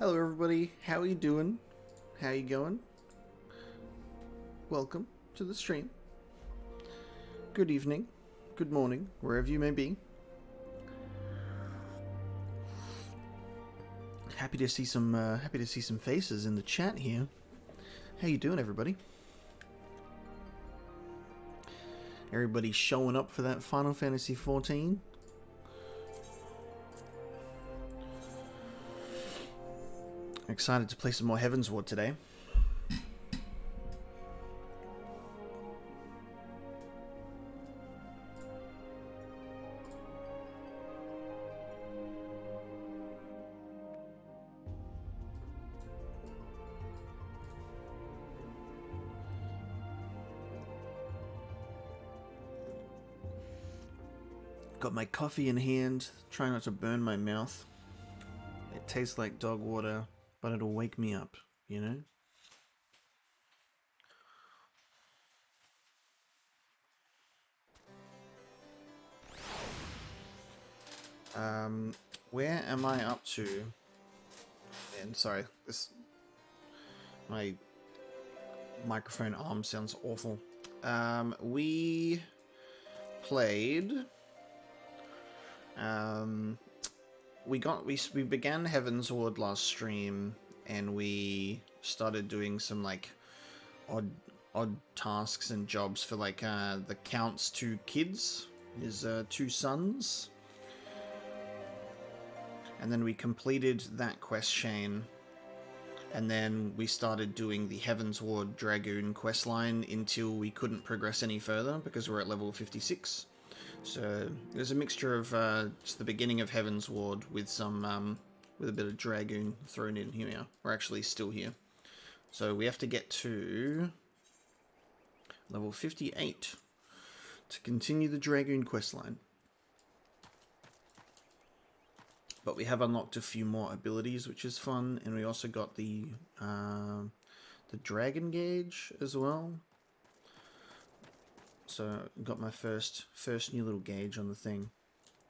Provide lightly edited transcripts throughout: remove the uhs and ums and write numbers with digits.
Hello everybody, how are you doing? How you going? Welcome to the stream. Good evening, good morning, wherever you may be. Happy to see some faces in the chat here. How you doing, everybody? Everybody showing up for that Final Fantasy XIV? Excited to play some more Heavensward today. Got my coffee in hand, trying not to burn my mouth. It tastes like dog water, but it'll wake me up, you know? Where am I up to? And sorry, my microphone arm sounds awful. We played. We began Heavensward last stream, and we started doing some like odd tasks and jobs for like the Count's two kids, his two sons. And then we completed that quest chain, and then we started doing the Heavensward Dragoon questline until we couldn't progress any further because we're at level 56. So there's a mixture of just the beginning of Heavensward with some with a bit of Dragoon thrown in here. We're actually still here, so we have to get to level 58 to continue the Dragoon questline. But we have unlocked a few more abilities, which is fun, and we also got the Dragon Gauge as well. So got my first new little gauge on the thing,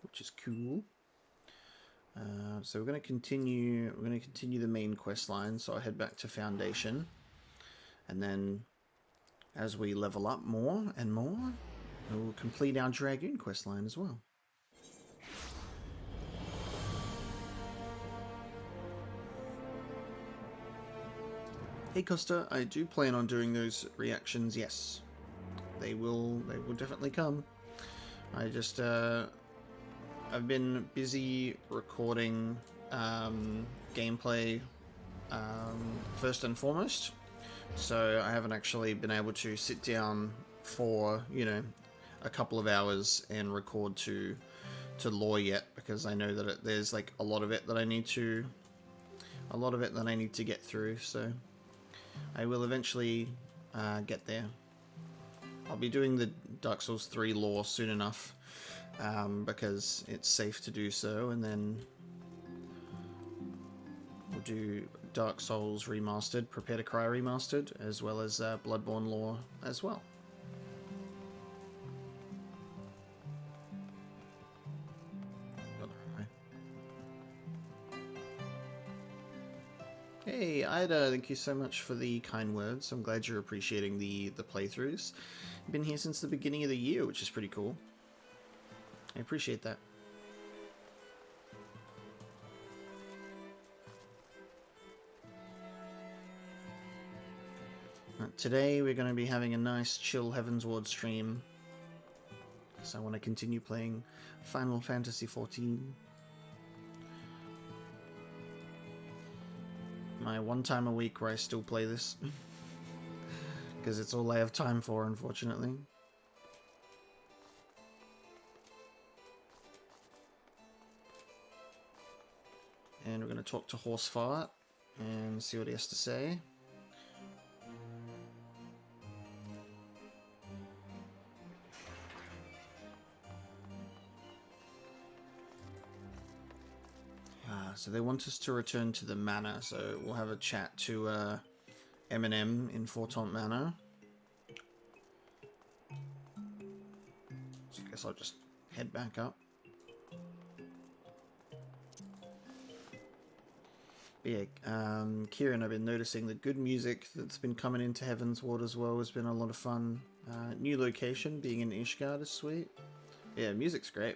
which is cool. So we're going to continue. We're going to continue the main quest line. So I head back to Foundation, and then as we level up more and more, we'll complete our Dragoon quest line as well. Hey Costa, I do plan on doing those reactions. Yes, they will definitely come. I just I've been busy recording gameplay first and foremost, so I haven't actually been able to sit down for, you know, a couple of hours and record to lore yet, because I know that there's like a lot of it that I need to get through. So I will eventually get there. I'll be doing the Dark Souls 3 lore soon enough, because it's safe to do so, and then we'll do Dark Souls Remastered, Prepare to Cry Remastered, as well as Bloodborne lore as well. Hey, Ida, thank you so much for the kind words. I'm glad you're appreciating the playthroughs. I've been here since the beginning of the year, which is pretty cool. I appreciate that. Today we're going to be having a nice chill Heavensward stream, because I want to continue playing Final Fantasy XIV. My one time a week where I still play this, because it's all I have time for, unfortunately. And we're going to talk to Horsefart and see what he has to say. So they want us to return to the manor, so we'll have a chat to M&M in Fortemps Manor. So I guess I'll just head back up. But yeah, Kieran, I've been noticing the good music that's been coming into Heavensward as well has been a lot of fun. New location, being in Ishgard is sweet. Yeah, music's great.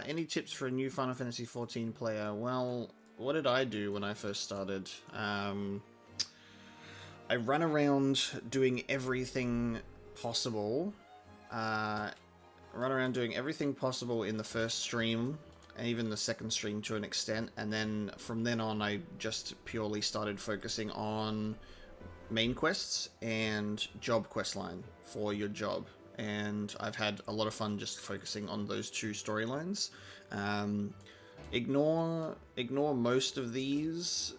Any tips for a new Final Fantasy XIV player? Well, what did I do when I first started? I run around doing everything possible. Run around doing everything possible in the first stream, and even the second stream to an extent, and then from then on I just purely started focusing on main quests and job questline for your job. And I've had a lot of fun just focusing on those two storylines. Ignore most of these.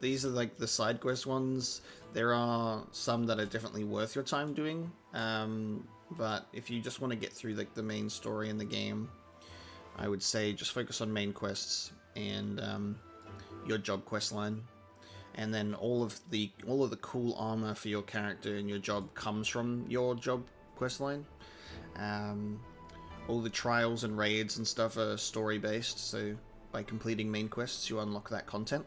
These are like the side quest ones. There are some that are definitely worth your time doing. But if you just want to get through like the main story in the game, I would say just focus on main quests and your job quest line. And then all of the cool armor for your character and your job comes from your job quest line. All the trials and raids and stuff are story based, so by completing main quests you unlock that content.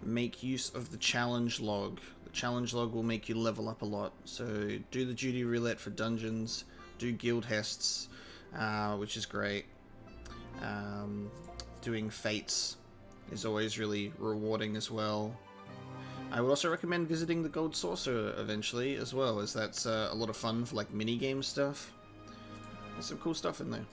Make use of the challenge log. The challenge log will make you level up a lot, so do the duty roulette for dungeons, do guild hests, which is great. Doing fates is always really rewarding as well. I would also recommend visiting the Gold Saucer eventually as well, as that's a lot of fun for like mini-game stuff. There's some cool stuff in there.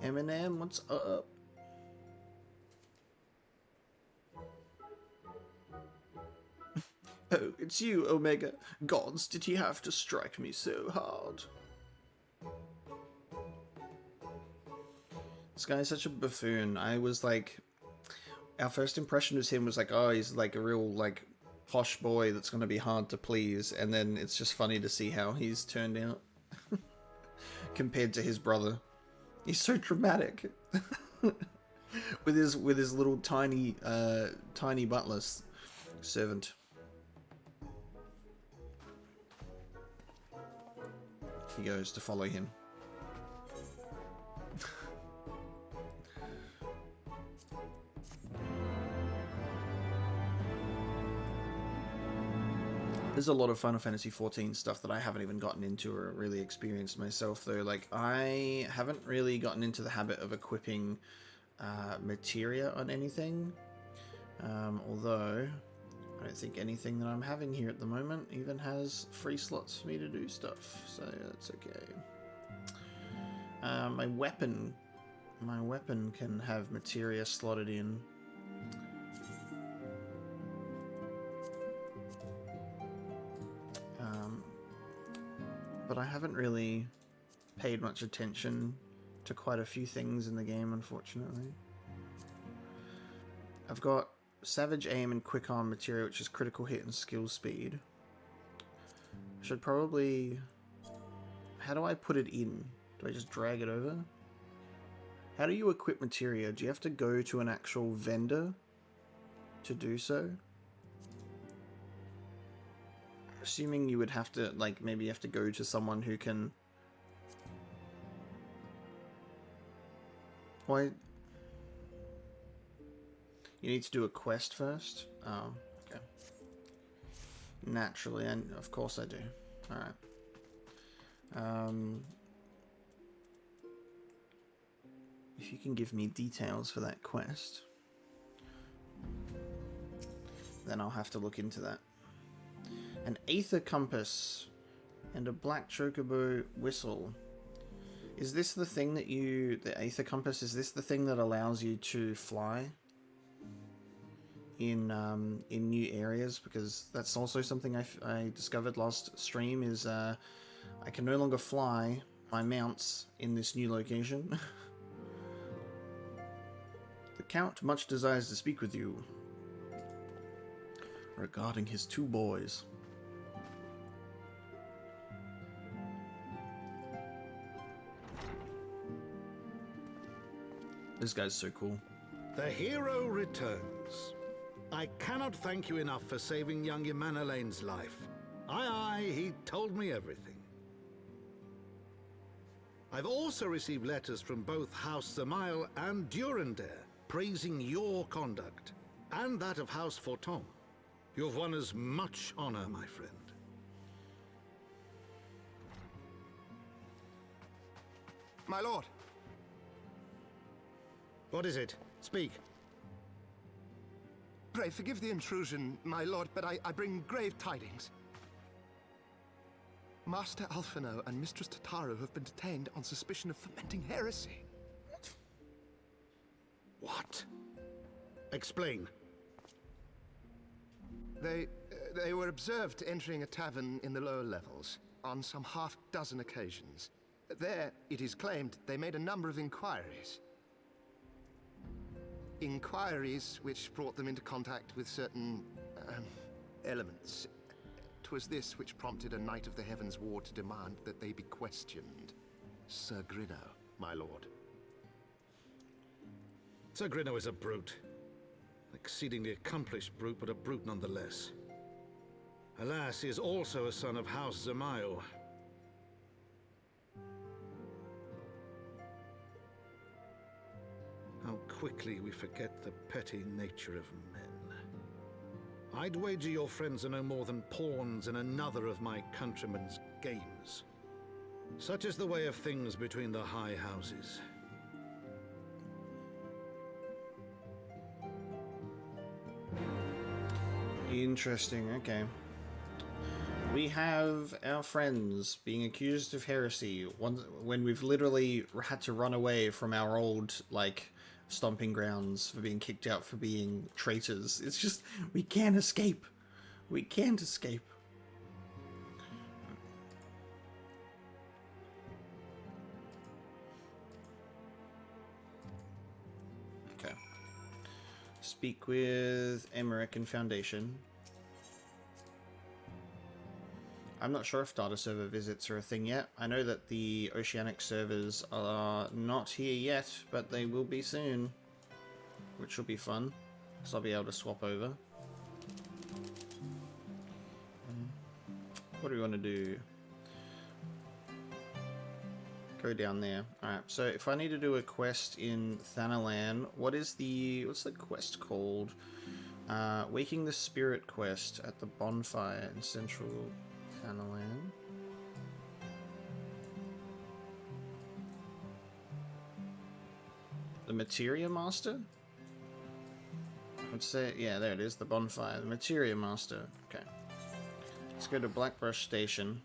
Eminem, what's up? Oh, it's you, Omega. Gods, did he have to strike me so hard? This guy is such a buffoon. I was like... Our first impression of him was like, oh, he's like a real, like, posh boy that's going to be hard to please. And then it's just funny to see how he's turned out. Compared to his brother. He's so dramatic. with his little tiny butler servant. He goes to follow him. There's a lot of Final Fantasy XIV stuff that I haven't even gotten into or really experienced myself, though. Like, I haven't really gotten into the habit of equipping materia on anything. Although, I don't think anything that I'm having here at the moment even has free slots for me to do stuff, so that's okay. My weapon can have materia slotted in. But I haven't really paid much attention to quite a few things in the game, unfortunately. I've got Savage Aim and Quick Arm materia, which is critical hit and skill speed. Should probably... How do I put it in? Do I just drag it over? How do you equip materia? Do you have to go to an actual vendor to do so? Assuming you would have to, like, maybe you have to go to someone who can... Why? You need to do a quest first? Oh, okay. Naturally, and of course I do. Alright. If you can give me details for that quest, then I'll have to look into that. An Aether compass and a black chocobo whistle. Is this the thing that the Aether compass, is this the thing that allows you to fly in new areas? Because that's also something I discovered last stream, is I can no longer fly my mounts in this new location. Count much desires to speak with you regarding his 2 boys. This guy's so cool. The hero returns. I cannot thank you enough for saving young Imanolane's life. Aye, he told me everything. I've also received letters from both House Zamail and Durandare praising your conduct, and that of House Fortemps. You've won us much honor, my friend. My lord. What is it? Speak. Pray forgive the intrusion, my lord, but I bring grave tidings. Master Alphino and Mistress Tataru have been detained on suspicion of fomenting heresy. What? Explain. They were observed entering a tavern in the lower levels on some half-dozen occasions. There, it is claimed, they made a number of inquiries. Inquiries which brought them into contact with certain elements. 'Twas this which prompted a Knight of the Heavensward to demand that they be questioned. Sir Grinno, my lord. Sir Grinno is a brute. Exceedingly accomplished brute, but a brute nonetheless. Alas, he is also a son of House Zamail. How quickly we forget the petty nature of men. I'd wager your friends are no more than pawns in another of my countrymen's games. Such is the way of things between the high houses. Interesting, okay. We have our friends being accused of heresy when we've literally had to run away from our old, like, stomping grounds for being kicked out for being traitors. It's just, we can't escape. We can't escape. Okay. Speak with American Foundation. I'm not sure if data server visits are a thing yet. I know that the Oceanic servers are not here yet, but they will be soon, which will be fun, so I'll be able to swap over. What do we want to do? Go down there. Alright, so if I need to do a quest in Thanalan, what's the quest called? Waking the Spirit quest at the bonfire in Central Thanalan. The Materia Master? I'd say, yeah, there it is, the bonfire. The Materia Master. Okay. Let's go to Blackbrush Station.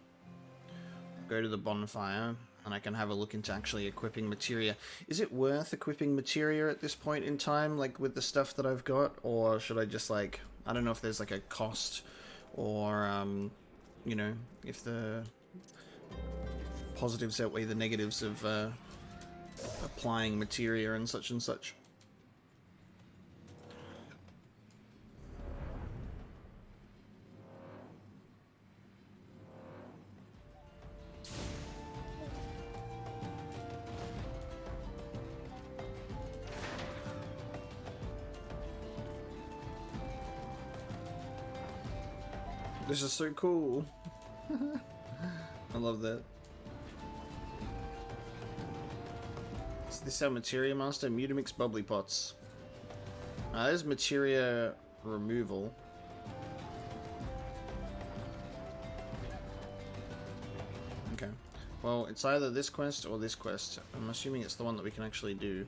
Go to the bonfire, and I can have a look into actually equipping materia. Is it worth equipping materia at this point in time, like with the stuff that I've got? Or should I just, like, I don't know if there's like a cost, or, you know, if the positives outweigh the negatives of applying materia and such and such. This is so cool. I love that. Is this our Materia Master? Mutamix Bubbly Pots. There's Materia Removal. Okay. Well, it's either this quest or this quest. I'm assuming it's the one that we can actually do.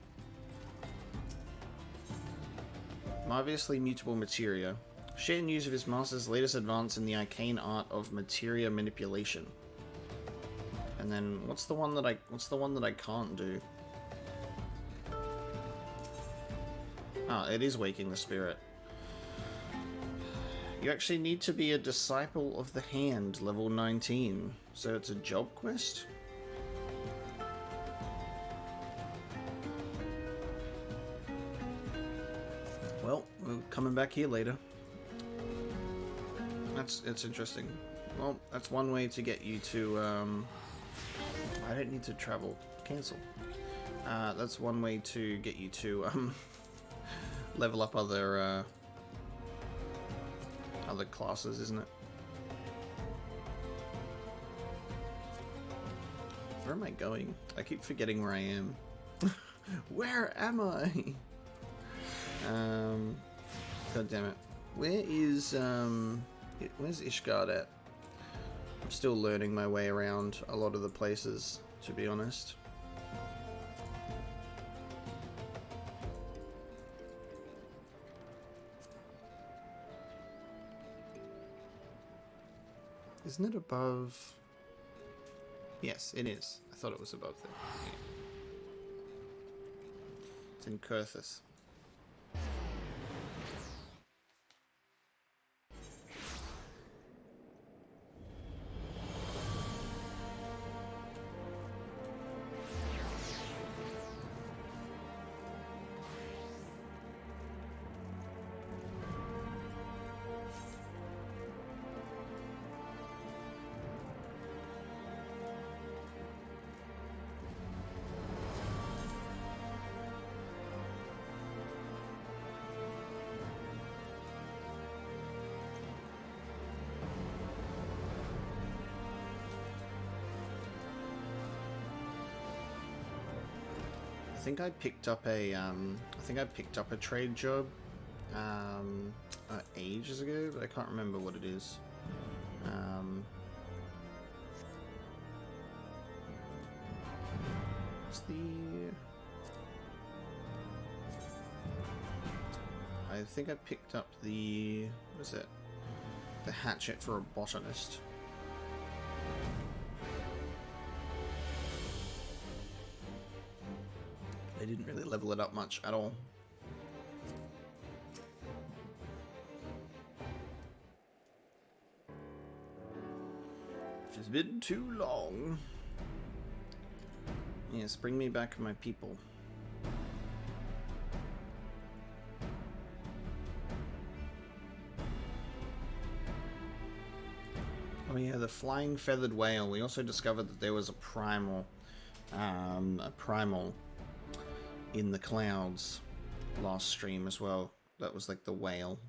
Marvelously Mutable Materia. Share news of his master's latest advance in the arcane art of materia manipulation. And then what's the one that I can't do? Ah, it is Waking the Spirit. You actually need to be a Disciple of the Hand, level 19. So it's a job quest? coming back here later. It's interesting. Well, that's one way to get you to, I don't need to travel. Cancel. That's one way to get you to, level up other classes, isn't it? Where am I going? I keep forgetting where I am. Where am I? God damn it. Where's Ishgard at? I'm still learning my way around a lot of the places, to be honest. Isn't it above? Yes, it is. I thought it was above there. Yeah. It's in Kurthus. I think I picked up a trade job ages ago, but I can't remember what it is. What's the? I think I picked up the. What is it? The hatchet for a botanist. They didn't really level it up much at all. Which has been too long. Yes, bring me back my people. Oh yeah, the flying feathered whale. We also discovered that there was a primal in the clouds last stream as well. That was like the whale.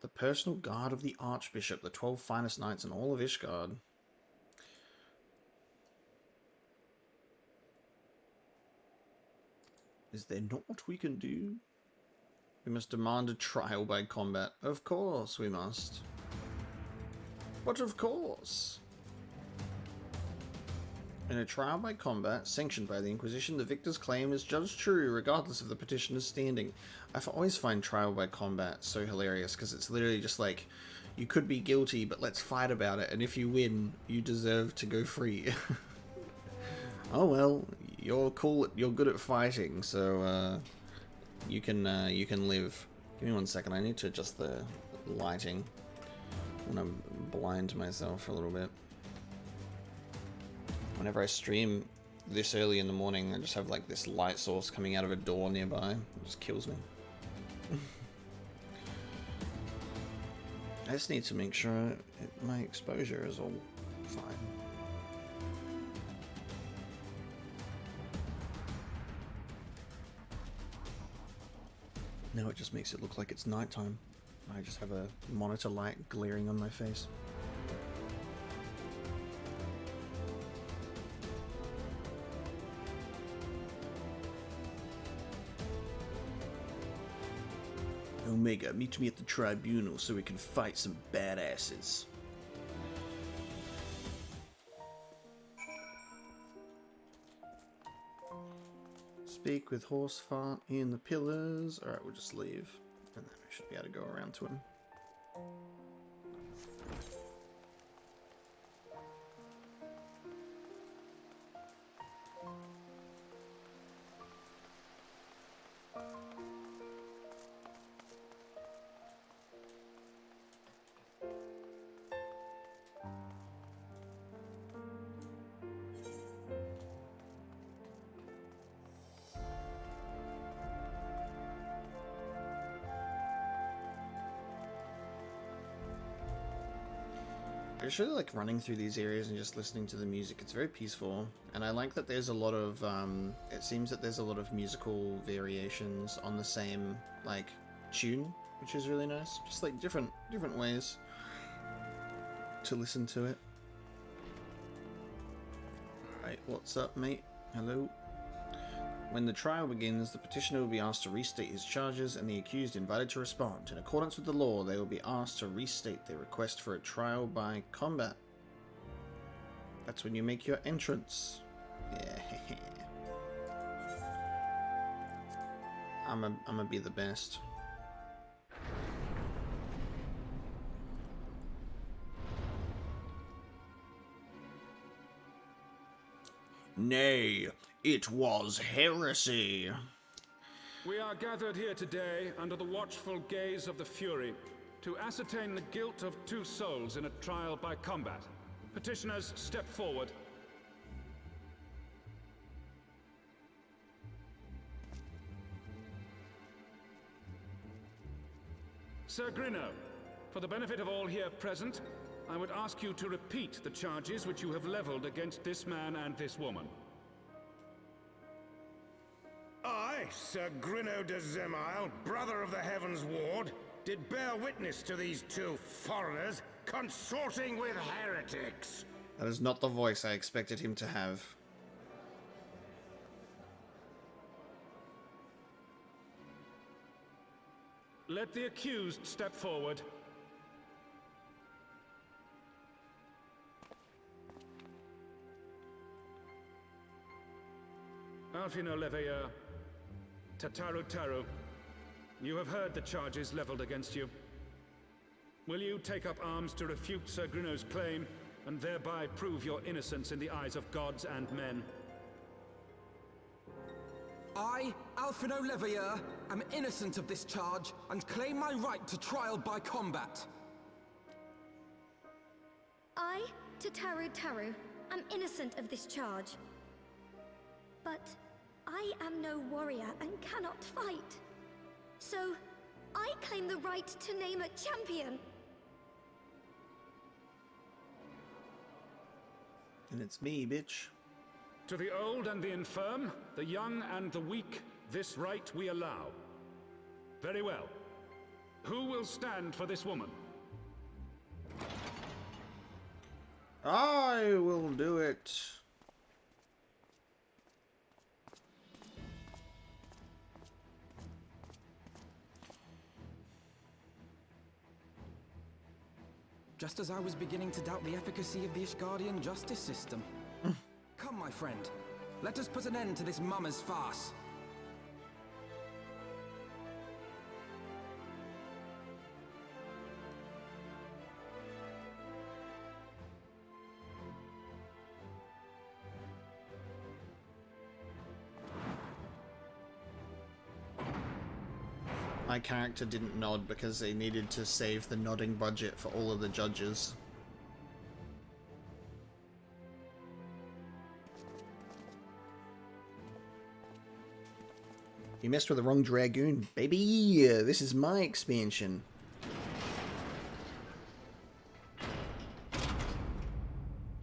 The personal guard of the archbishop, the 12 finest knights in all of Ishgard. Is there not what we can do? We must demand a trial by combat. Of course we must. But of course. In a trial by combat, sanctioned by the Inquisition, the victor's claim is judged true, regardless of the petitioner's standing. I always find trial by combat so hilarious, because it's literally just like, you could be guilty, but let's fight about it, and if you win, you deserve to go free. Oh well, you're cool, you're good at fighting, so you can live. Give me 1 second, I need to adjust the lighting. I want to blind myself for a little bit. Whenever I stream this early in the morning, I just have like this light source coming out of a door nearby. It just kills me. I just need to make sure my exposure is all fine. Now it just makes it look like it's nighttime. I just have a monitor light glaring on my face. Omega, meet me at the tribunal so we can fight some badasses. Speak with Horsefart in the pillars. Alright, we'll just leave. And then we should be able to go around to him. just really like running through these areas and just listening to the music. It's very peaceful, and I like that there's a lot of, it seems that there's a lot of musical variations on the same, like, tune, which is really nice. Just like different ways to listen to it. Alright, what's up, mate? Hello? When the trial begins, the petitioner will be asked to restate his charges and the accused invited to respond. In accordance with the law, they will be asked to restate their request for a trial by combat. That's when you make your entrance. Yeah. I'ma be the best. Nay, it was heresy. We are gathered here today under the watchful gaze of the Fury to ascertain the guilt of 2 souls in a trial by combat. Petitioners, step forward. Sir Grinno, for the benefit of all here present, I would ask you to repeat the charges which you have leveled against this man and this woman. I, Sir Grinno de Zemile, brother of the Heavensward, did bear witness to these 2 foreigners consorting with heretics. That is not the voice I expected him to have. Let the accused step forward. Alfino Leveilleur, Tataru Taru, you have heard the charges leveled against you. Will you take up arms to refute Sir Grinno's claim, and thereby prove your innocence in the eyes of gods and men? I, Alfino Leveilleur, am innocent of this charge, and claim my right to trial by combat. I, Tataru Taru, am innocent of this charge. But I am no warrior and cannot fight. So, I claim the right to name a champion. And it's me, bitch. To the old and the infirm, the young and the weak, this right we allow. Very well. Who will stand for this woman? I will do it. Just as I was beginning to doubt the efficacy of the Ishgardian justice system. Come, my friend. Let us put an end to this mummer's farce. My character didn't nod because they needed to save the nodding budget for all of the judges. You messed with the wrong dragoon, baby! This is my expansion.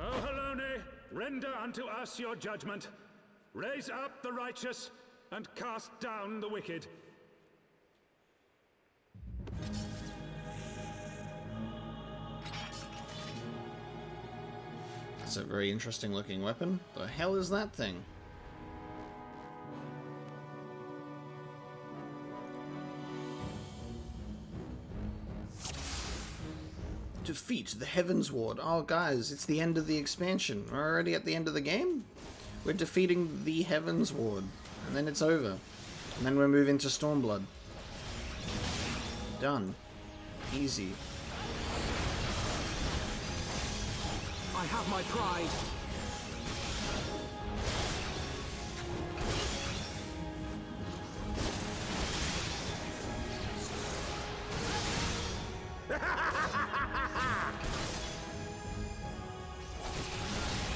O Halone, render unto us your judgment. Raise up the righteous, and cast down the wicked. That's a very interesting looking weapon. The hell is that thing? Defeat the Heavensward. Oh guys, it's the end of the expansion. We're already at the end of the game? We're defeating the Heavensward. And then it's over. And then we're moving to Stormblood. Done. Easy. I have my pride.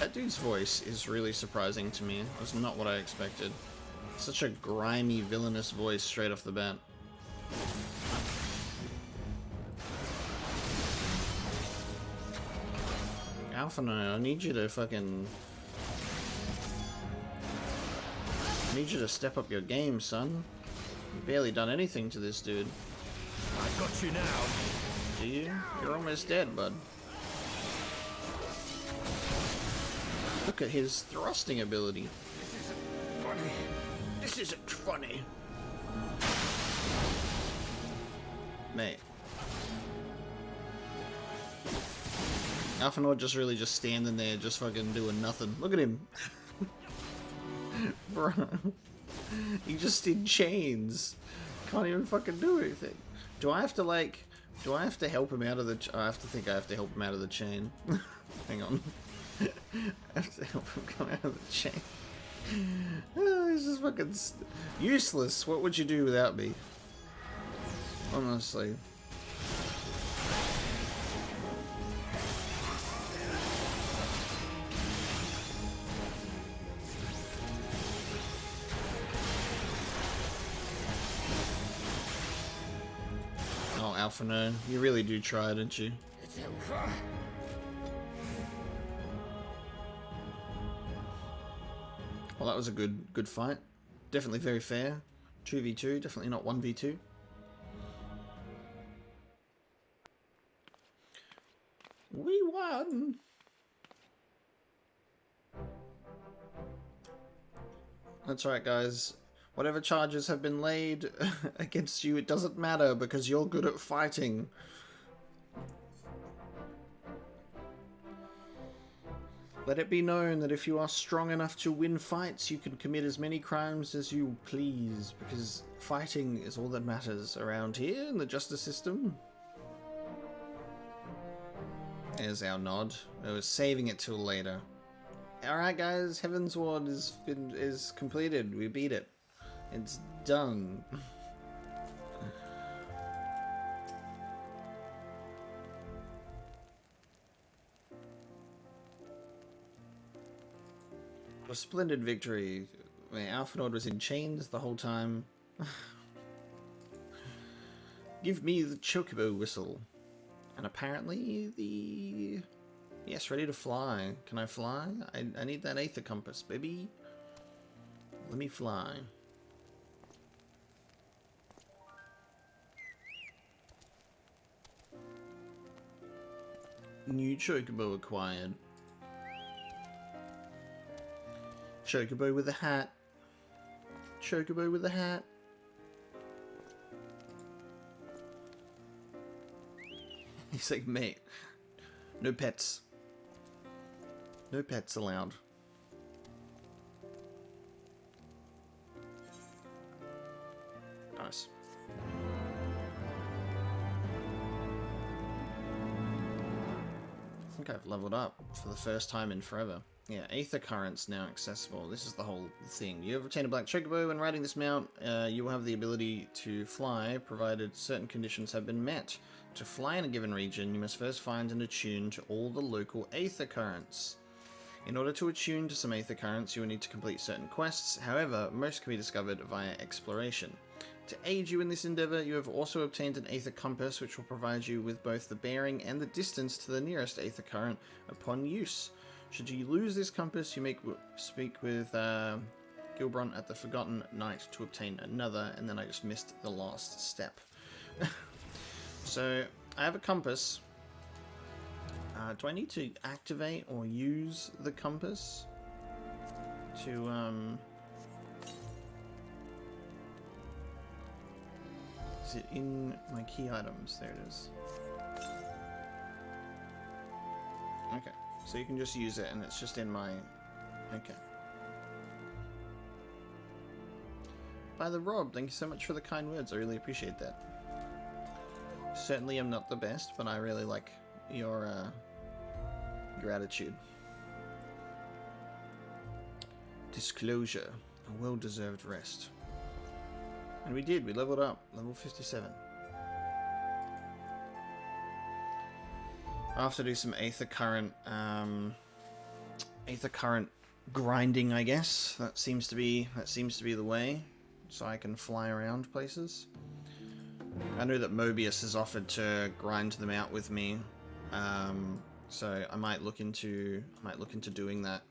That dude's voice is really surprising to me. That's not what I expected. Such a grimy, villainous voice straight off the bat. Alphino, I need you to fucking... I need you to step up your game, son. You've barely done anything to this dude. I got you now. Do you? You're almost dead, bud. Look at his thrusting ability. This isn't funny. This isn't funny. Mate. Alphanord just really just standing there, just fucking doing nothing. Look at him. Bro. He just in chains. Can't even fucking do anything. Do I have to like... Do I have to help him out of the... I have to think I have to help him out of the chain. Hang on. I have to help him come out of the chain. Oh, he's just fucking... useless. What would you do without me? Honestly. Oh, Alphino, you really do try, don't you? It's over. Well, that was a good fight. Definitely very fair. 2v2, definitely not 1v2. We won! That's right, guys. Whatever charges have been laid against you, it doesn't matter because you're good at fighting. Let it be known that if you are strong enough to win fights, you can commit as many crimes as you please, because fighting is all that matters around here in the justice system. There's our nod. I was saving it till later. Alright guys, Heavensward is completed. We beat it. It's done. A splendid victory. Alphanord was in chains the whole time. Give me the chocobo whistle. And apparently the... Yes, ready to fly. Can I fly? I need that Aether compass, baby. Let me fly. New chocobo acquired. Chocobo with a hat. Chocobo with a hat. He's like, mate, no pets. No pets allowed. Nice. I think I've leveled up for the first time in forever. Yeah, Aether currents now accessible. This is the whole thing. You have obtained a black chocobo. When riding this mount, you will have the ability to fly, provided certain conditions have been met. To fly in a given region, you must first find and attune to all the local Aether currents. In order to attune to some Aether currents, you will need to complete certain quests. However, most can be discovered via exploration. To aid you in this endeavor, you have also obtained an Aether compass, which will provide you with both the bearing and the distance to the nearest Aether current upon use. Should you lose this compass, you may speak with Gilbrun at the Forgotten Knight to obtain another, and then I just missed the last step. So, I have a compass. Do I need to activate or use the compass to, is it in my key items? There it is. Okay. So you can just use it, and it's just in my... Okay. By the Rob, thank you so much for the kind words. I really appreciate that. Certainly am not the best, but I really like your attitude. Disclosure. A well-deserved rest. And we did. We leveled up. Level 57. I'll have to do some Aether current grinding, I guess. That seems to be the way, so I can fly around places. I know that Mobius has offered to grind them out with me, So I might look into doing that,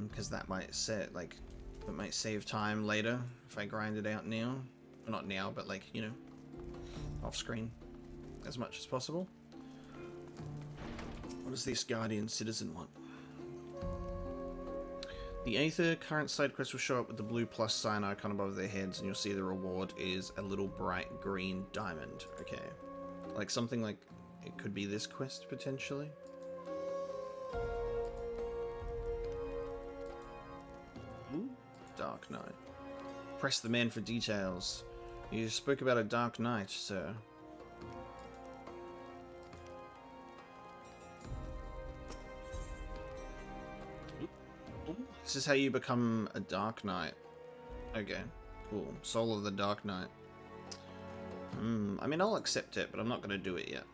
because that might save time later if I grind it out now. Well, not now, but like, you know, off screen as much as possible. What does this Guardian citizen want? The Aether current side quest will show up with the blue plus sign icon above their heads, and you'll see the reward is a little bright green diamond. Okay. Like something like it could be this quest potentially. Ooh, Dark Knight. Press the man for details. You spoke about a Dark Knight, sir. This is how you become a Dark Knight. Okay, cool. Soul of the Dark Knight. I mean, I'll accept it, but I'm not going to do it yet.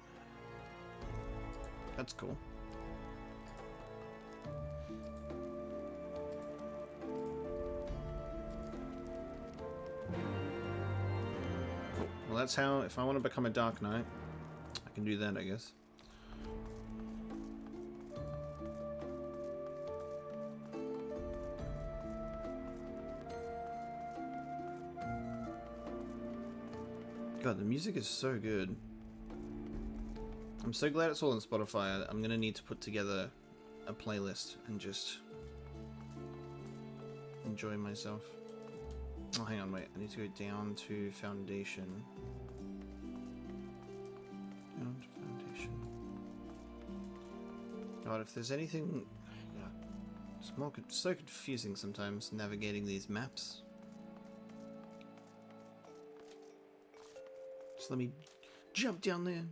That's cool. Cool. Well, that's how, if I want to become a Dark Knight, I can do that, I guess. God, the music is so good. I'm so glad it's all on Spotify. I'm gonna need to put together a playlist and just enjoy myself. Oh, hang on, wait. I need to go down to Foundation. Down to Foundation. God, if there's anything... Yeah, it's so confusing sometimes navigating these maps. Just let me jump down there.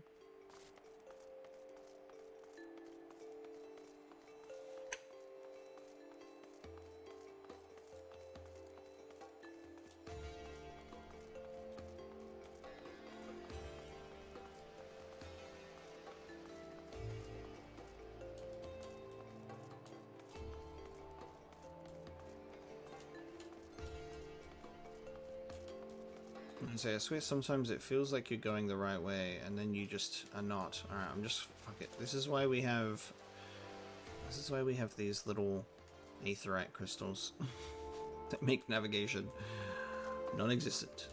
I swear sometimes it feels like you're going the right way and then you just are not. Alright, I'm just fuck it. This is why we have these little aetherite crystals that make navigation non-existent.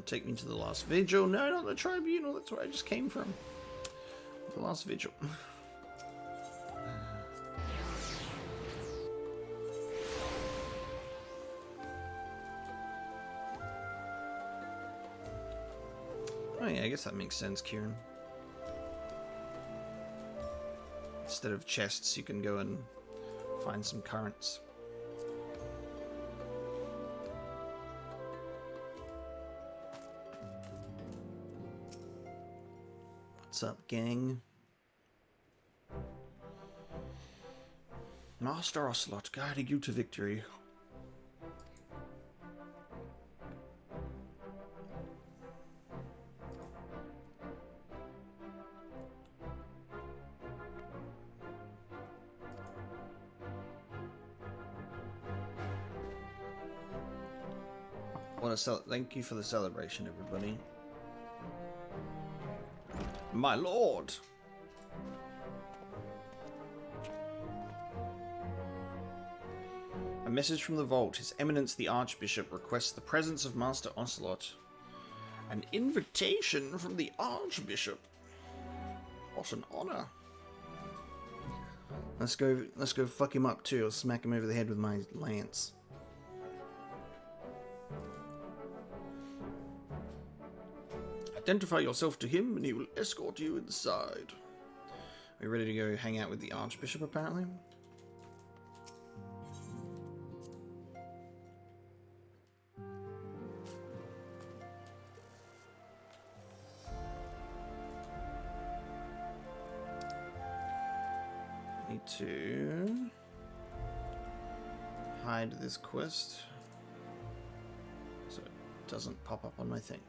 Take me to the last vigil. No, not the tribunal, that's where I just came from. The last vigil. Oh yeah, I guess that makes sense, Kieran. Instead of chests, you can go and find some currents. What's up, gang? Master Ocelot guiding you to victory. Thank you for the celebration, everybody. My lord! A message from the vault. His Eminence the Archbishop requests the presence of Master Ocelot. An invitation from the Archbishop. What an honor. Let's go fuck him up too. I'll smack him over the head with my lance. Identify yourself to him and he will escort you inside. Are we ready to go hang out with the Archbishop, apparently? Need to hide this quest so it doesn't pop up on my thing.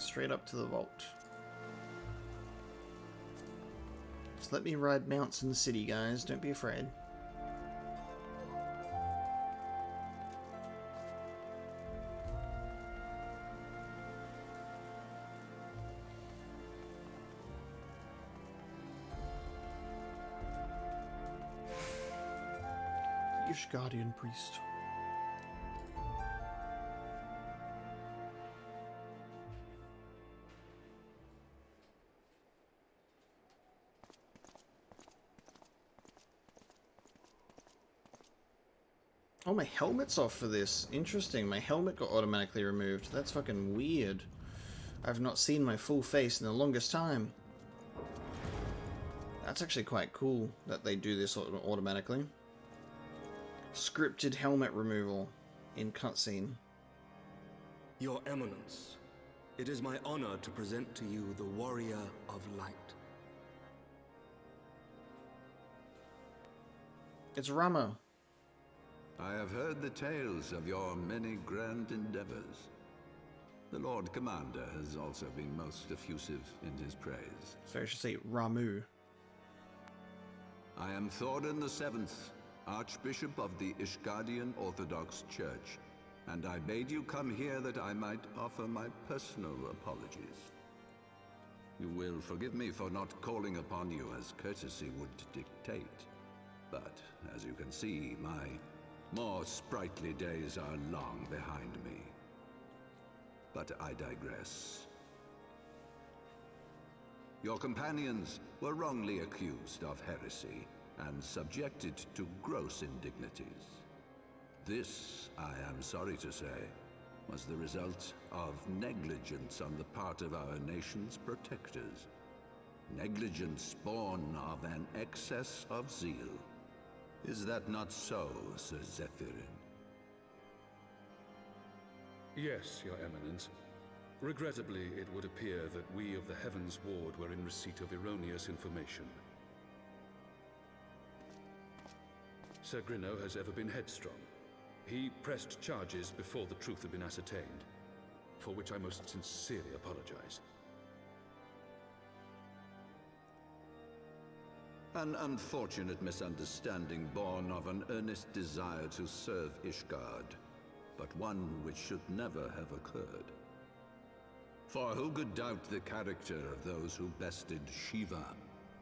Straight up to the vault. Just let me ride mounts in the city, guys. Don't be afraid. Ishgardian priest. Oh, my helmet's off for this. Interesting. My helmet got automatically removed. That's fucking weird. I've not seen my full face in the longest time. That's actually quite cool that they do this automatically. Scripted helmet removal in cutscene. Your Eminence, it is my honor to present to you the Warrior of Light. It's Ramo. I have heard the tales of your many grand endeavors. The Lord Commander has also been most effusive in his praise. So I should say Ramu. I am Thorin VII, Archbishop of the Ishgardian Orthodox Church, and I bade you come here that I might offer my personal apologies. You will forgive me for not calling upon you as courtesy would dictate, but as you can see, my more sprightly days are long behind me. But I digress. Your companions were wrongly accused of heresy and subjected to gross indignities. This, I am sorry to say, was the result of negligence on the part of our nation's protectors. Negligence born of an excess of zeal. Is that not so, Sir Zephyrin? Yes, Your Eminence. Regrettably, it would appear that we of the Heavensward were in receipt of erroneous information. Sir Grinno has ever been headstrong. He pressed charges before the truth had been ascertained, for which I most sincerely apologize. An unfortunate misunderstanding born of an earnest desire to serve Ishgard, but one which should never have occurred. For who could doubt the character of those who bested Shiva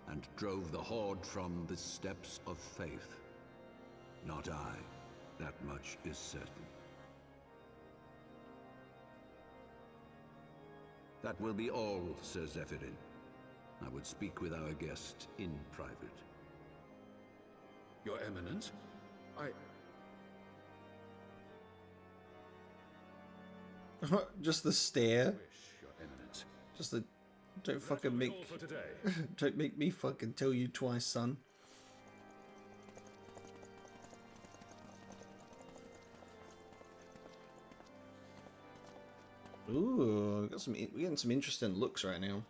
and drove the Horde from the steps of faith? Not I. That much is certain. That will be all, Sir Zephyrin. I would speak with our guest in private. Your Eminence, Just the stare. wish, Your Eminence. Just the... Don't That fucking will be make... all for today. Don't make me fucking tell you twice, son. Ooh, we're getting some interesting looks right now.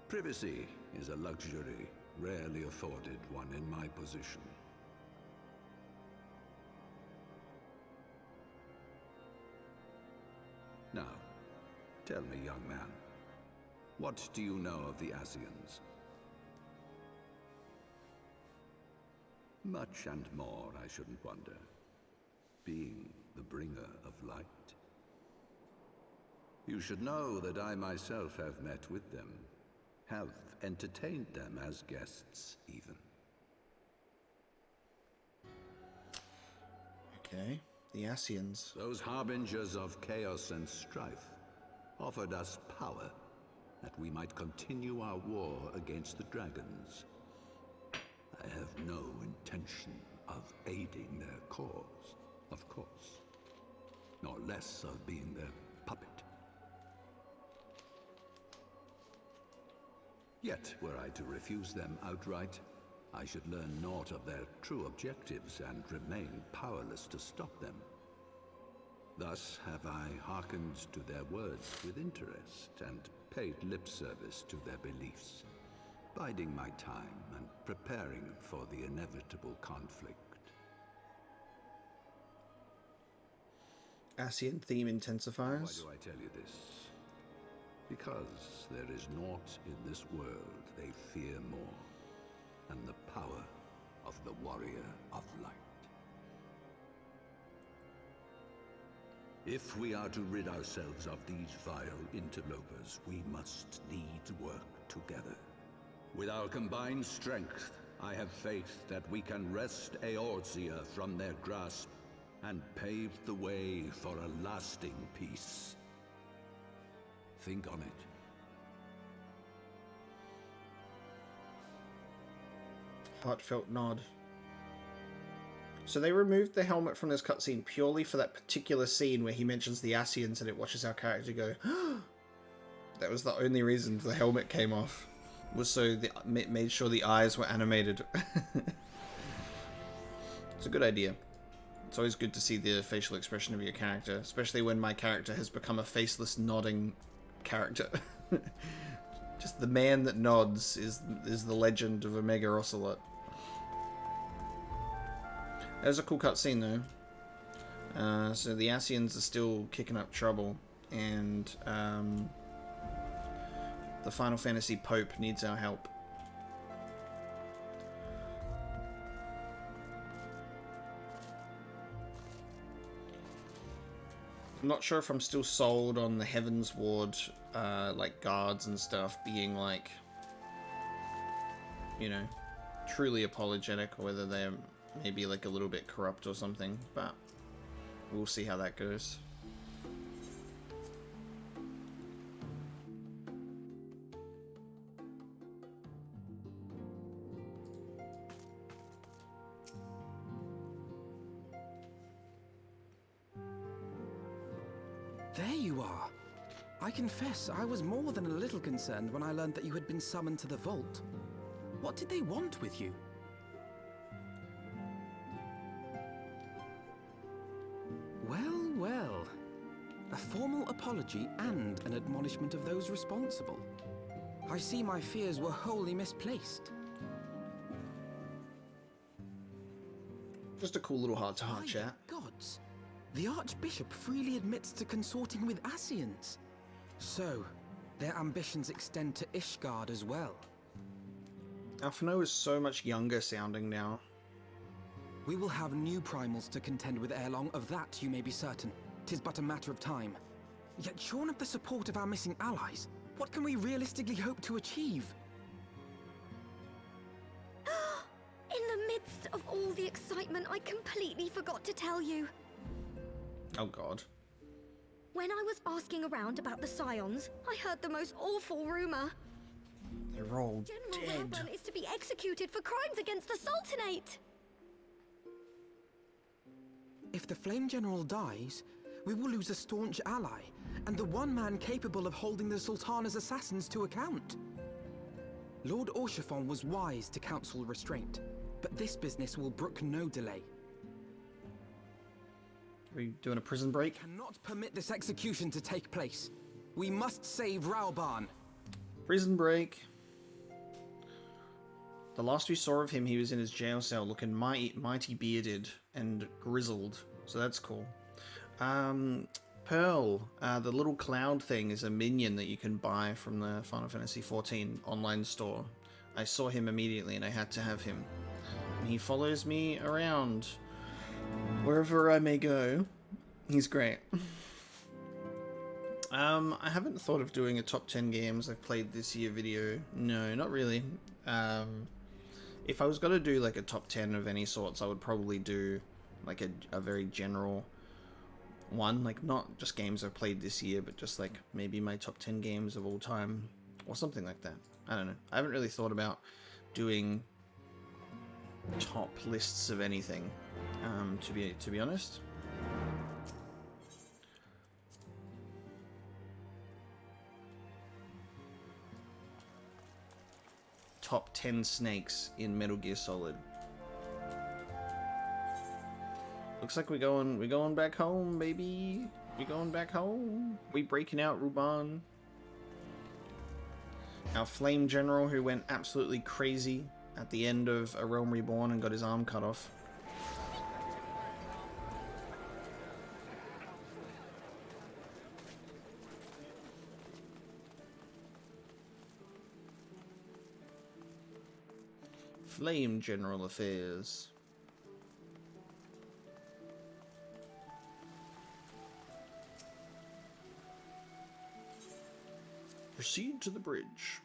Privacy is a luxury rarely afforded one in my position. Now, tell me, young man, what do you know of the Asians? Much and more, I shouldn't wonder. Being the bringer of light. You should know that I myself have met with them. Have entertained them as guests, even. Okay, the Asians. Those harbingers of chaos and strife offered us power that we might continue our war against the dragons. I have no intention of aiding their cause, of course, nor less of being their puppet. Yet, were I to refuse them outright, I should learn naught of their true objectives and remain powerless to stop them. Thus have I hearkened to their words with interest and paid lip service to their beliefs, biding my time and preparing for the inevitable conflict. Asian theme intensifiers. Why do I tell you this? Because there is naught in this world they fear more than the power of the Warrior of Light. If we are to rid ourselves of these vile interlopers, we must needs work together. With our combined strength, I have faith that we can wrest Eorzea from their grasp and pave the way for a lasting peace. Think on it. Heartfelt nod. So they removed the helmet from this cutscene purely for that particular scene where he mentions the Ascians and it watches our character go, that was the only reason the helmet came off. Was so it made sure the eyes were animated. It's a good idea. It's always good to see the facial expression of your character, especially when my character has become a faceless nodding character. Just the man that nods is the legend of Omega Ocelot. That was a cool cutscene though. So the Ascians are still kicking up trouble, and the Final Fantasy Pope needs our help. I'm not sure if I'm still sold on the Heavensward, like guards and stuff being like, you know, truly apologetic, or whether they're maybe like a little bit corrupt or something, but we'll see how that goes. There you are. I confess, I was more than a little concerned when I learned that you had been summoned to the vault. What did they want with you? Well, well. A formal apology and an admonishment of those responsible. I see my fears were wholly misplaced. Just a cool little heart-to-heart chat. Gods, the archbishop freely admits to consorting with Ascians. So, their ambitions extend to Ishgard as well. Alphinaud is so much younger sounding now. We will have new primals to contend with ere long, of that you may be certain. 'Tis but a matter of time. Yet shorn of the support of our missing allies, what can we realistically hope to achieve? In the midst of all the excitement, I completely forgot to tell you. Oh god. When I was asking around about the Scions, I heard the most awful rumor. They're all General dead. Rauban is to be executed for crimes against the Sultanate. If the Flame General dies, we will lose a staunch ally, and the one man capable of holding the Sultana's assassins to account. Lord Orchiphon was wise to counsel restraint, but this business will brook no delay. Are we doing a prison break? We cannot permit this execution to take place. We must save Rauban. Prison break. The last we saw of him, he was in his jail cell looking mighty bearded and grizzled. So that's cool. Pearl, the little cloud thing, is a minion that you can buy from the Final Fantasy XIV online store. I saw him immediately and I had to have him. And he follows me around wherever I may go. He's great. I haven't thought of doing a top 10 games I've played this year video. No, not really. If I was going to do like a top 10 of any sorts, I would probably do like a very general one, like not just games I've played this year, but just like maybe my top 10 games of all time or something like that. I don't know. I haven't really thought about doing top lists of anything, to be honest. Top 10 snakes in Metal Gear Solid. Looks like we're going back home, baby. We're going back home. We breaking out Rauban. Our Flame General, who went absolutely crazy at the end of A Realm Reborn and got his arm cut off. Flame General affairs. Proceed to the bridge.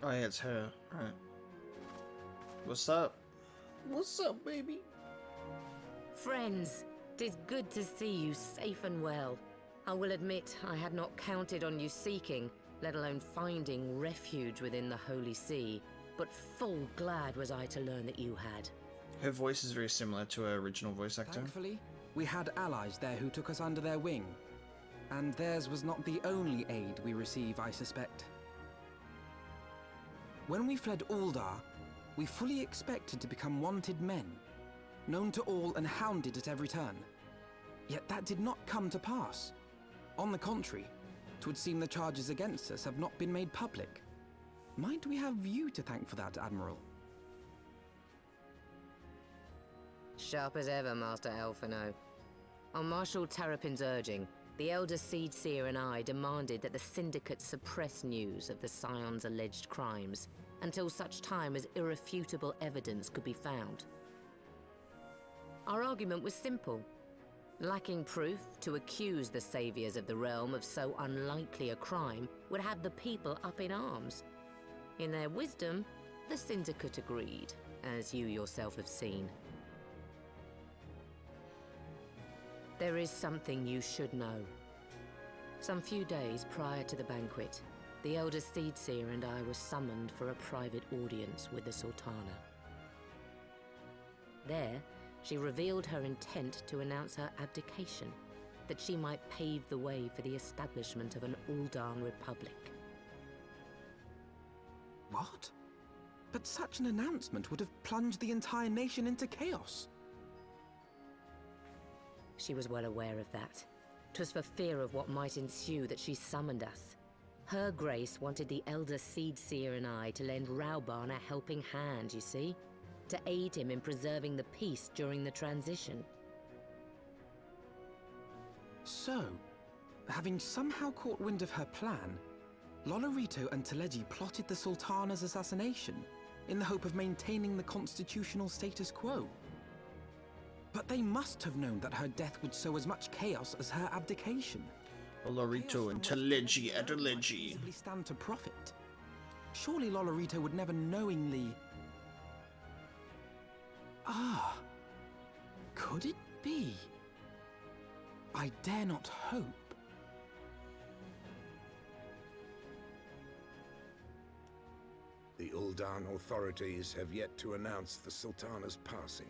Oh yeah, it's her. Right. What's up? What's up, baby? Friends, 'tis good to see you safe and well. I will admit I had not counted on you seeking, let alone finding refuge within the Holy See, but full glad was I to learn that you had. Her voice is very similar to her original voice actor. Thankfully, we had allies there who took us under their wing. And theirs was not the only aid we receive, I suspect. When we fled Uldar, we fully expected to become wanted men, known to all and hounded at every turn. Yet that did not come to pass. On the contrary, 'twould seem the charges against us have not been made public. Might we have you to thank for that, Admiral? Sharp as ever, Master Alphino. On Marshal Terrapin's urging, the Elder Seedseer and I demanded that the Syndicate suppress news of the Scion's alleged crimes until such time as irrefutable evidence could be found. Our argument was simple. Lacking proof, to accuse the saviors of the realm of so unlikely a crime would have the people up in arms. In their wisdom, the Syndicate agreed, as you yourself have seen. There is something you should know. Some few days prior to the banquet, the Elder Seedseer and I were summoned for a private audience with the Sultana. There, she revealed her intent to announce her abdication, that she might pave the way for the establishment of an Uldan Republic. What? But such an announcement would have plunged the entire nation into chaos. She was well aware of that. 'Twas for fear of what might ensue that she summoned us. Her Grace wanted the Elder Seedseer and I to lend Rauban a helping hand, you see? To aid him in preserving the peace during the transition. So, having somehow caught wind of her plan, Lolorito and Teleji plotted the Sultana's assassination in the hope of maintaining the constitutional status quo. But they must have known that her death would sow as much chaos as her abdication. Lolorito and Teleji at Teleji. Possibly stand to profit. Surely Lolorito would never knowingly... Ah, could it be? I dare not hope. The Uldan authorities have yet to announce the Sultana's passing.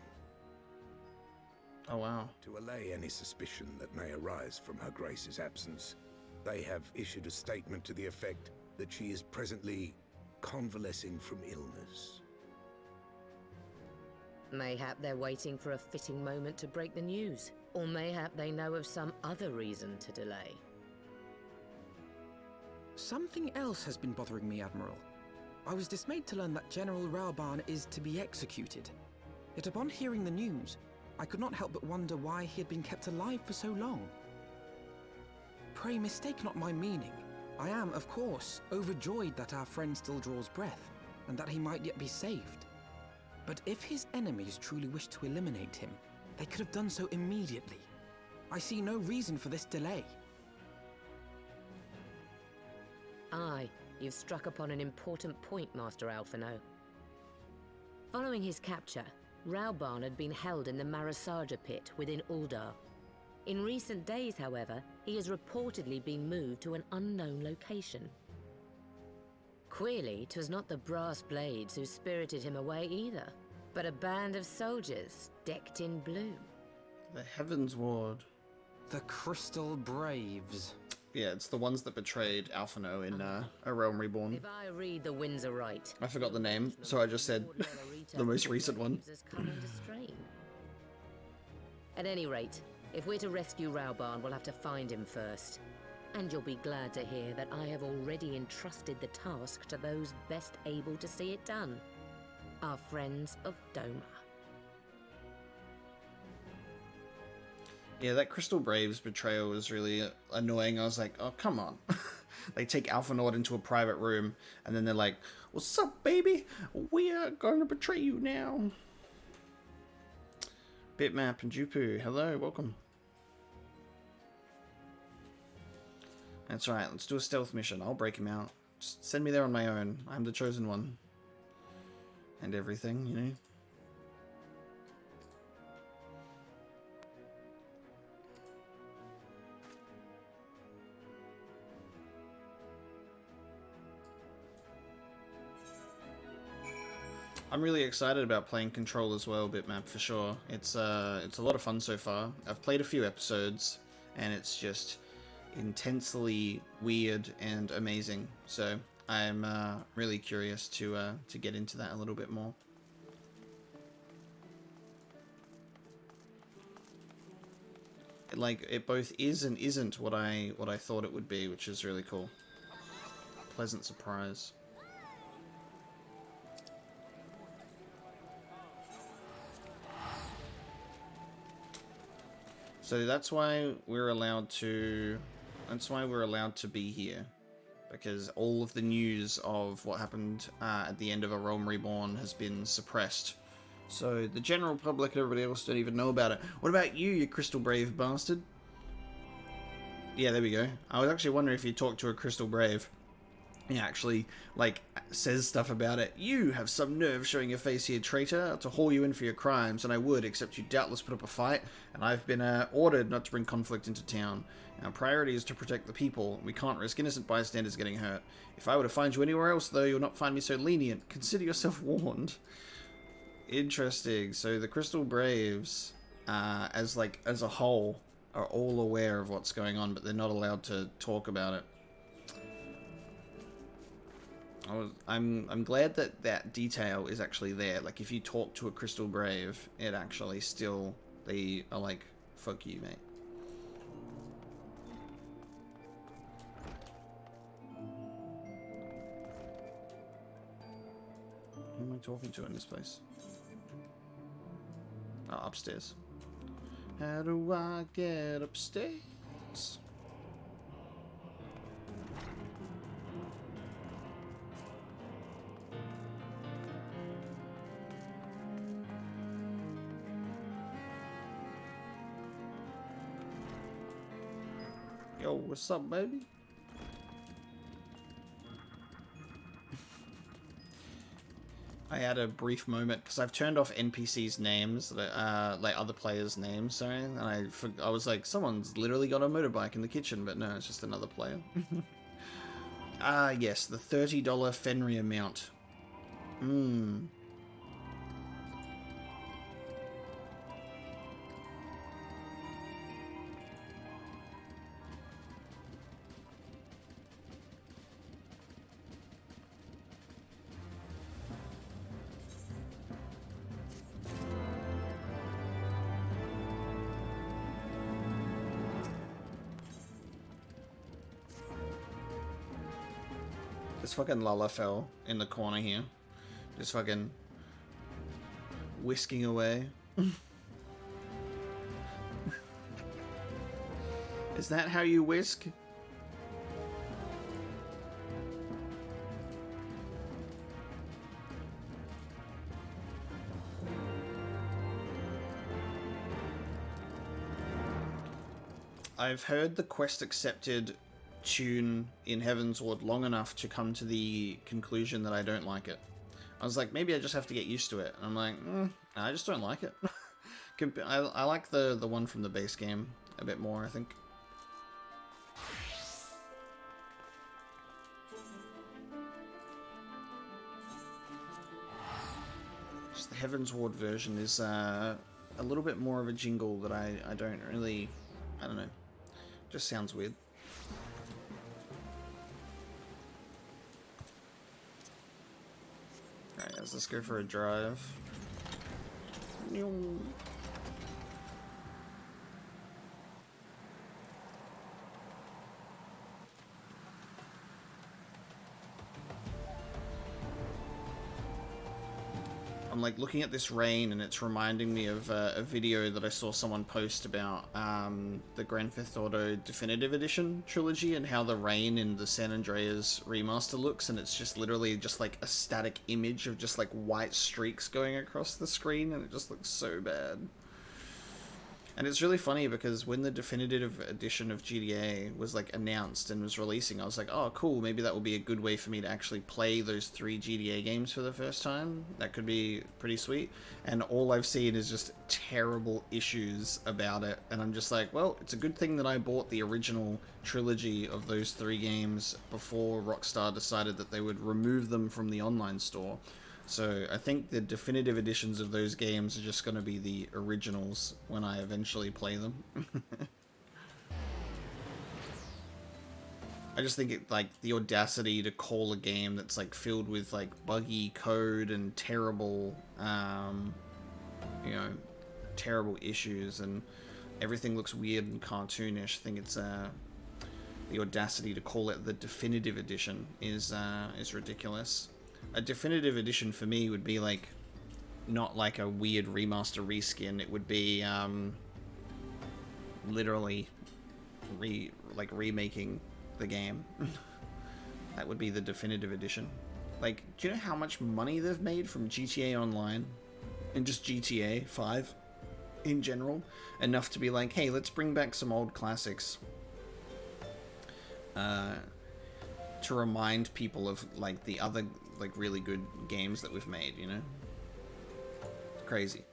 Oh wow. To allay any suspicion that may arise from Her Grace's absence, they have issued a statement to the effect that she is presently convalescing from illness. Mayhap they're waiting for a fitting moment to break the news. Or mayhap they know of some other reason to delay. Something else has been bothering me, Admiral. I was dismayed to learn that General Rauban is to be executed. Yet upon hearing the news, I could not help but wonder why he had been kept alive for so long. Pray mistake not my meaning. I am, of course, overjoyed that our friend still draws breath, and that he might yet be saved. But if his enemies truly wished to eliminate him, they could have done so immediately. I see no reason for this delay. Aye, you've struck upon an important point, Master Alphino. Following his capture, Rauban had been held in the Marasaja pit within Uldar. In recent days, however, he has reportedly been moved to an unknown location. Queerly, 'twas not the Brass Blades who spirited him away either, but a band of soldiers decked in blue. The Heavensward. The Crystal Braves. Yeah, it's the ones that betrayed Alphino in A Realm Reborn. If I read the winds aright, I forgot the name, so I just said the most recent one. has come into strain. At any rate, if we're to rescue Rauban, we'll have to find him first. And you'll be glad to hear that I have already entrusted the task to those best able to see it done. Our friends of Doma. Yeah, that Crystal Braves betrayal was really annoying. I was like, oh, come on. They take Alphanord into a private room, and then they're like, what's up, baby? We are going to betray you now. Bitmap and Jupu, hello, welcome. That's right, let's do a stealth mission. I'll break him out. Just send me there on my own. I'm the chosen one. And everything, you know. I'm really excited about playing Control as well, Bitmap, for sure. It's a lot of fun so far. I've played a few episodes, and it's just intensely weird and amazing. So I'm really curious to get into that a little bit more. It both is and isn't what I thought it would be, which is really cool. Pleasant surprise. So that's why we're allowed to be here, because all of the news of what happened at the end of A Realm Reborn has been suppressed. So the general public and everybody else don't even know about it. What about you, you Crystal Brave bastard? Yeah, there we go. I was actually wondering if you talked to a Crystal Brave. He actually, like, says stuff about it. You have some nerve showing your face here, traitor, to haul you in for your crimes, and I would, except you doubtless put up a fight, and I've been ordered not to bring conflict into town. Our priority is to protect the people. We can't risk innocent bystanders getting hurt. If I were to find you anywhere else, though, you'll not find me so lenient. Consider yourself warned. Interesting. So the Crystal Braves, as a whole, are all aware of what's going on, but they're not allowed to talk about it. I'm glad that that detail is actually there. Like, if you talk to a Crystal Brave, it actually still, they are like, fuck you, mate. Who am I talking to in this place? Oh, upstairs. How do I get upstairs? Yo, what's up, baby? I had a brief moment because I've turned off NPCs' names, like other players' names, sorry, and I was like, someone's literally got a motorbike in the kitchen, but no, it's just another player. Yes, the $30 Fenrir mount. This fucking Lalafell in the corner here. Just fucking whisking away. Is that how you whisk? I've heard the quest accepted tune in Heavensward long enough to come to the conclusion that I don't like it. I was like, maybe I just have to get used to it. And I'm like, I just don't like it. I like the one from the base game a bit more, I think. Just the Heavensward version is a little bit more of a jingle that I don't really, I don't know, just sounds weird. Alright, let's go for a drive. I'm like looking at this rain and it's reminding me of a video that I saw someone post about the Grand Theft Auto Definitive Edition trilogy and how the rain in the San Andreas remaster looks, and it's just literally just like a static image of just like white streaks going across the screen, and it just looks so bad. And it's really funny because when the definitive edition of GTA was like announced and was releasing, I was like, oh cool, maybe that will be a good way for me to actually play those 3 GTA games for the first time. That could be pretty sweet. And all I've seen is just terrible issues about it. And I'm just like, well, it's a good thing that I bought the original trilogy of those 3 games before Rockstar decided that they would remove them from the online store. So I think the definitive editions of those games are just going to be the originals when I eventually play them. I just think it, like, the audacity to call a game that's like filled with like buggy code and terrible, you know, terrible issues, and everything looks weird and cartoonish. I think it's the audacity to call it the definitive edition is ridiculous. A definitive edition for me would be like, not like a weird remaster reskin. It would be literally remaking the game. That would be the definitive edition. Like, do you know how much money they've made from GTA Online and just GTA 5 in general? Enough to be like, hey, let's bring back some old classics. To remind people of like the other like really good games that we've made, you know? It's crazy.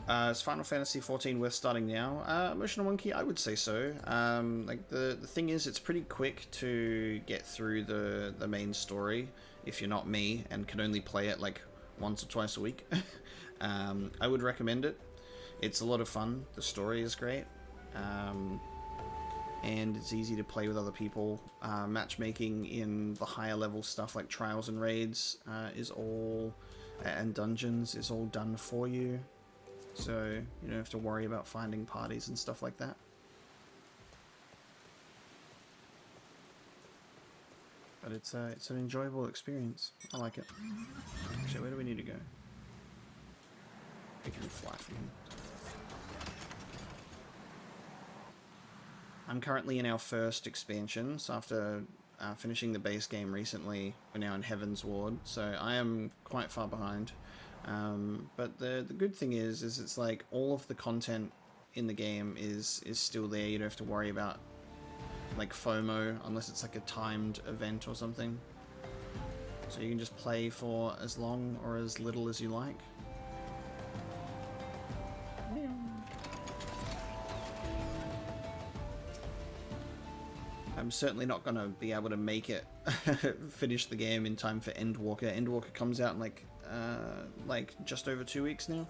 Is Final Fantasy XIV worth starting now? Emotional Monkey, I would say so. Like the thing is, it's pretty quick to get through the main story if you're not me and can only play it like once or twice a week. I would recommend it. It's a lot of fun. The story is great. And it's easy to play with other people. Matchmaking in the higher level stuff like trials and raids is all, and dungeons is all done for you. So you don't have to worry about finding parties and stuff like that. But it's an enjoyable experience. I like it. Actually, where do we need to go? We can fly from here. I'm currently in our first expansion, so after finishing the base game recently, we're now in Heavensward, so I am quite far behind. But the good thing is it's like all of the content in the game is still there. You don't have to worry about like FOMO unless it's like a timed event or something. So you can just play for as long or as little as you like. I'm certainly not going to be able to make it finish the game in time for Endwalker. Endwalker comes out in like just over 2 weeks now.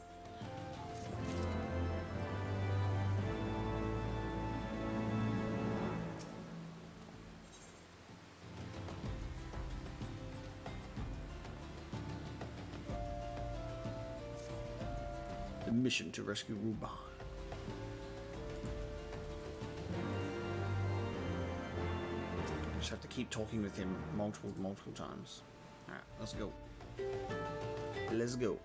The mission to rescue Rauban. Just have to keep talking with him multiple times. Alright, let's go. Let's go.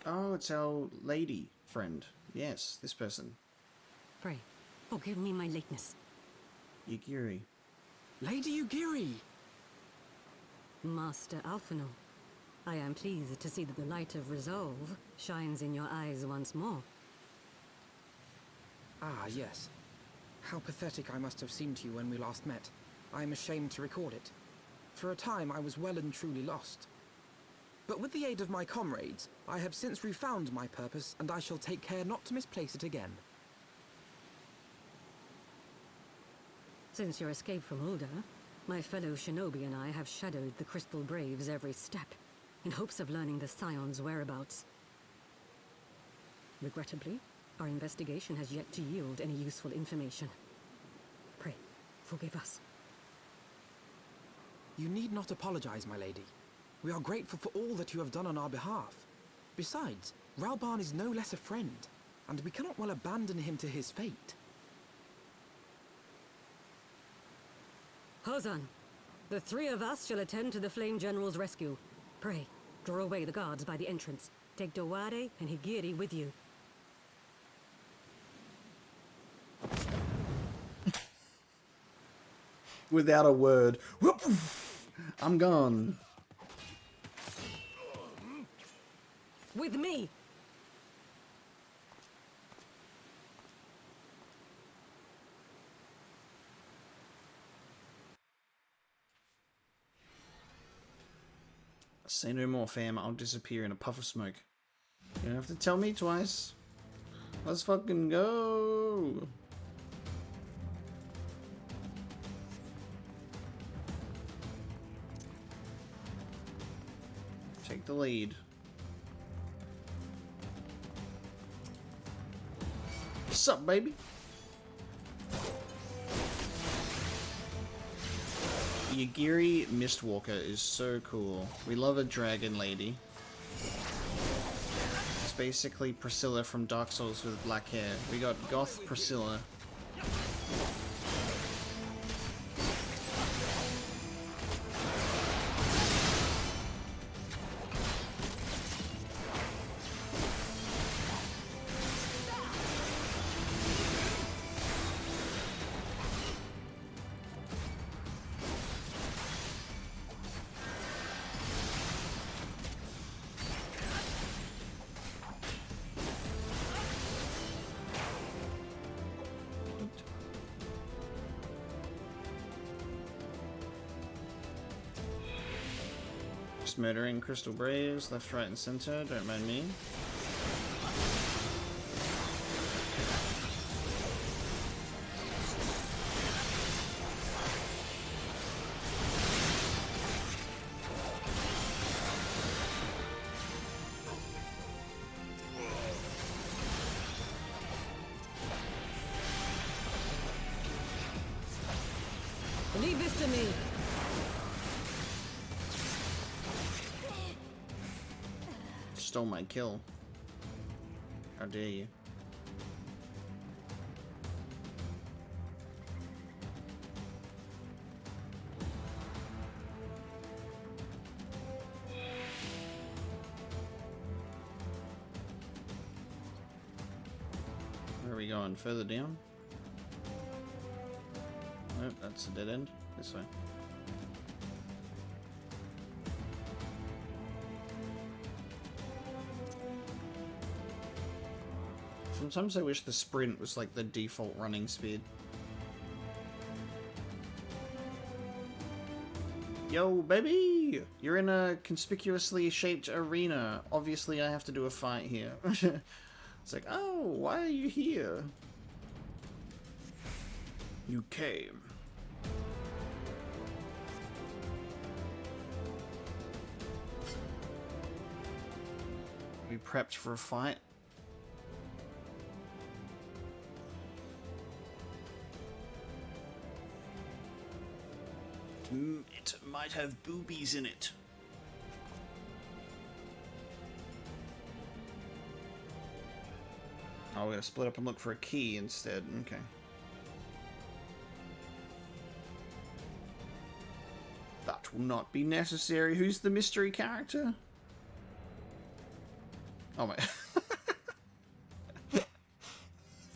Oh, it's our lady friend. Yes, this person. Pray, forgive me my lateness. Yugiri. Lady Yugiri! Master Alphinaud, I am pleased to see that the light of resolve shines in your eyes once more. Ah, yes. How pathetic I must have seemed to you when we last met. I am ashamed to record it. For a time, I was well and truly lost. But with the aid of my comrades, I have since refound my purpose, and I shall take care not to misplace it again. Since your escape from Ulda, my fellow shinobi and I have shadowed the Crystal Braves every step, in hopes of learning the Scion's whereabouts. Regrettably, our investigation has yet to yield any useful information. Pray, forgive us. You need not apologize, my lady. We are grateful for all that you have done on our behalf. Besides, Rauban is no less a friend, and we cannot well abandon him to his fate. Hozan, the 3 of us shall attend to the Flame General's rescue. Pray, draw away the guards by the entrance. Take Dowade and Higiri with you. without a word. I'm gone. With me! Say no more, fam. I'll disappear in a puff of smoke. You don't have to tell me twice. Let's fucking go. Take the lead. What's up, baby? Yagiri Mistwalker is so cool. We love a dragon lady. It's basically Priscilla from Dark Souls with black hair. We got Goth Priscilla. Just murdering Crystal Braves, left, right, and center. Don't mind me. Leave this to me! Stole my kill. How dare you? Where are we going? Further down? Nope, that's a dead end. This way. Sometimes I wish the sprint was like the default running speed. Yo, baby! You're in a conspicuously shaped arena. Obviously I have to do a fight here. It's like, oh, why are you here? You came. We prepped for a fight. It might have boobies in it. Oh, we're gonna split up and look for a key instead. Okay. That will not be necessary. Who's the mystery character? Oh my.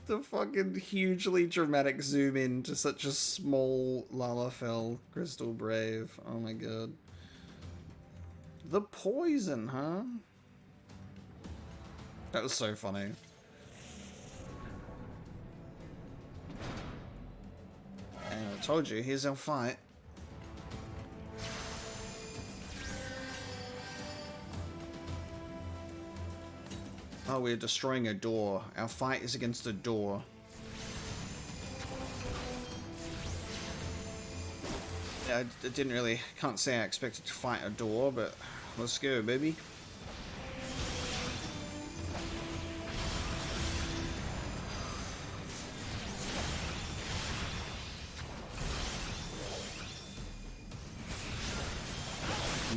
The fucking hugely dramatic zoom in to such a small Lalafell Crystal Brave. Oh my god. The poison, huh? That was so funny. And I told you, here's our fight. Oh, we're destroying a door. Our fight is against a door. Yeah, I didn't really... Can't say I expected to fight a door, but let's go, baby.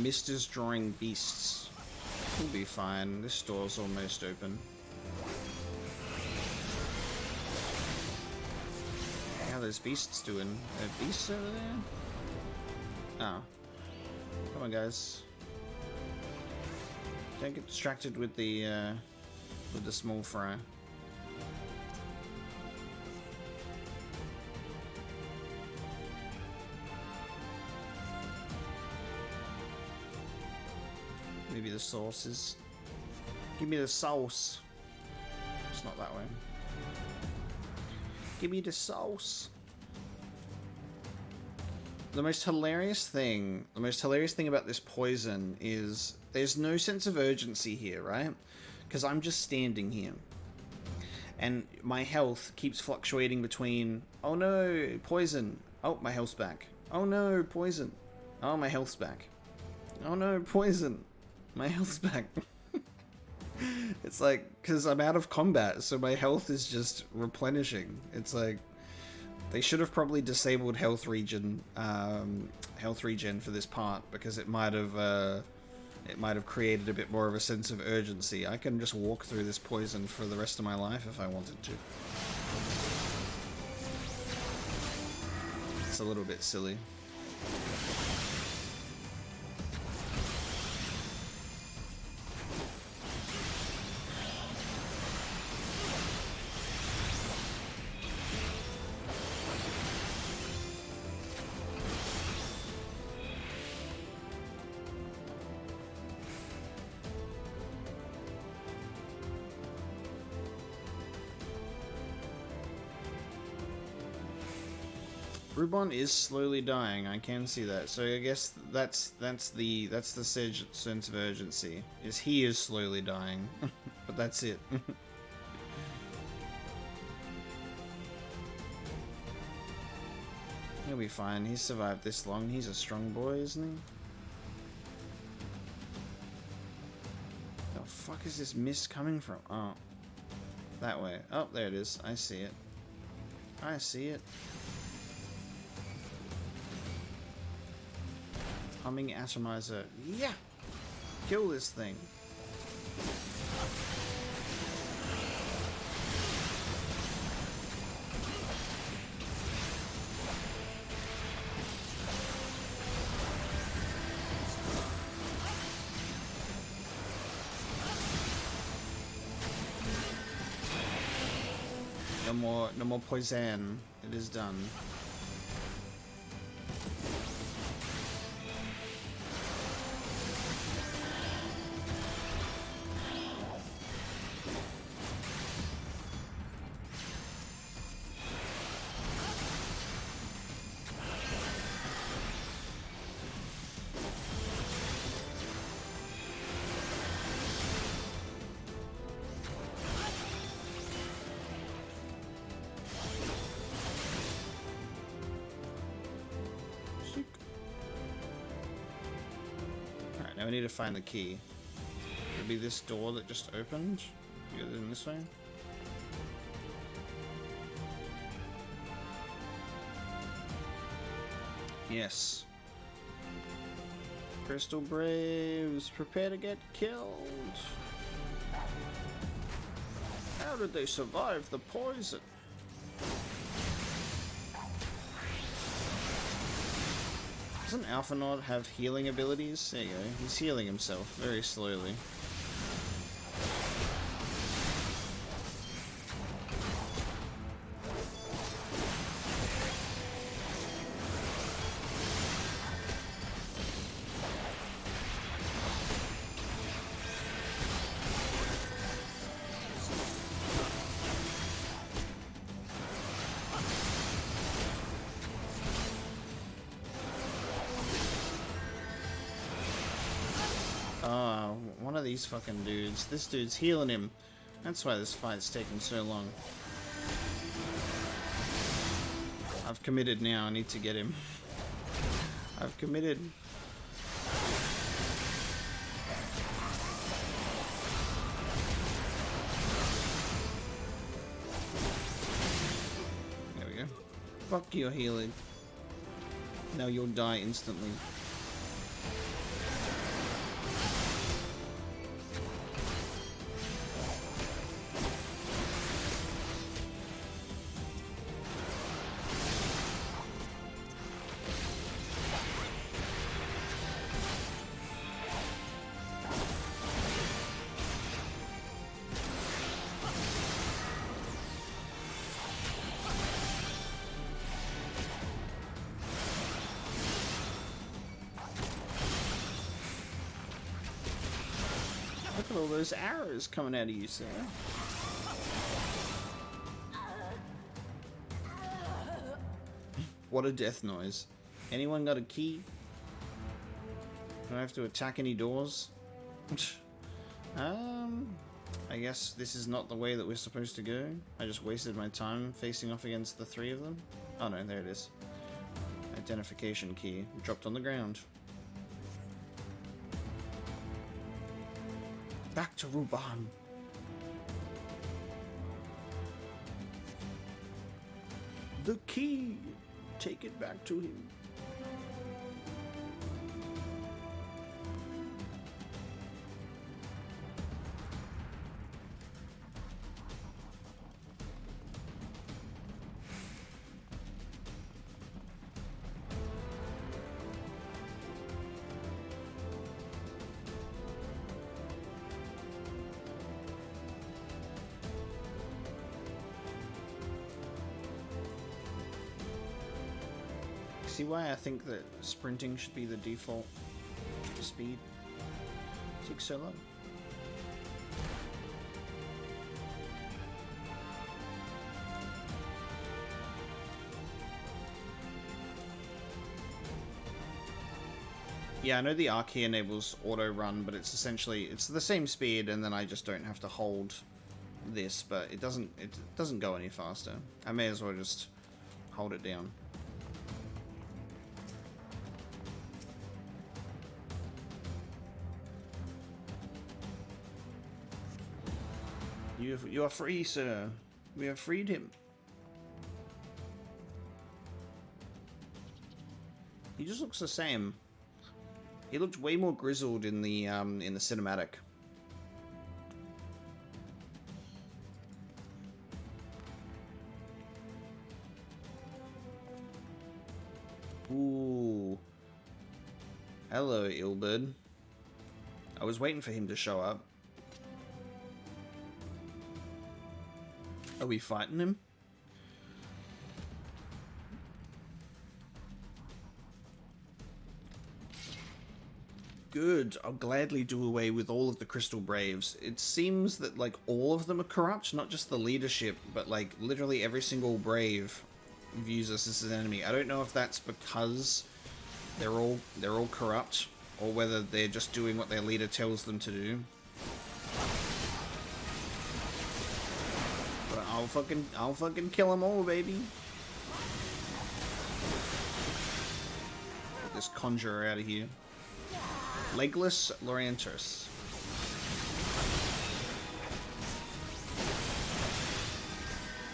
Mister's drawing beasts. We'll be fine. This door's almost open. How are those beasts doing? Are there beasts over there? Oh. Come on, guys. Don't get distracted with the small fry. Maybe the sauce is... Give me the sauce. It's not that way. Give me the sauce. The most hilarious thing about this poison is there's no sense of urgency here, right? Because I'm just standing here. And my health keeps fluctuating between, oh no, poison. Oh, my health's back. Oh no, poison. Oh, my health's back. Oh no, poison. My health's back. It's like, because I'm out of combat, so my health is just replenishing. It's like, they should have probably disabled health regen for this part, because it might have created a bit more of a sense of urgency. I can just walk through this poison for the rest of my life if I wanted to. It's a little bit silly. Rauban is slowly dying. I can see that. So I guess that's the sense of urgency. Is he is slowly dying, but that's it. He'll be fine. He's survived this long. He's a strong boy, isn't he? The fuck is this mist coming from? Oh, that way. Oh, there it is. I see it. I see it. Humming atomizer. Yeah! Kill this thing. No more poison. It is done. Now we need to find the key. It'll be this door that just opened. Get it in this way. Yes. Crystal Braves, prepare to get killed. How did they survive the poison? Doesn't Alphinaud have healing abilities? There you go. He's healing himself very slowly. One of these fucking dudes. This dude's healing him. That's why this fight's taking so long. I've committed now. I need to get him. I've committed. There we go. Fuck your healing. Now you'll die instantly. all those arrows coming out of you, sir? What a death noise. Anyone got a key? Do I have to attack any doors? I guess this is not the way that we're supposed to go. I just wasted my time facing off against the three of them. Oh no, there it is. Identification key. Dropped on the ground. Back to Rauban. The key! Take it back to him. See why I think that sprinting should be the default speed? It takes so long. Yeah, I know the arc key enables auto run, but it's essentially it's the same speed, and then I just don't have to hold this, but it doesn't go any faster. I may as well just hold it down. You are free, sir. We have freed him. He just looks the same. He looked way more grizzled in the cinematic. Ooh. Hello, Ilberd. I was waiting for him to show up. Are we fighting him? Good. I'll gladly do away with all of the Crystal Braves. It seems that like all of them are corrupt, not just the leadership, but like literally every single Brave views us as an enemy. I don't know if that's because they're all corrupt, or whether they're just doing what their leader tells them to do. I'll fucking kill them all, baby. Get this conjurer out of here. Legless Laurentus.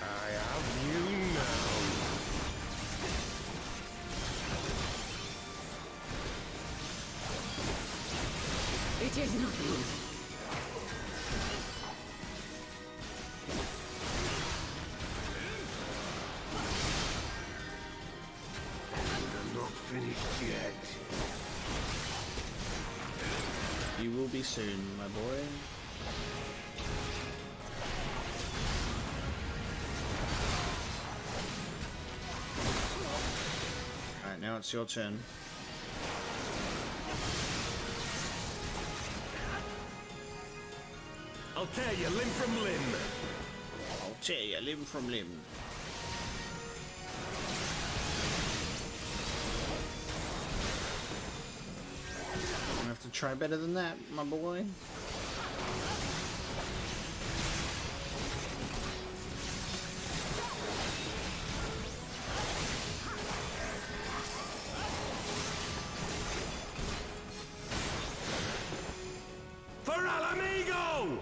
I have you now. It is nothing. You will be soon, my boy. Alright, now it's your turn. I'll tear you limb from limb. I'll tear you limb from limb. To try better than that, my boy. For Alamigo!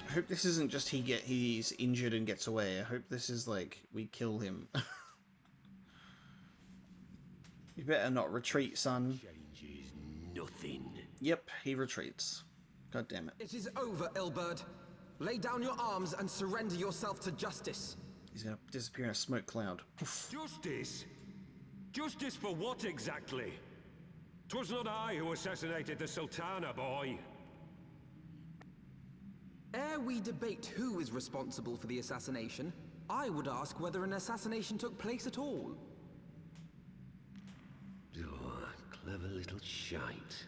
I hope this isn't just he's injured and gets away. I hope this is like we kill him. You better not retreat, son. Changes nothing. Yep, he retreats. God damn it. It is over, Ilberd. Lay down your arms and surrender yourself to justice. He's gonna disappear in a smoke cloud. Justice? Justice for what exactly? 'Twas not I who assassinated the Sultana, boy. Ere we debate who is responsible for the assassination, I would ask whether an assassination took place at all. Oh, clever little shite.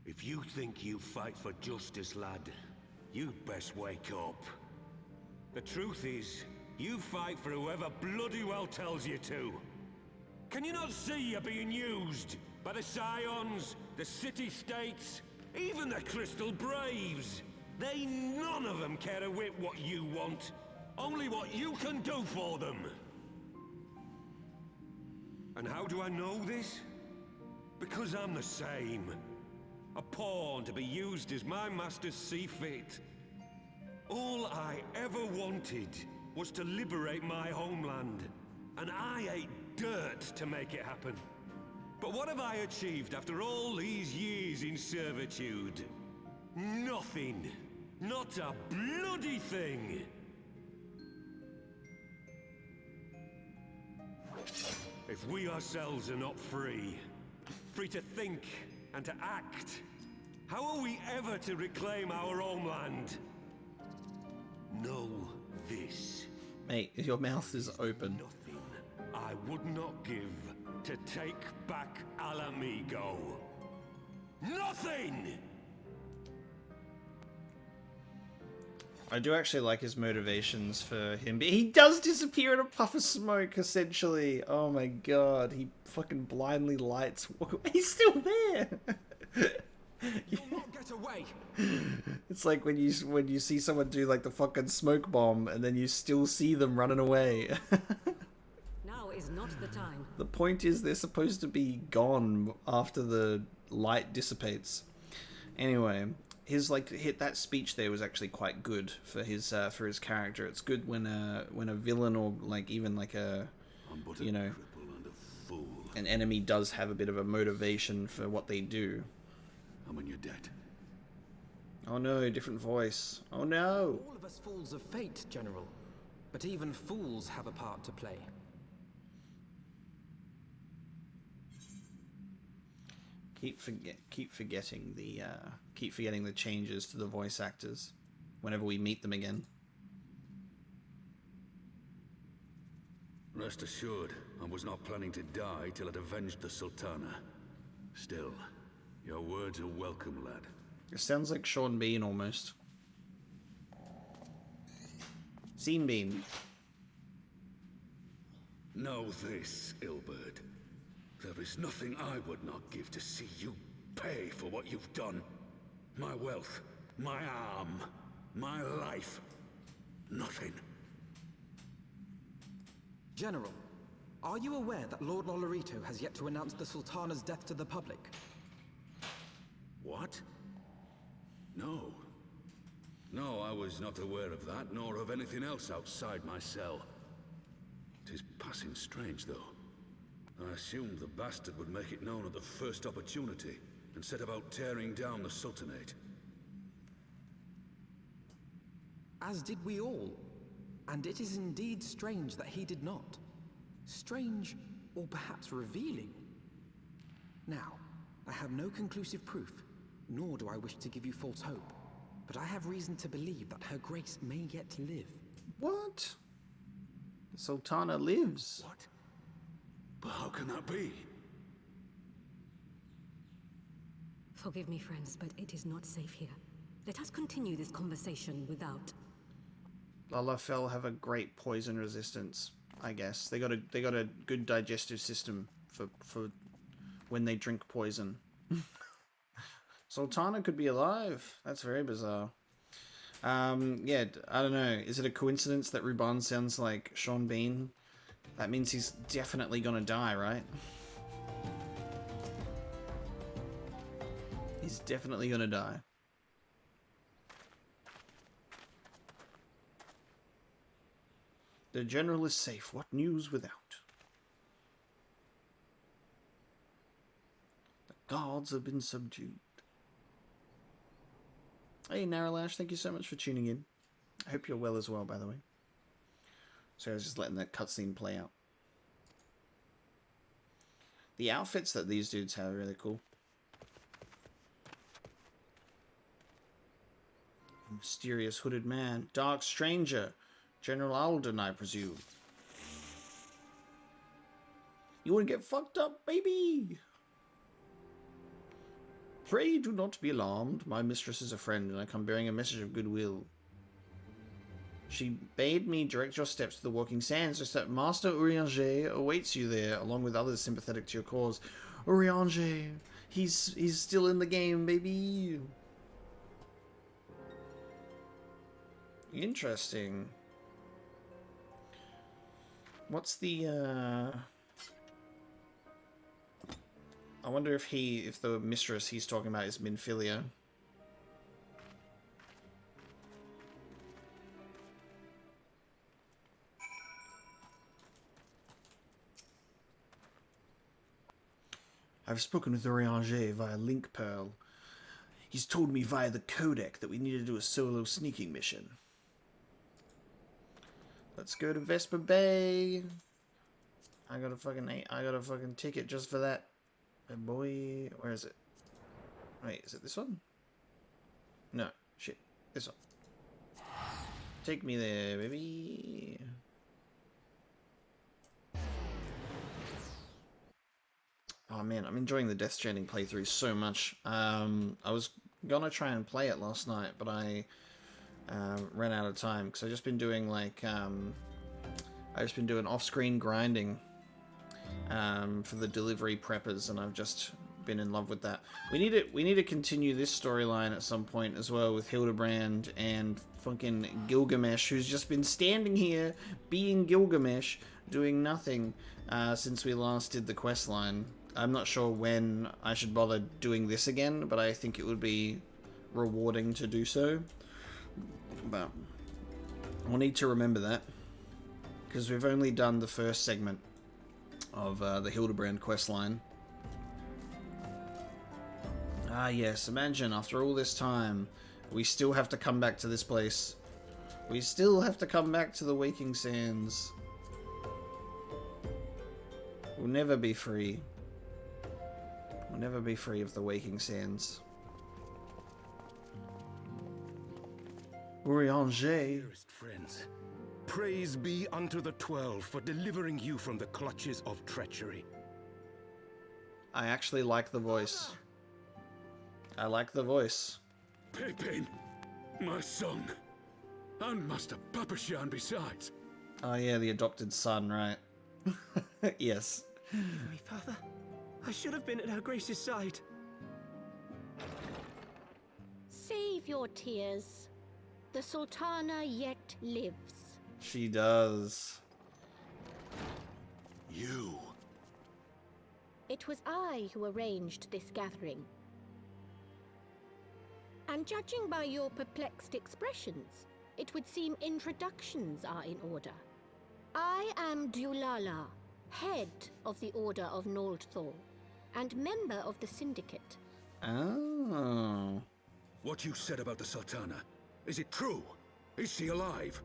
If you think you fight for justice, lad, you'd best wake up. The truth is, you fight for whoever bloody well tells you to. Can you not see you're being used? By the Scions, the City-States, even the Crystal Braves. They none of them care a whit what you want. Only what you can do for them. And how do I know this? Because I'm the same. A pawn to be used as my masters see fit. All I ever wanted was to liberate my homeland. And I ate dirt to make it happen. But what have I achieved after all these years in servitude? Nothing. Not a bloody thing. If we ourselves are not free, free to think and to act, how are we ever to reclaim our homeland? Know this. Mate, your mouth is open. Nothing I would not give to take back Alamigo. Nothing! I do actually like his motivations for him. He does disappear in a puff of smoke, essentially. Oh my god, he fucking blindly lights. He's still there! You'll not get away! It's like when you see someone do like the fucking smoke bomb and then you still see them running away. Now is not the time. The point is they're supposed to be gone after the light dissipates. Anyway, that speech there was actually quite good for his character. It's good when a villain or like even like an enemy does have a bit of a motivation for what they do. And when you're dead. Oh no, different voice. Oh no. All of us fools of fate, General. But even fools have a part to play. Keep forgetting the changes to the voice actors whenever we meet them again. Rest assured, I was not planning to die till I'd avenged the Sultana. Still, your words are welcome, lad. It sounds like Sean Bean almost. Scene Bean. Know this, Ilbert. There is nothing I would not give to see you pay for what you've done. My wealth, my arm, my life. Nothing. General, are you aware that Lord Lolorito has yet to announce the Sultana's death to the public? What? No. No, I was not aware of that, nor of anything else outside my cell. 'Tis passing strange, though. I assumed the bastard would make it known at the first opportunity, and set about tearing down the Sultanate. As did we all. And it is indeed strange that he did not. Strange, or perhaps revealing. Now, I have no conclusive proof, nor do I wish to give you false hope, but I have reason to believe that Her Grace may yet live. What? The Sultana lives. What? But how can that be? Forgive me, friends, but it is not safe here. Let us continue this conversation without... Lalafell have a great poison resistance, I guess. They got a good digestive system for when they drink poison. Sultana could be alive. That's very bizarre. Yeah, I don't know. Is it a coincidence that Rauban sounds like Sean Bean? That means he's definitely gonna die, right? He's definitely gonna die. The general is safe. What news without? The gods have been subdued. Hey, Narrowlash, thank you so much for tuning in. I hope you're well as well, by the way. So I was just letting that cutscene play out. The outfits that these dudes have are really cool. A mysterious hooded man. Dark stranger. General Alden, I presume. You want to get fucked up, baby? Pray do not be alarmed. My mistress is a friend, and I come bearing a message of goodwill. She bade me direct your steps to the Walking Sands, just that Master Urianger awaits you there, along with others sympathetic to your cause. Urianger, he's still in the game, baby. Interesting. What's the I wonder if the mistress he's talking about is Minfilia. I've spoken with Urianger via Link Pearl. He's told me via the codec that we need to do a solo sneaking mission. Let's go to Vesper Bay. I got a fucking ticket just for that. Hey boy, where is it? Wait, is it this one? No, shit, this one. Take me there, baby. Oh man, I'm enjoying the Death Stranding playthrough so much. I was gonna try and play it last night, but I ran out of time because I've just been doing like off-screen grinding for the delivery preppers, and I've just been in love with that. We need to continue this storyline at some point as well with Hildebrand and fucking Gilgamesh, who's just been standing here being Gilgamesh, doing nothing since we last did the quest line. I'm not sure when I should bother doing this again, but I think it would be rewarding to do so. But we'll need to remember that, because we've only done the first segment of the Hildebrand questline. Ah yes, imagine after all this time, we still have to come back to this place. We still have to come back to the Waking Sands. We'll never be free. We'll never be free of the Waking Sands. Urianger. Dearest friends, praise be unto the 12 for delivering you from the clutches of treachery. I actually like the voice. I like the voice. Pippin, my son, and Master Papashan besides. Oh yeah, the adopted son, right? Yes. Forgive me, Father. I should have been at Her Grace's side. Save your tears. The Sultana yet lives. She does. You. It was I who arranged this gathering. And judging by your perplexed expressions, it would seem introductions are in order. I am Dulala, head of the Order of Noldthor, and member of the Syndicate. Oh. What you said about the Sultana, is it true? Is she alive?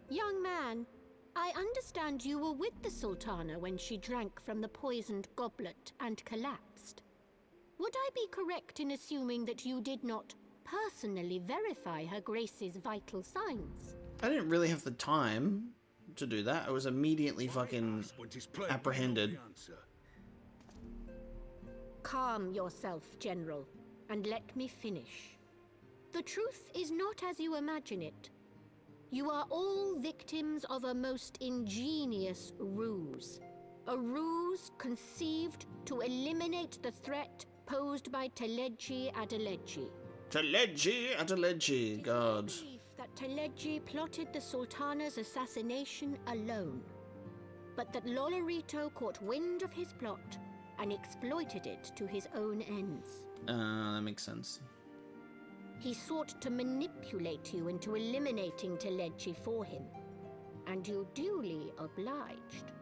Young man, I understand you were with the Sultana when she drank from the poisoned goblet and collapsed. Would I be correct in assuming that you did not personally verify Her Grace's vital signs? I didn't really have the time to do that. I was immediately fucking apprehended. Calm yourself, General, and let me finish. The truth is not as you imagine it. You are all victims of a most ingenious ruse. A ruse conceived to eliminate the threat posed by Teleji Adeleji. Teleji Adeleji, God. That Teleji plotted the Sultana's assassination alone, but that Lolorito caught wind of his plot and exploited it to his own ends. That makes sense. He sought to manipulate you into eliminating Teleji for him, and you duly obliged.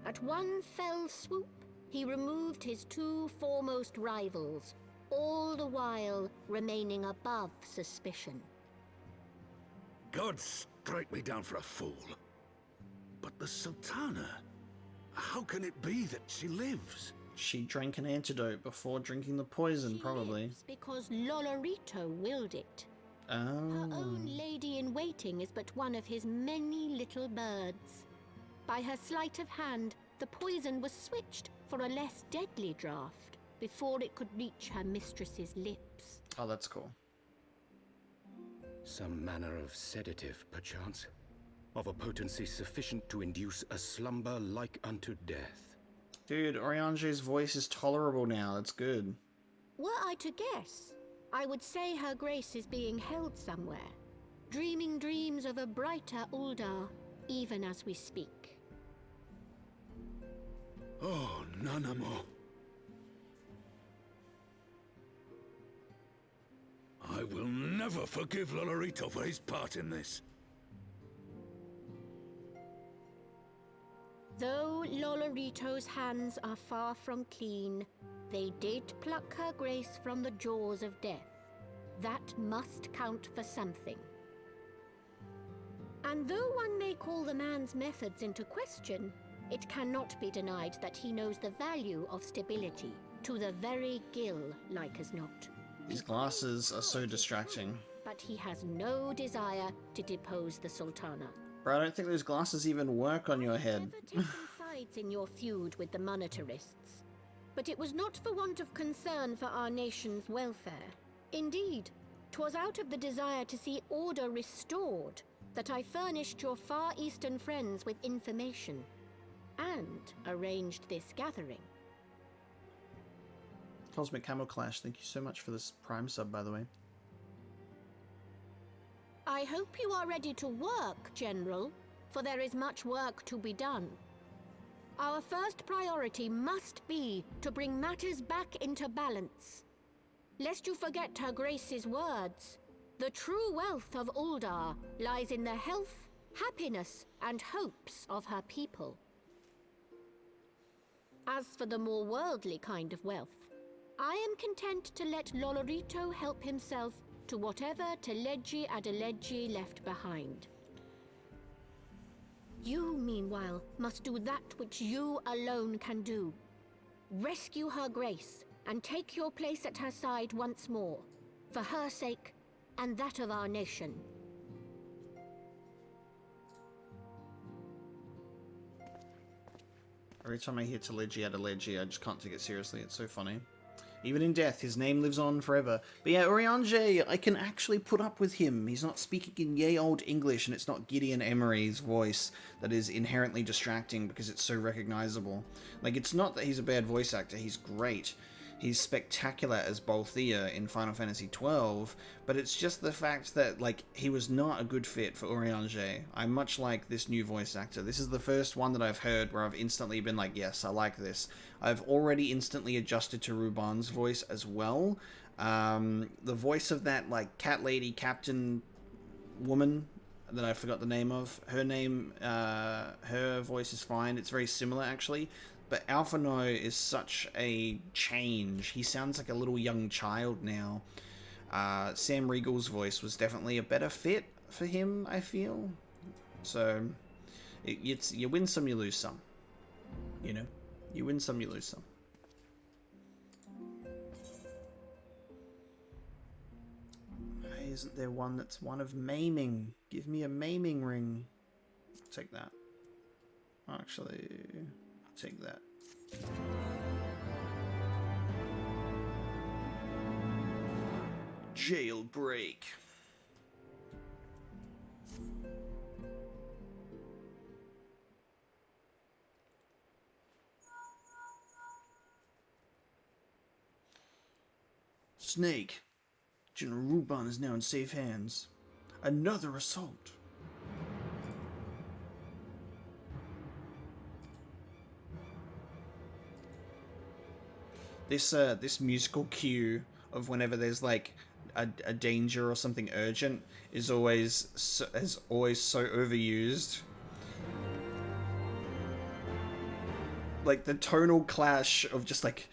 At one fell swoop, he removed his two foremost rivals, all the while remaining above suspicion. God strike me down for a fool. But the Sultana, how can it be that she lives? She drank an antidote before drinking the poison, probably. Lives because Lolorito willed it. Oh. Her own lady-in-waiting is but one of his many little birds. By her sleight of hand, the poison was switched for a less deadly draught before it could reach her mistress's lips. Oh, that's cool. Some manner of sedative, perchance, of a potency sufficient to induce a slumber like unto death. Dude, Oriange's voice is tolerable now. That's good. Were I to guess, I would say her grace is being held somewhere, dreaming dreams of a brighter Uldar, even as we speak. Oh, Nanamo. I will never forgive Lolorito for his part in this. Though Lolorito's hands are far from clean, they did pluck her grace from the jaws of death. That must count for something. And though one may call the man's methods into question, it cannot be denied that he knows the value of stability, to the very gill, like as not. These glasses are so distracting. But he has no desire to depose the Sultana. Bro, I don't think those glasses even work on your head. Taken sides in your feud with the monetarists. But it was not for want of concern for our nation's welfare. Indeed, 'twas out of the desire to see order restored that I furnished your Far Eastern friends with information and arranged this gathering. Cosmic Camel Clash, thank you so much for this Prime sub, by the way. I hope you are ready to work, General, for there is much work to be done. Our first priority must be to bring matters back into balance. Lest you forget Her Grace's words, the true wealth of Uldar lies in the health, happiness, and hopes of her people. As for the more worldly kind of wealth, I am content to let Lolorito help himself to whatever Teledji Adeledji left behind. You, meanwhile, must do that which you alone can do. Rescue Her Grace and take your place at her side once more, for her sake and that of our nation. Every time I hear Teledji Adeledji, I just can't take it seriously. It's so funny. Even in death, his name lives on forever. But yeah, Oriange, I can actually put up with him. He's not speaking in ye old English, and it's not Gideon Emery's voice that is inherently distracting because it's so recognizable. Like, it's not that he's a bad voice actor, he's great. He's spectacular as Balthea in Final Fantasy XII, but it's just the fact that, like, he was not a good fit for Oriange. I much like this new voice actor. This is the first one that I've heard where I've instantly been like, yes, I like this. I've already instantly adjusted to Rauban's voice as well. The voice of that, like, cat lady captain woman that I forgot the name of, her voice is fine. It's very similar, actually. But Alphino is such a change. He sounds like a little young child now. Sam Riegel's voice was definitely a better fit for him, I feel. So, it's you win some, you lose some. You know? You win some, you lose some. Isn't there one that's one of maiming? Give me a maiming ring. I'll take that. Actually, I'll take that. Jailbreak. Snake. General Rauban is now in safe hands. Another assault. This musical cue of whenever there's like a danger or something urgent is always so overused. Like the tonal clash of just like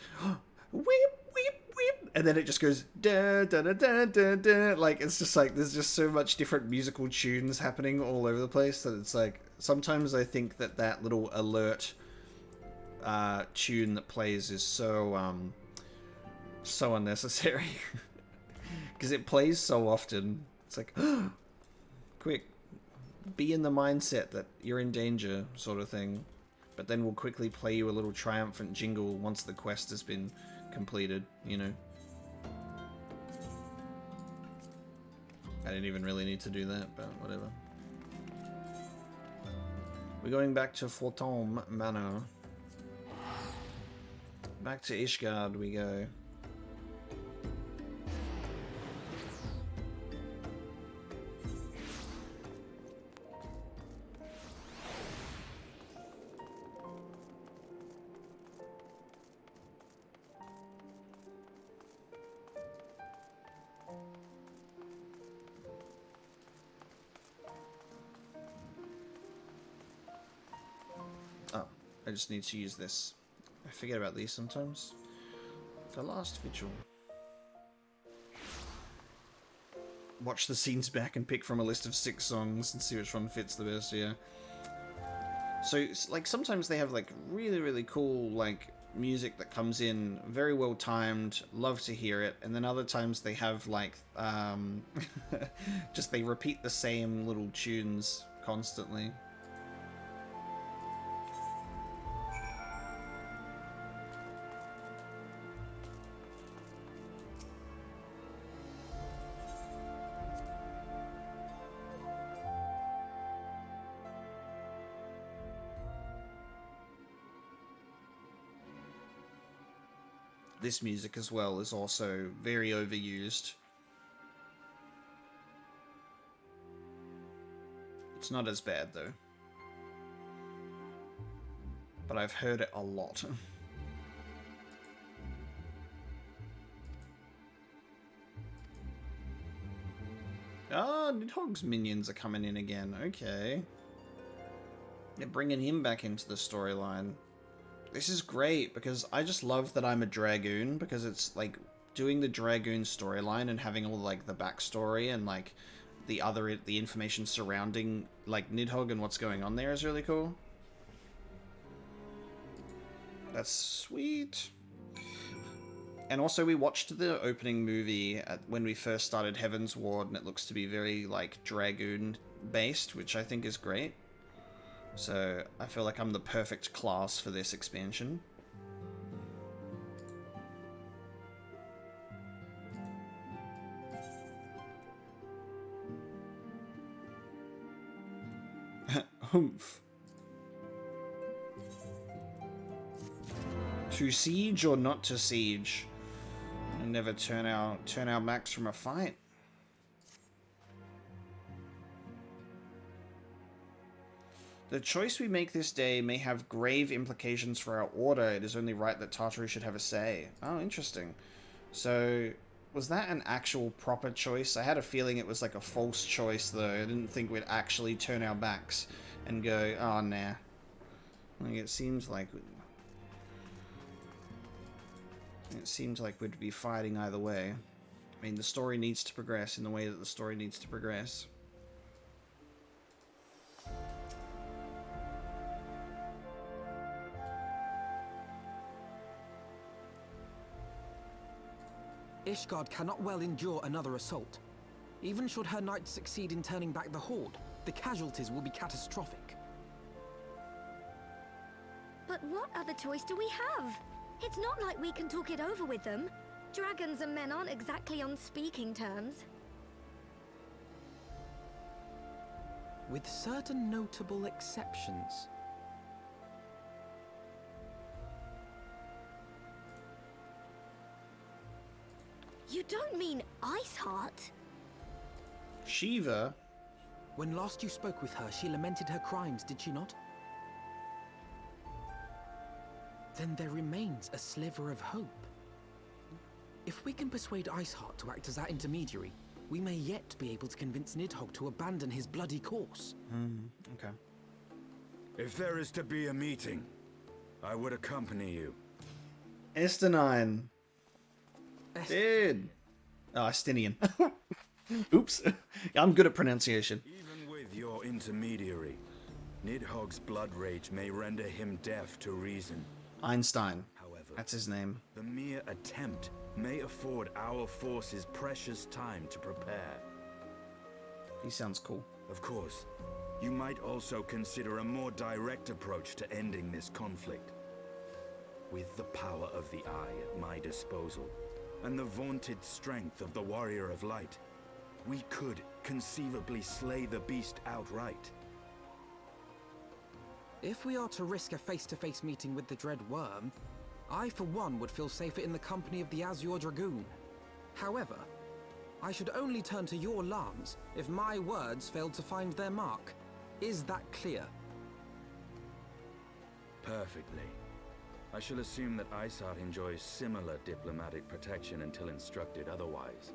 whip whip whip, and then it just goes da da da da da da. Like it's just like there's just so much different musical tunes happening all over the place that it's like sometimes I think that little alert tune that plays is so so unnecessary. Because it plays so often. It's like, quick, be in the mindset that you're in danger, sort of thing. But then we'll quickly play you a little triumphant jingle once the quest has been completed, you know. I didn't even really need to do that, but whatever. We're going back to Fortemps manor. Back to Ishgard we go. I just need to use this. I forget about these sometimes. The Last Vigil. Watch the scenes back and pick from a list of 6 songs and see which one fits the best, yeah. So, like, sometimes they have, like, really, really cool, like, music that comes in, very well timed, love to hear it, and then other times they have, like, just they repeat the same little tunes constantly. This music as well is also very overused. It's not as bad though. But I've heard it a lot. Ah, Nidhogg's minions are coming in again. Okay. They're bringing him back into the storyline. This is great, because I just love that I'm a Dragoon, because it's, like, doing the Dragoon storyline and having all, like, the backstory and, like, the information surrounding, like, Nidhogg and what's going on there is really cool. That's sweet. And also, we watched the opening movie when we first started Heavensward, and it looks to be very, like, Dragoon-based, which I think is great. So, I feel like I'm the perfect class for this expansion. Humph. To siege or not to siege? I never turn our backs from a fight. The choice we make this day may have grave implications for our order. It is only right that Tartaru should have a say. Oh, interesting. So, was that an actual proper choice? I had a feeling it was like a false choice, though. I didn't think we'd actually turn our backs and go, oh, nah. Like, it seems like we'd be fighting either way. I mean, the story needs to progress in the way that the story needs to progress. Ishgard cannot well endure another assault. Even should her knights succeed in turning back the Horde, the casualties will be catastrophic. But what other choice do we have? It's not like we can talk it over with them. Dragons and men aren't exactly on speaking terms. With certain notable exceptions. You don't mean Iceheart? Shiva? When last you spoke with her, she lamented her crimes, did she not? Then there remains a sliver of hope. If we can persuade Iceheart to act as our intermediary, we may yet be able to convince Nidhogg to abandon his bloody course. Okay. If there is to be a meeting, I would accompany you. Estinien. Dude. Oh, Estinien. Oops. I'm good at pronunciation. Even with your intermediary, Nidhogg's blood rage may render him deaf to reason. Einstein. However, That's his name. The mere attempt may afford our forces precious time to prepare. He sounds cool. Of course, you might also consider a more direct approach to ending this conflict. With the power of the Eye at my disposal, and the vaunted strength of the Warrior of Light, we could conceivably slay the beast outright. If we are to risk a face-to-face meeting with the Dread Worm, I for one would feel safer in the company of the Azure Dragoon. However, I should only turn to your Lance if my words failed to find their mark. Is that clear? Perfectly. I shall assume that Isart enjoys similar diplomatic protection until instructed otherwise.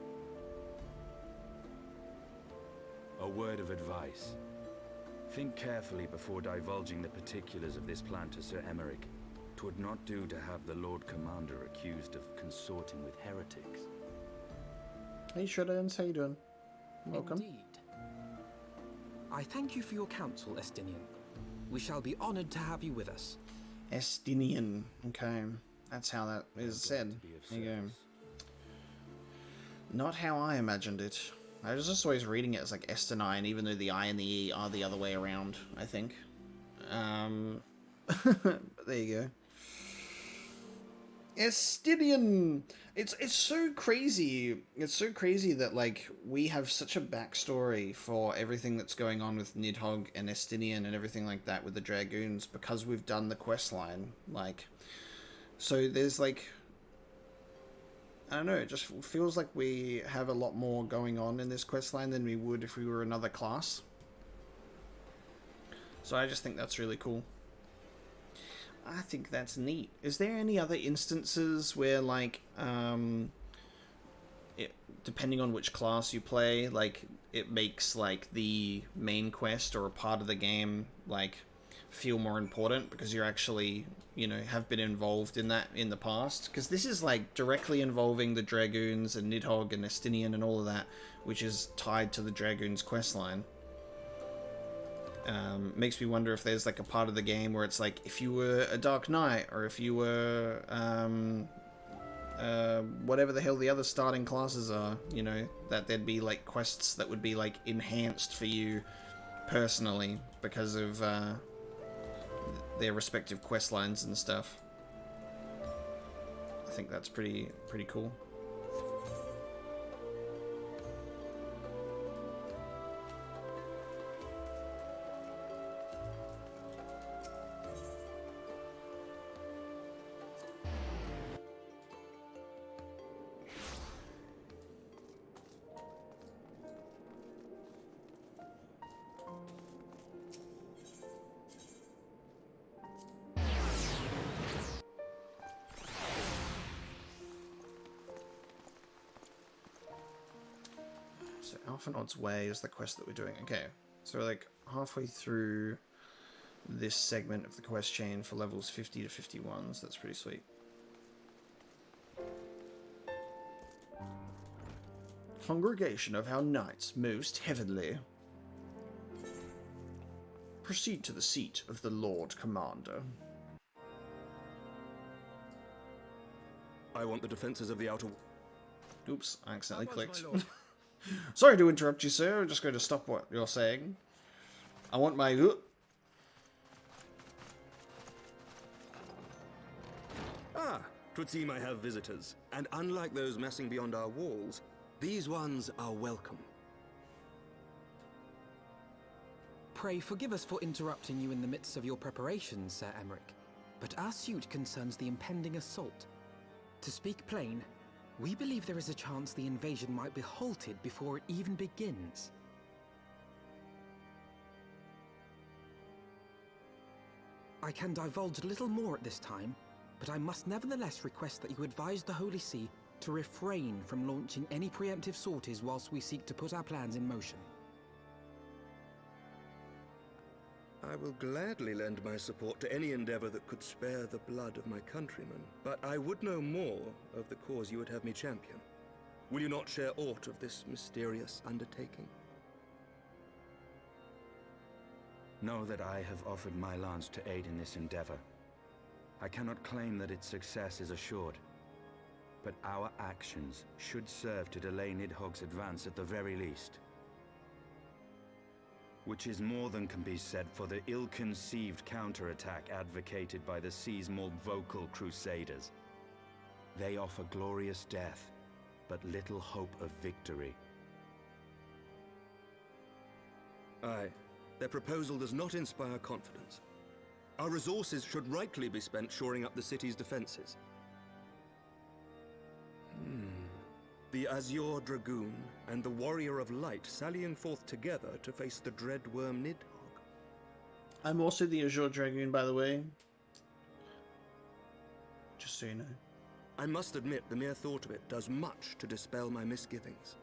A word of advice. Think carefully before divulging the particulars of this plan to Sir Emeric. 'Twould not do to have the Lord Commander accused of consorting with heretics. Hey Shredder, how you doing? Welcome. Indeed. I thank you for your counsel, Estinien. We shall be honored to have you with us. Estinien. Okay. That's how that is said. There you go. Not how I imagined it. I was just always reading it as like Estinien, even though the I and the E are the other way around, I think. But there you go. Estinien! It's so crazy. It's so crazy that like we have such a backstory for everything that's going on with Nidhogg and Estinien and everything like that with the Dragoons because we've done the quest line. Like, so there's like, I don't know, it just feels like we have a lot more going on in this quest line than we would if we were another class. So I just think that's really cool. I think that's neat. Is there any other instances where, like, depending on which class you play, like, it makes, like, the main quest or a part of the game, like, feel more important because you're actually, you know, have been involved in that in the past? Because this is, like, directly involving the Dragoons and Nidhogg and Estinien and all of that, which is tied to the Dragoons questline. Makes me wonder if there's like a part of the game where it's like if you were a Dark Knight or if you were whatever the hell the other starting classes are, you know, that there'd be like quests that would be like enhanced for you personally because of their respective quest lines and stuff. I think that's pretty cool. So Alphanod's Way is the quest that we're doing. Okay, so we're like halfway through this segment of the quest chain for levels 50 to 51, so that's pretty sweet. Congregation of our knights most heavenly. Proceed to the seat of the Lord Commander. I want the defenses of the outer... Oops, I accidentally clicked. Sorry to interrupt you, sir. I'm just going to stop what you're saying. I want my... Ah, 'twould seem I have visitors. And unlike those messing beyond our walls, these ones are welcome. Pray forgive us for interrupting you in the midst of your preparations, Sir Emeric, but our suit concerns the impending assault. To speak plain, we believe there is a chance the invasion might be halted before it even begins. I can divulge little more at this time, but I must nevertheless request that you advise the Holy See to refrain from launching any preemptive sorties whilst we seek to put our plans in motion. I will gladly lend my support to any endeavor that could spare the blood of my countrymen, but I would know more of the cause you would have me champion. Will you not share aught of this mysterious undertaking? Know that I have offered my lance to aid in this endeavor. I cannot claim that its success is assured. But our actions should serve to delay Nidhogg's advance at the very least. Which is more than can be said for the ill-conceived counterattack advocated by the Sea's more vocal crusaders. They offer glorious death, but little hope of victory. Aye, their proposal does not inspire confidence. Our resources should rightly be spent shoring up the city's defenses. The Azure Dragoon and the Warrior of Light sallying forth together to face the dread worm Nidhogg. I'm also the Azure Dragoon, by the way. Just so you know. I must admit the mere thought of it does much to dispel my misgivings.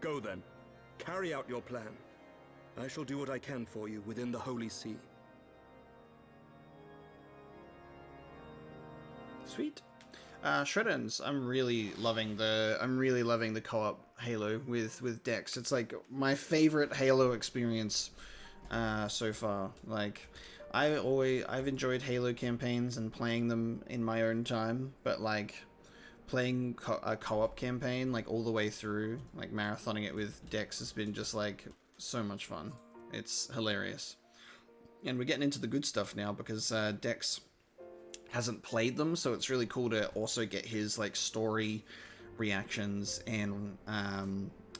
Go then. Carry out your plan. I shall do what I can for you within the Holy See. Sweet. Shredder's, I'm really loving the co-op Halo with Dex. It's like my favorite Halo experience so far. Like I've enjoyed Halo campaigns and playing them in my own time, but like playing a co-op campaign like all the way through, like marathoning it with Dex has been just like so much fun. It's hilarious. And we're getting into the good stuff now because Dex hasn't played them, so it's really cool to also get his like story reactions and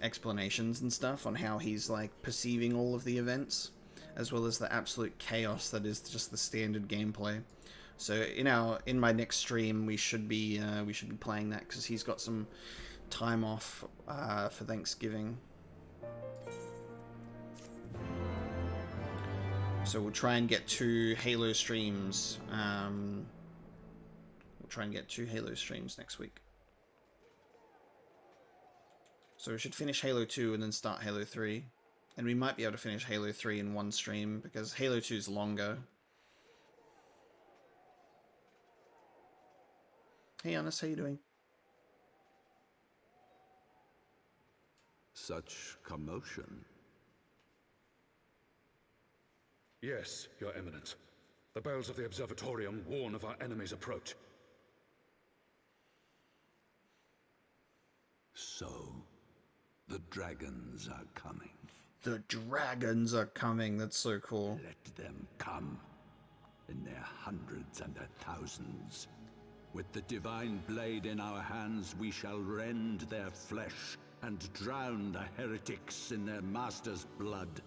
explanations and stuff on how he's like perceiving all of the events, as well as the absolute chaos that is just the standard gameplay. So in my next stream we should be playing that because he's got some time off for Thanksgiving. So we'll try and get 2 Halo streams. Try and get 2 Halo streams next week. So we should finish Halo 2 and then start Halo 3. And we might be able to finish Halo 3 in one stream because Halo 2 is longer. Hey Honest, how you doing? Such commotion. Yes, Your Eminence. The bells of the Observatorium warn of our enemy's approach. So, the dragons are coming. The dragons are coming, that's so cool. Let them come, in their hundreds and their thousands. With the divine blade in our hands, we shall rend their flesh and drown the heretics in their master's blood.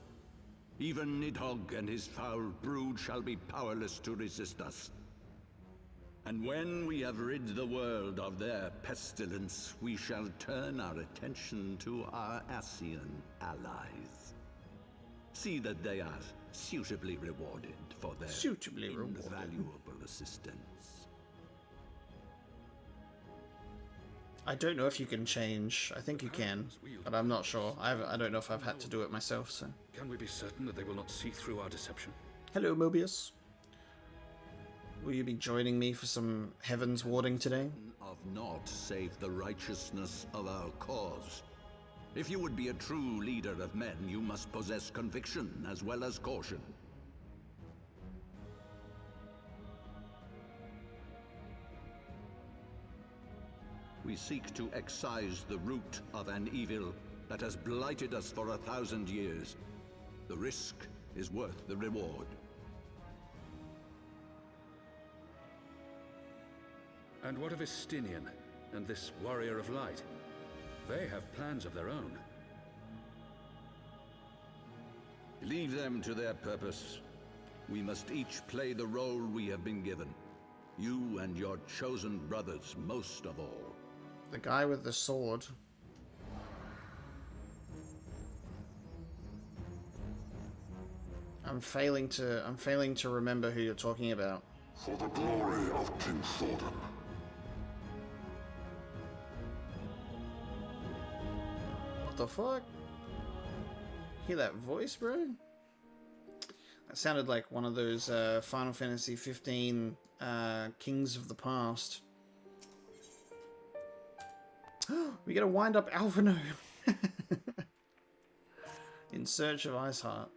Even Nidhogg and his foul brood shall be powerless to resist us. And when we have rid the world of their pestilence, we shall turn our attention to our Ascian allies. See that they are suitably rewarded for their invaluable assistance. I don't know if you can change. I think you can, but I'm not sure. I don't know if I've had to do it myself, so. Can we be certain that they will not see through our deception? Hello, Mobius. Will you be joining me for some Heavens warding today? Of naught save the righteousness of our cause. If you would be a true leader of men, you must possess conviction as well as caution. We seek to excise the root of an evil that has blighted us for 1,000 years. The risk is worth the reward. And what of Estinien and this Warrior of Light? They have plans of their own. Leave them to their purpose. We must each play the role we have been given. You and your chosen brothers most of all. The guy with the sword. I'm failing to remember who you're talking about. For the glory of King Fortemps. What the fuck? Hear that voice, bro? That sounded like one of those Final Fantasy 15 Kings of the Past. We gotta wind up Alphino. In search of Iceheart.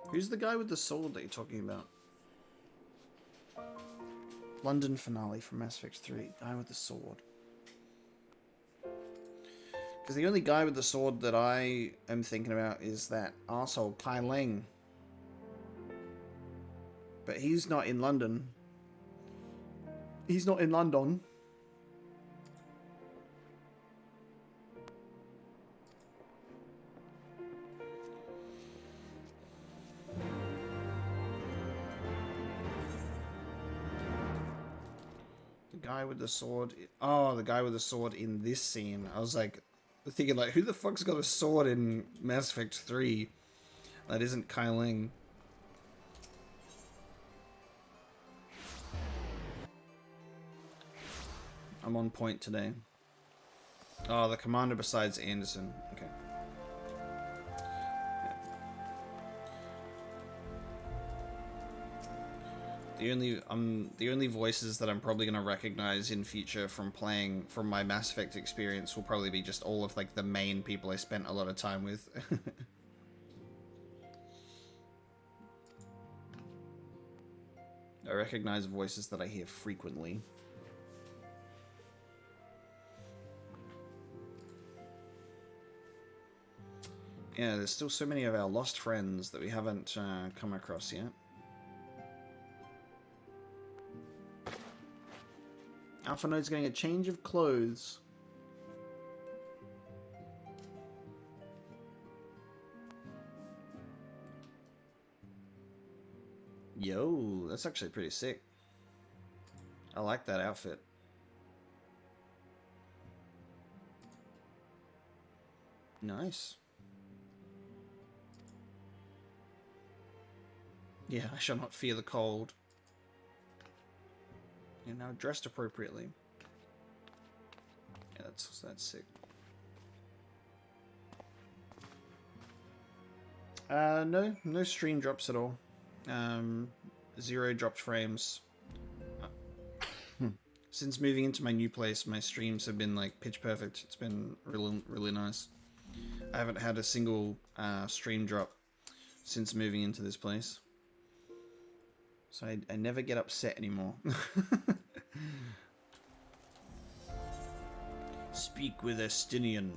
Who's the guy with the sword that you're talking about? London finale from Mass Effect 3. Guy with the sword. Because the only guy with the sword that I am thinking about is that arsehole Kai Leng. But he's not in London. He's not in London. The guy with the sword. Oh, the guy with the sword in this scene. I was like, thinking like, who the fuck's got a sword in Mass Effect 3 that isn't Kai Leng? I'm on point today. Oh, the commander besides Anderson. Okay. Yeah. The only voices that I'm probably gonna recognize in future from playing from my Mass Effect experience will probably be just all of like the main people I spent a lot of time with. I recognize voices that I hear frequently. Yeah, there's still so many of our lost friends that we haven't come across yet. Alpha Node's getting a change of clothes. Yo, that's actually pretty sick. I like that outfit. Nice. Yeah, I shall not fear the cold. You're now dressed appropriately. Yeah, that's sick. No stream drops at all. 0 dropped frames. Since moving into my new place, my streams have been like pitch perfect. It's been really nice. I haven't had a single stream drop since moving into this place. So I never get upset anymore. Speak with Estinien.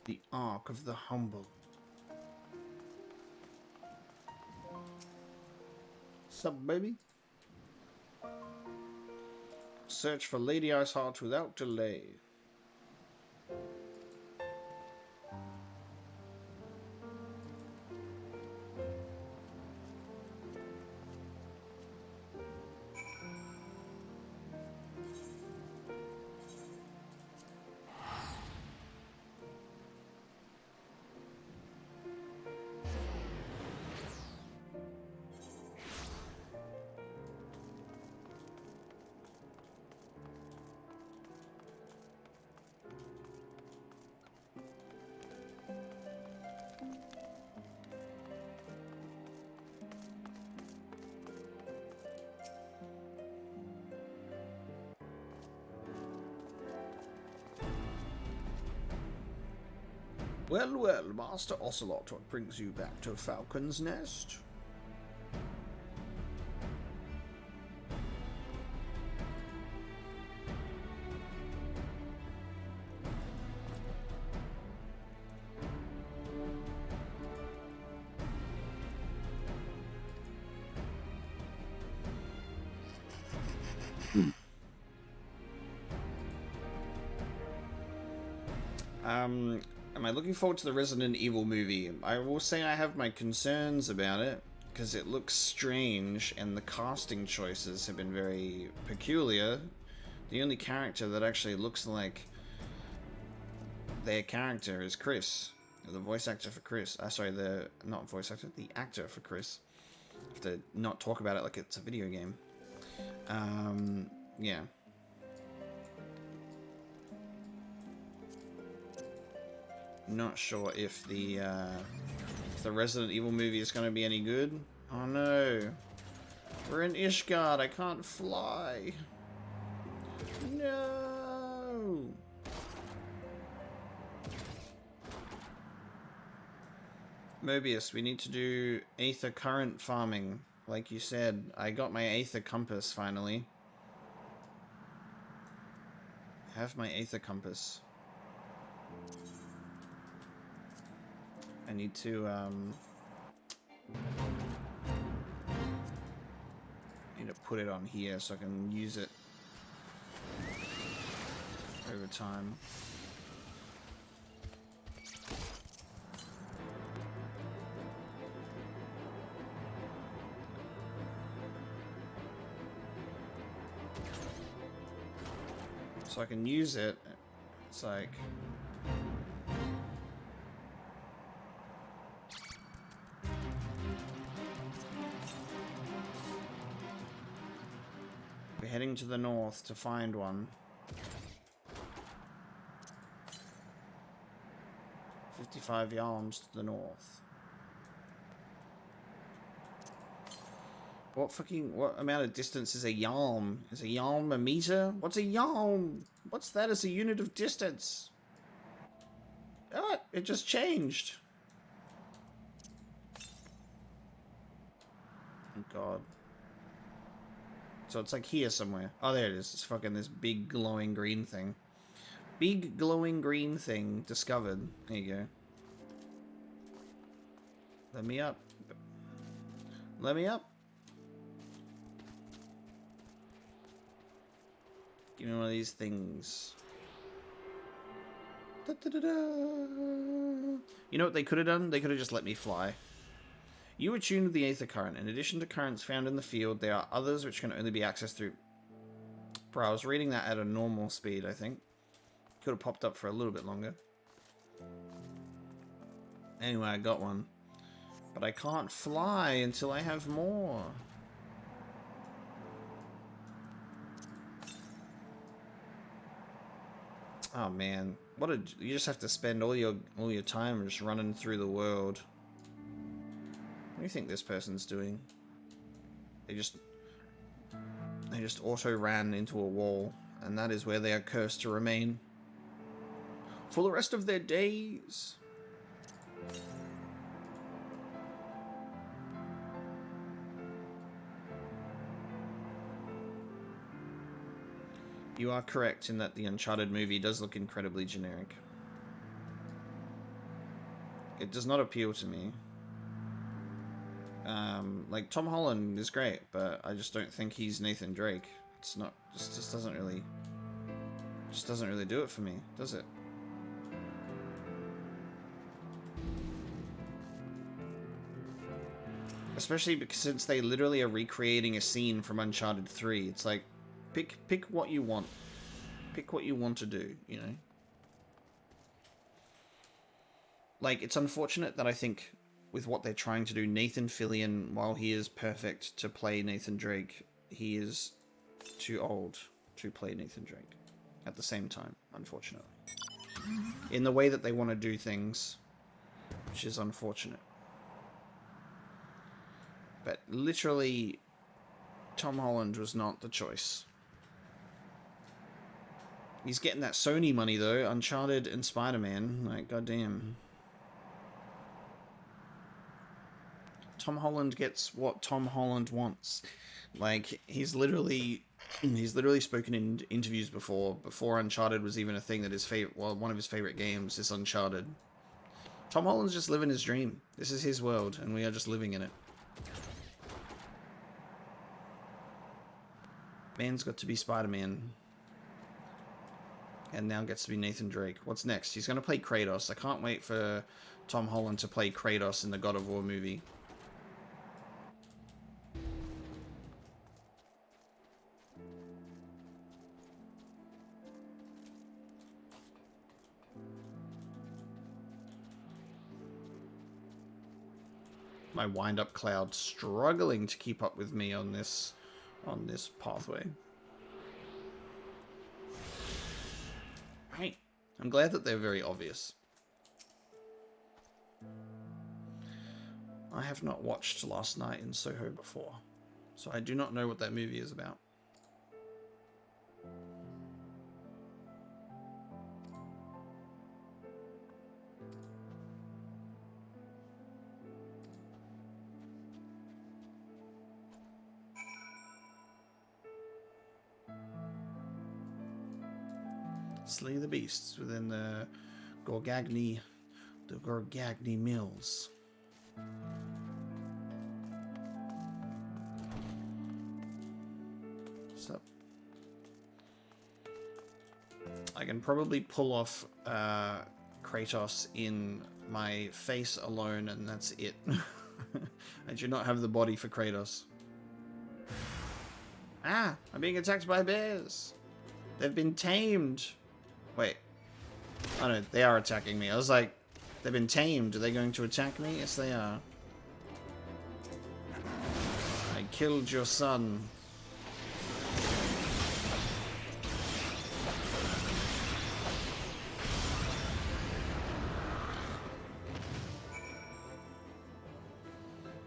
The Ark of the Humble. Sup, baby? Search for Lady Iceheart without delay. Well, well, Master Ocelot, what brings you back to Falcon's Nest? Am I looking forward to the Resident Evil movie? I will say I have my concerns about it, because it looks strange, and the casting choices have been very peculiar. The only character that actually looks like their character is Chris, the voice actor for Chris. Sorry, not voice actor, the actor for Chris. I have to not talk about it like it's a video game. Yeah. Not sure if the Resident Evil movie is going to be any good. Oh no. We're in Ishgard. I can't fly. No. Mobius, we need to do Aether current farming. Like you said, I got my Aether compass finally. I have my Aether compass. I need to put it on here so I can use it over time. So I can use it. It's like we're heading to the north to find one. 55 yalms to the north. What amount of distance is a yalm? Is a yalm a meter? What's a yalm? What's that as a unit of distance? Oh, it just changed. Oh god. So it's like here somewhere. Oh, there it is. It's fucking this big glowing green thing. Big glowing green thing discovered. There you go. Let me up. Let me up. Give me one of these things. Da, da, da, da. You know what they could have done? They could have just let me fly. You are tuned with the Aether current. In addition to currents found in the field, there are others which can only be accessed through... Bro, I was reading that at a normal speed, I think. Could have popped up for a little bit longer. Anyway, I got one. But I can't fly until I have more. Oh man, you just have to spend all your time just running through the world. What do you think this person's doing? They just auto ran into a wall, and that is where they are cursed to remain for the rest of their days. You are correct in that the Uncharted movie does look incredibly generic. It does not appeal to me. Like, Tom Holland is great, but I just don't think he's Nathan Drake. It's not, just doesn't really do it for me, does it? Especially because since they literally are recreating a scene from Uncharted 3, it's like, pick what you want. Pick what you want to do, you know? Like, it's unfortunate that I think with what they're trying to do, Nathan Fillion, while he is perfect to play Nathan Drake, he is too old to play Nathan Drake at the same time, unfortunately. In the way that they want to do things, which is unfortunate. But literally, Tom Holland was not the choice. He's getting that Sony money though, Uncharted and Spider-Man, like goddamn. Tom Holland gets what Tom Holland wants. Like, he's literally spoken in interviews before Uncharted was even a thing that one of his favorite games is Uncharted. Tom Holland's just living his dream. This is his world, and we are just living in it. Man's got to be Spider-Man. And now gets to be Nathan Drake. What's next? He's going to play Kratos. I can't wait for Tom Holland to play Kratos in the God of War movie. My wind-up cloud struggling to keep up with me on this pathway. Right. I'm glad that they're very obvious. I have not watched Last Night in Soho before, so I do not know what that movie is about. Slay the beasts within the Gorgagni Mills. So I can probably pull off Kratos in my face alone, and that's it. I do not have the body for Kratos. Ah, I'm being attacked by bears. They've been tamed. Wait. Oh no, they are attacking me. I was like, they've been tamed. Are they going to attack me? Yes, they are. I killed your son.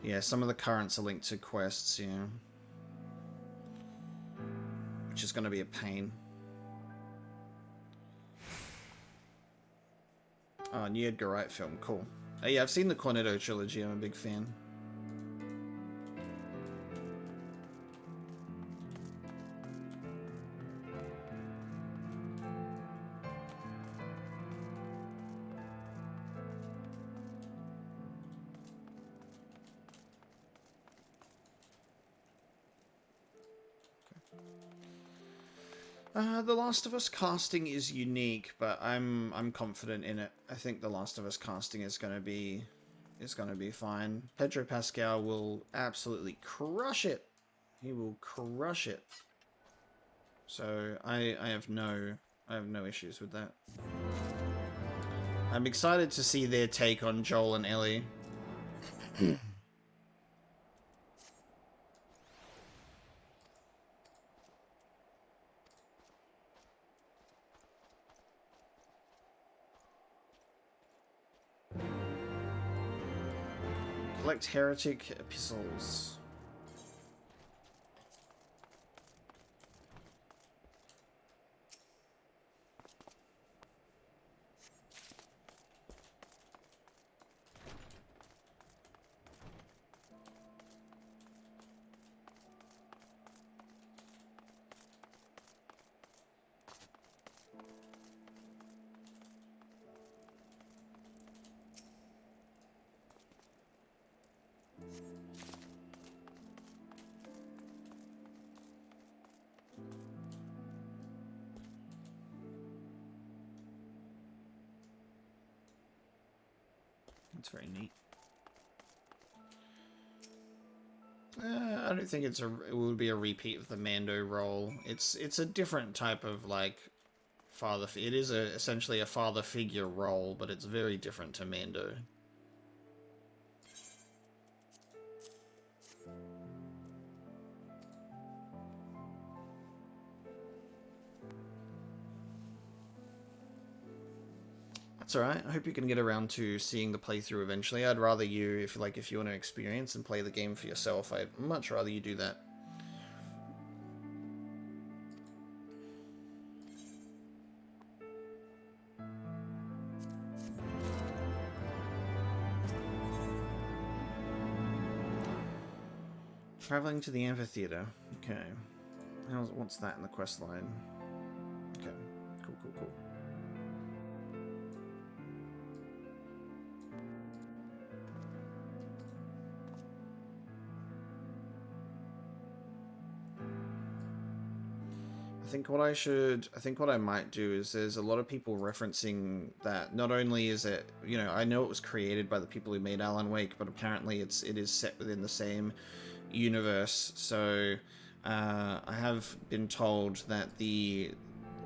Yeah, some of the currents are linked to quests, yeah. Which is going to be a pain. Oh, new Edgar Wright film, cool. Oh, yeah, I've seen the Cornetto trilogy, I'm a big fan. The Last of Us casting is unique, but I'm confident in it. I think The Last of Us casting is gonna be fine. Pedro Pascal will absolutely crush it. He will crush it. So I have no issues with that. I'm excited to see their take on Joel and Ellie. Collect heretic epistles. That's very neat. I don't think it would be a repeat of the Mando role. It's a different type of like father. It is essentially a father figure role, but it's very different to Mando. That's alright. I hope you can get around to seeing the playthrough eventually. I'd rather you, if you want to experience and play the game for yourself, I'd much rather you do that. Traveling to the amphitheater. Okay. What's that in the quest line? Okay. Cool, cool, cool. I think what I might do is there's a lot of people referencing that not only is it, you know, I know it was created by the people who made Alan Wake, but apparently it is set within the same universe. So I have been told that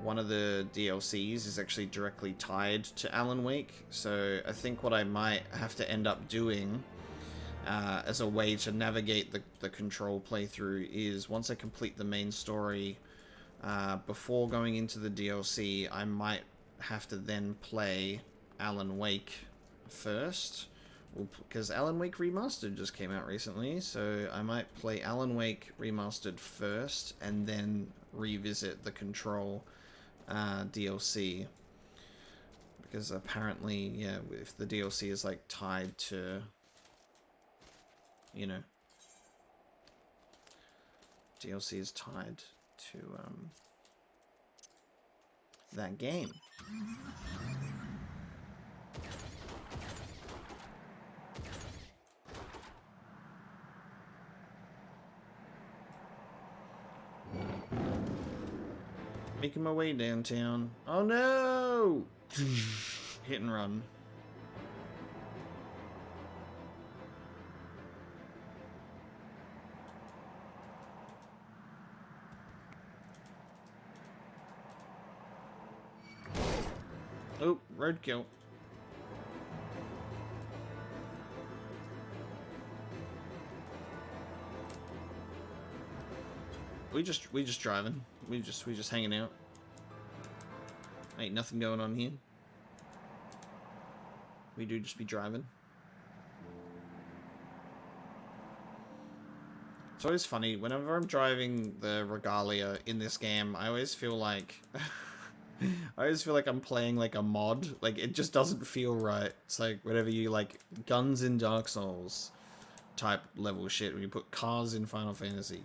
one of the DLCs is actually directly tied to Alan Wake. So I think what I might have to end up doing as a way to navigate the Control playthrough is once I complete the main story, before going into the DLC, I might have to then play Alan Wake first, because Alan Wake Remastered just came out recently, so I might play Alan Wake Remastered first and then revisit the Control DLC. Because apparently, yeah, if the DLC is like tied to, you know, DLC is tied to that game. Making my way downtown. Oh no! Hit and run. Oh, roadkill. We just driving. We just hanging out. Ain't nothing going on here. We do just be driving. It's always funny whenever I'm driving the Regalia in this game. I always feel like I'm playing like a mod. Like it just doesn't feel right. It's like whatever you like guns in Dark Souls type level shit when you put cars in Final Fantasy.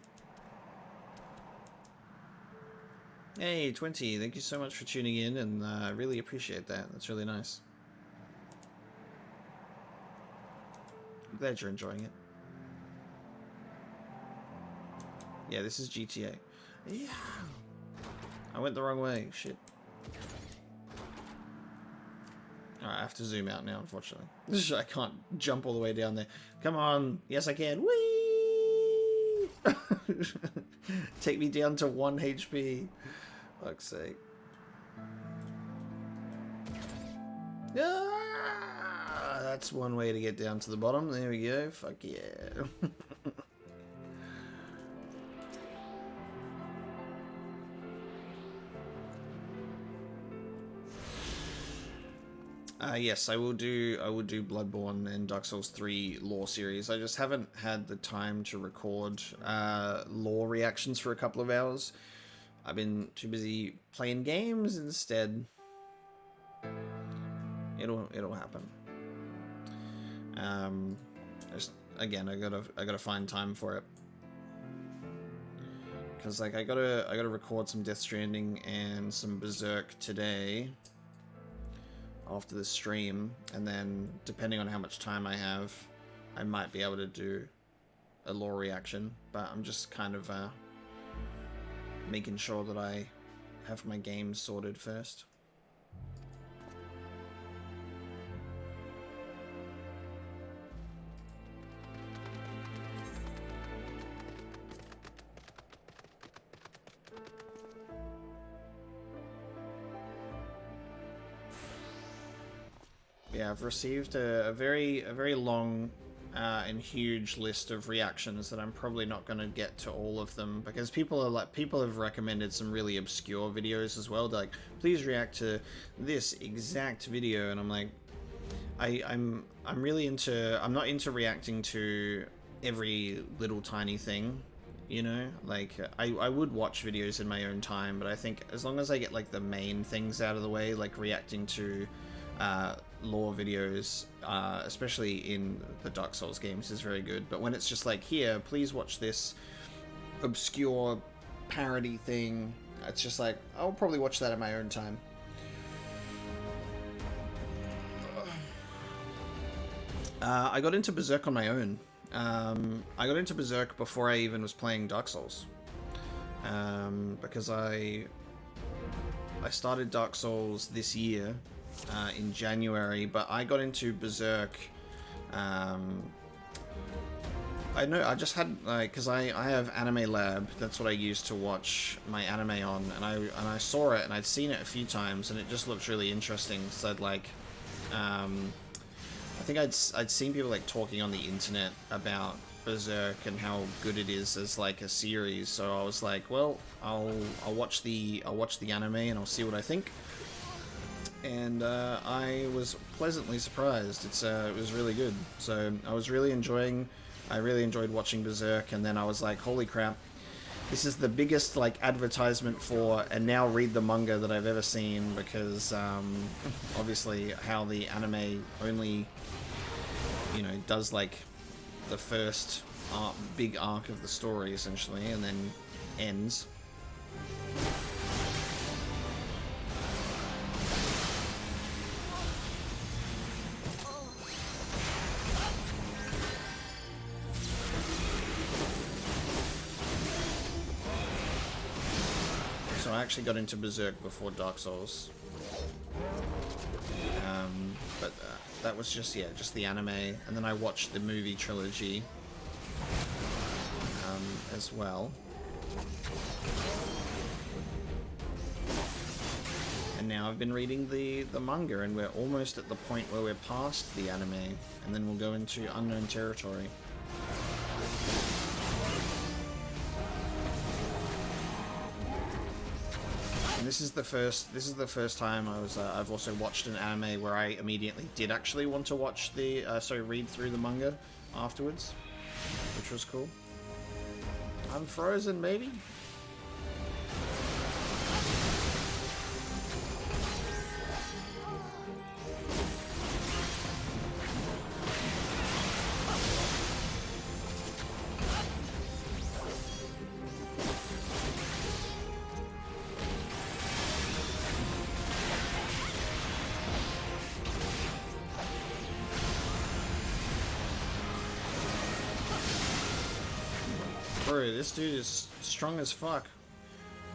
Hey, 20, thank you so much for tuning in, and I really appreciate that. That's really nice. I'm glad you're enjoying it. Yeah, this is GTA. Yeah. I went the wrong way. Shit. Alright, I have to zoom out now, unfortunately. I can't jump all the way down there. Come on. Yes, I can. Whee! Take me down to 1 HP. Fuck's sake. Ah, that's one way to get down to the bottom. There we go. Fuck yeah. Yes, I will do Bloodborne and Dark Souls 3 lore series. I just haven't had the time to record lore reactions for a couple of hours. I've been too busy playing games instead. It'll happen. Just again, I gotta find time for it. Cause like I gotta record some Death Stranding and some Berserk today after the stream, and then depending on how much time I have, I might be able to do a lore reaction. But I'm just kind of making sure that I have my games sorted first. Yeah, I've received a very long and huge list of reactions that I'm probably not going to get to all of them, because people have recommended some really obscure videos as well. They're like, please react to this exact video, and I'm like, I'm not into reacting to every little tiny thing, you know. Like I would watch videos in my own time, but I think as long as I get like the main things out of the way, like reacting to lore videos, especially in the Dark Souls games, is very good. But when it's just like, here, please watch this obscure parody thing, it's just like, I'll probably watch that at my own time. I got into Berserk on my own. I got into Berserk before I even was playing Dark Souls, because I started Dark Souls this year in January, but I got into Berserk. I know I just had like, because I have Anime Lab. That's what I used to watch my anime on, and I saw it, and I'd seen it a few times, and it just looked really interesting. So I'd like, I think I'd seen people like talking on the internet about Berserk and how good it is as like a series. So I was like, well, I'll watch the anime and I'll see what I think. and I was pleasantly surprised. It was really good. So I really enjoyed watching Berserk, and then I was like, holy crap, this is the biggest like advertisement for and now read the manga that I've ever seen, because obviously how the anime only, you know, does like the first big arc of the story essentially, and then ends. So I actually got into Berserk before Dark Souls, but that was just the anime, and then I watched the movie trilogy as well. And now I've been reading the manga, and we're almost at the point where we're past the anime, and then we'll go into unknown territory. And this is the first time I've also watched an anime where I immediately did actually want to watch read through the manga afterwards, which was cool. I'm frozen, maybe. Bro, this dude is strong as fuck.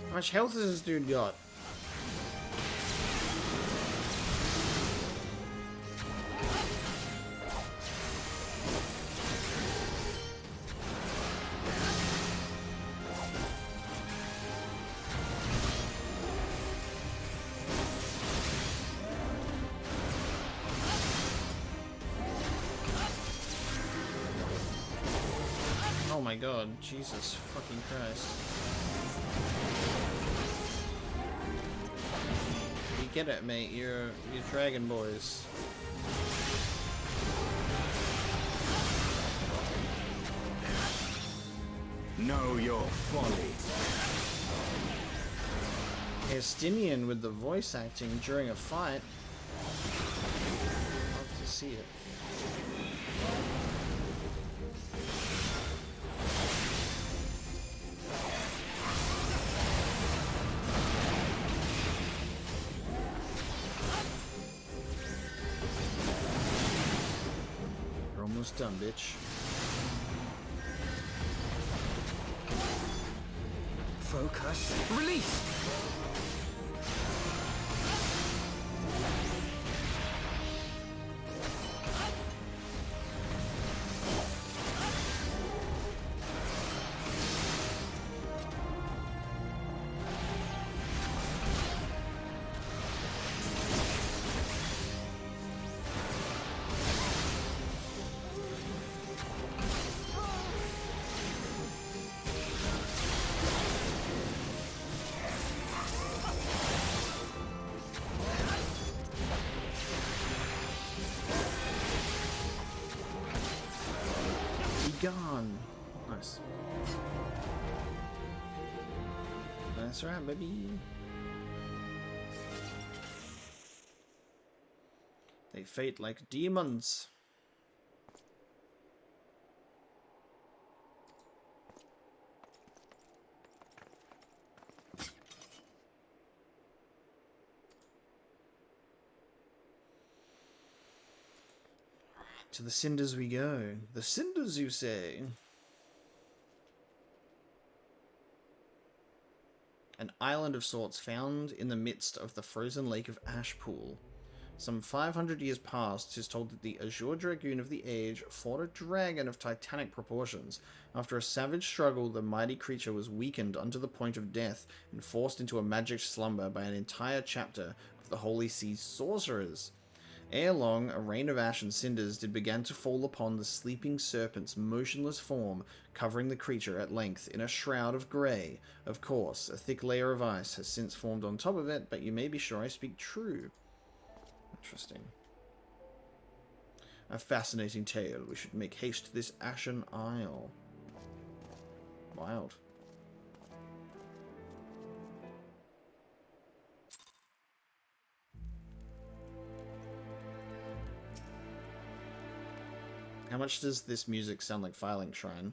How much health has this dude got? Oh my god, Jesus fucking Christ. You get it, mate, you're dragon boys. Know your folly. Estinien with the voice acting during a fight. Love to see it. Almost done, bitch. Focus. Release! Gone. Nice. That's right, baby. They fight like demons. To the cinders we go. The cinders, you say? An island of sorts found in the midst of the frozen lake of Ashpool. Some 500 years past, 'tis told that the Azure Dragoon of the Age fought a dragon of titanic proportions. After a savage struggle, the mighty creature was weakened unto the point of death and forced into a magic slumber by an entire chapter of the Holy Sea's sorcerers. Ere long, a rain of ash and cinders did begin to fall upon the sleeping serpent's motionless form, covering the creature at length in a shroud of grey. Of course, a thick layer of ice has since formed on top of it, but you may be sure I speak true. Interesting. A fascinating tale. We should make haste to this Ashen Isle. Wild. How much does this music sound like Filing Shrine?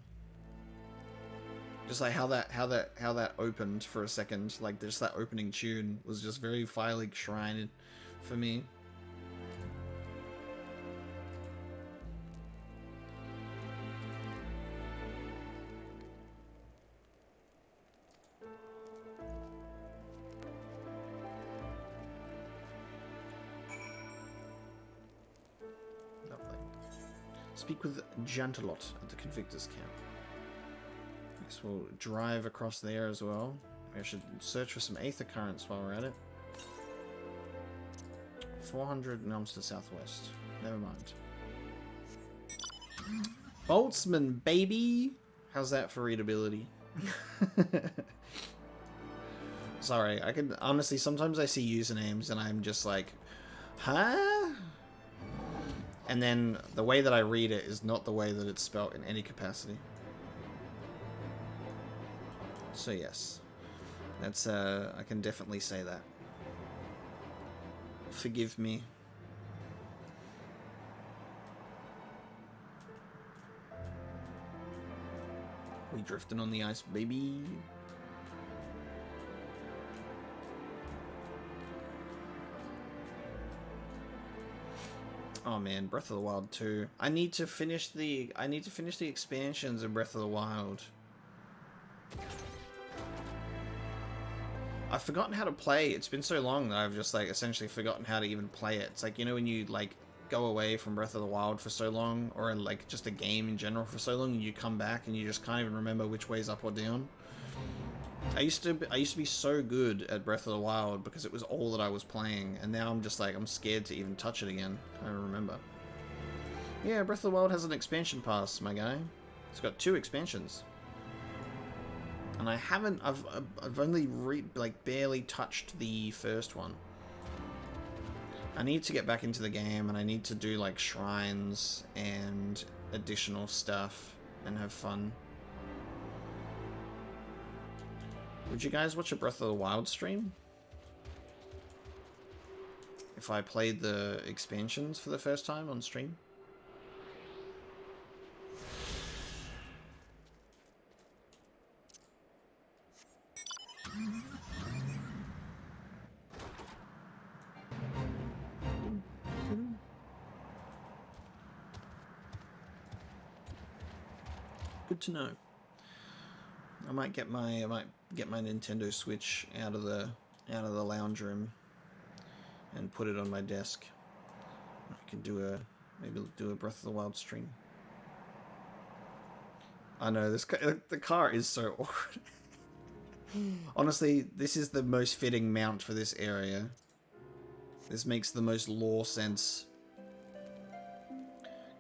Just like how that opened for a second, like just that opening tune was just very Filing Shrine for me. Speak with Jantelot at the Convictor's camp. I guess we'll drive across there as well. I should search for some Aether currents while we're at it. 400 noms to southwest. Never mind. Boltzmann, baby! How's that for readability? Sorry, I can honestly, sometimes I see usernames and I'm just like, huh? And then the way that I read it is not the way that it's spelt in any capacity. So yes, that's I can definitely say that. Forgive me. We drifting on the ice, baby. Oh man, Breath of the Wild 2. I need to finish the expansions of Breath of the Wild. I've forgotten how to play. It's been so long that I've just like essentially forgotten how to even play it. It's like, you know, when you like go away from Breath of the Wild for so long, or like just a game in general for so long, and you come back and you just can't even remember which way's up or down. I used to be so good at Breath of the Wild because it was all that I was playing, and now I'm just like, I'm scared to even touch it again. I don't remember. Yeah, Breath of the Wild has an expansion pass, my guy. It's got 2 expansions. And I haven't, I've only barely touched the first one. I need to get back into the game, and I need to do like shrines and additional stuff and have fun. Would you guys watch a Breath of the Wild stream? If I played the expansions for the first time on stream? Good to know. I might get my Nintendo Switch out of the lounge room and put it on my desk. I can maybe do a Breath of the Wild stream. I know the car is so awkward. Honestly, this is the most fitting mount for this area. This makes the most lore sense.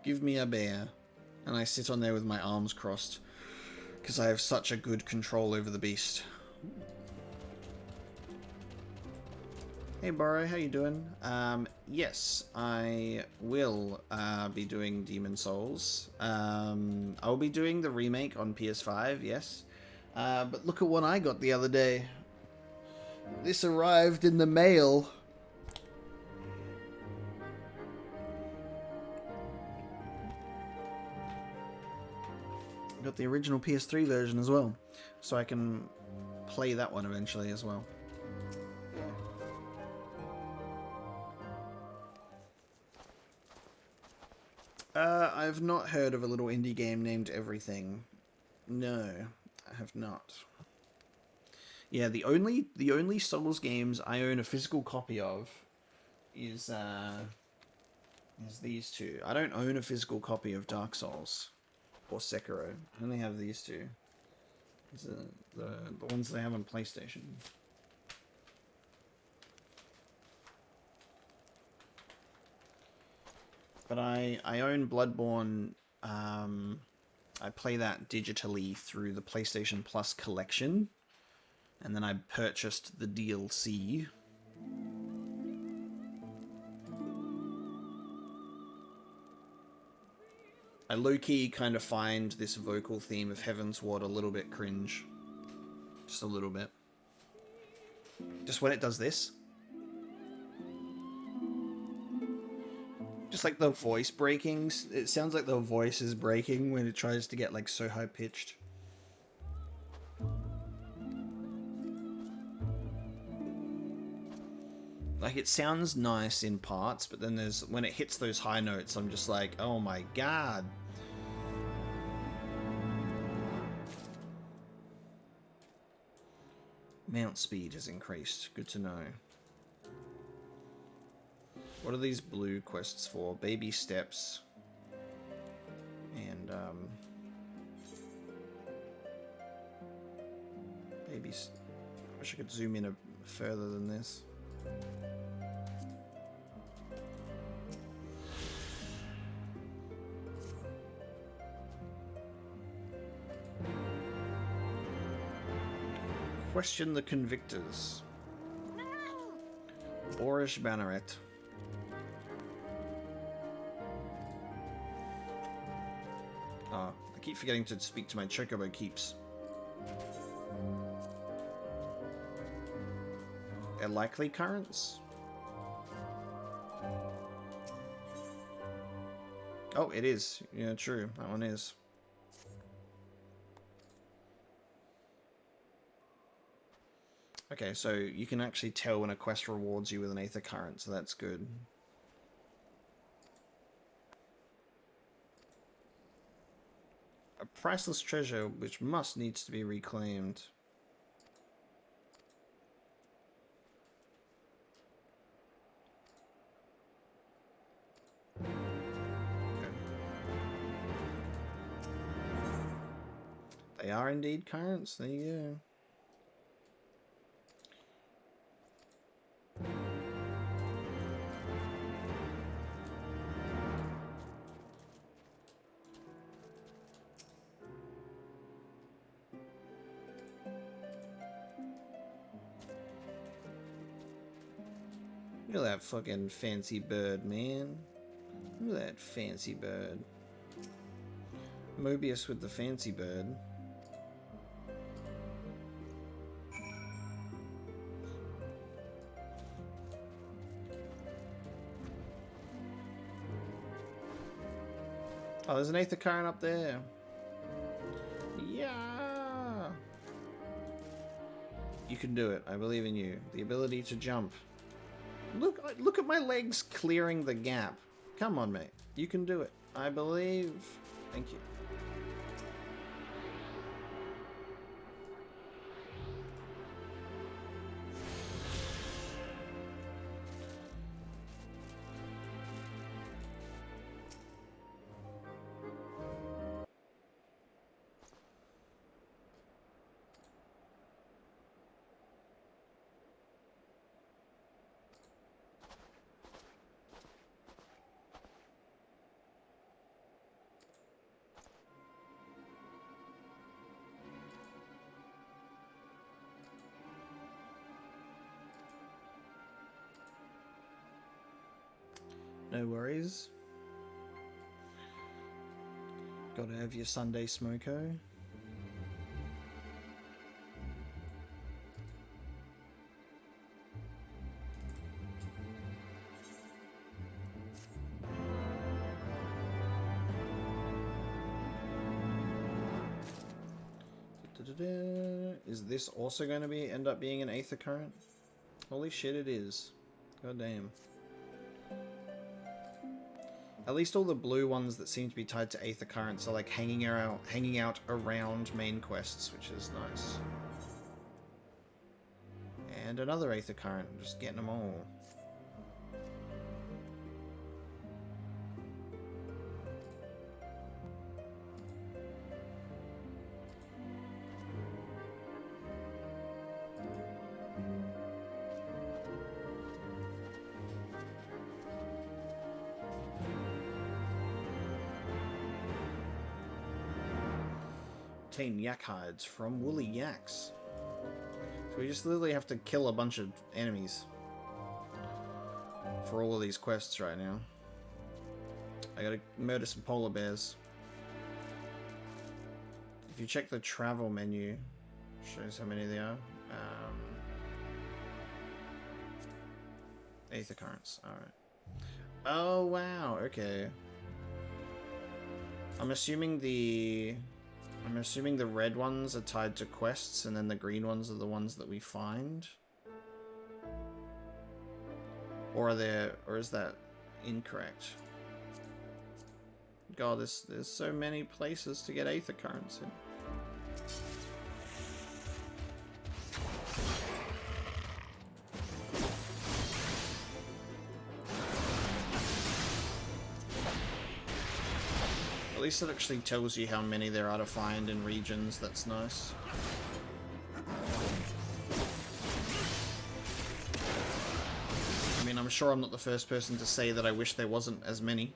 Give me a bear, and I sit on there with my arms crossed. Because I have such a good control over the beast. Hey Borrow, how you doing? Yes, I will be doing Demon Souls. I'll be doing the remake on PS5, yes. But look at what I got the other day. This arrived in the mail. Got the original PS3 version as well, so I can play that one eventually as well. I've not heard of a little indie game named Everything. No, I have not. Yeah, the only Souls games I own a physical copy of is these two. I don't own a physical copy of Dark Souls or Sekiro. I only have these two. These are the ones they have on PlayStation. But I own Bloodborne. I play that digitally through the PlayStation Plus collection, and then I purchased the DLC. I low-key kind of find this vocal theme of Heavensward a little bit cringe. Just a little bit. Just when it does this. Just like the voice breakings. It sounds like the voice is breaking when it tries to get like so high-pitched. Like, it sounds nice in parts, but then there's, when it hits those high notes, I'm just like, oh my god. Mount speed has increased. Good to know. What are these blue quests for? Baby steps. And, babies. I wish I could zoom in further than this. Question the convictors. Boorish Banneret. I keep forgetting to speak to my Chocobo keeps. A likely currents? Oh, it is. Yeah, true. That one is. Okay, so you can actually tell when a quest rewards you with an Aether current, so that's good. A priceless treasure which needs to be reclaimed. Okay. They are indeed currents, there you go. Look at that fucking fancy bird, man. Look at that fancy bird. Mobius with the fancy bird. Oh, there's an Aether current up there. Yeah. You can do it. I believe in you. The ability to jump. Look at my legs clearing the gap. Come on, mate. You can do it. I believe. Thank you. No worries. Gotta have your Sunday smoko. Is this also going to end up being an Aether current? Holy shit, it is. God damn. At least all the blue ones that seem to be tied to Aether currents are like hanging out around main quests, which is nice. And another Aether current, just getting them all. Yak hides from woolly yaks. So we just literally have to kill a bunch of enemies for all of these quests right now. I gotta murder some polar bears. If you check the travel menu, shows how many there are. Aether currents. All right. Oh wow. Okay. I'm assuming the red ones are tied to quests, and then the green ones are the ones that we find. Or is that incorrect? God, there's so many places to get Aether currents in. At least it actually tells you how many there are to find in regions. That's nice. I mean, I'm sure I'm not the first person to say that I wish there wasn't as many.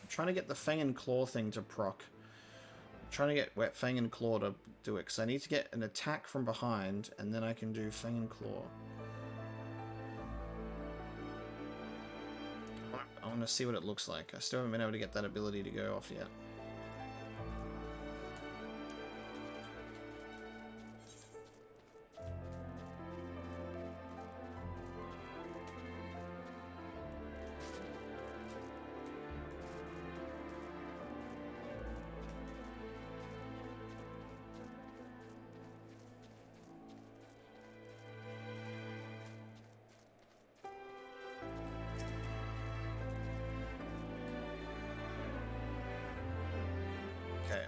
Trying to get the Fang and Claw thing to proc. I'm trying to get Wet Fang and Claw to do it, because I need to get an attack from behind, and then I can do Fang and Claw. I want to see what it looks like. I still haven't been able to get that ability to go off yet.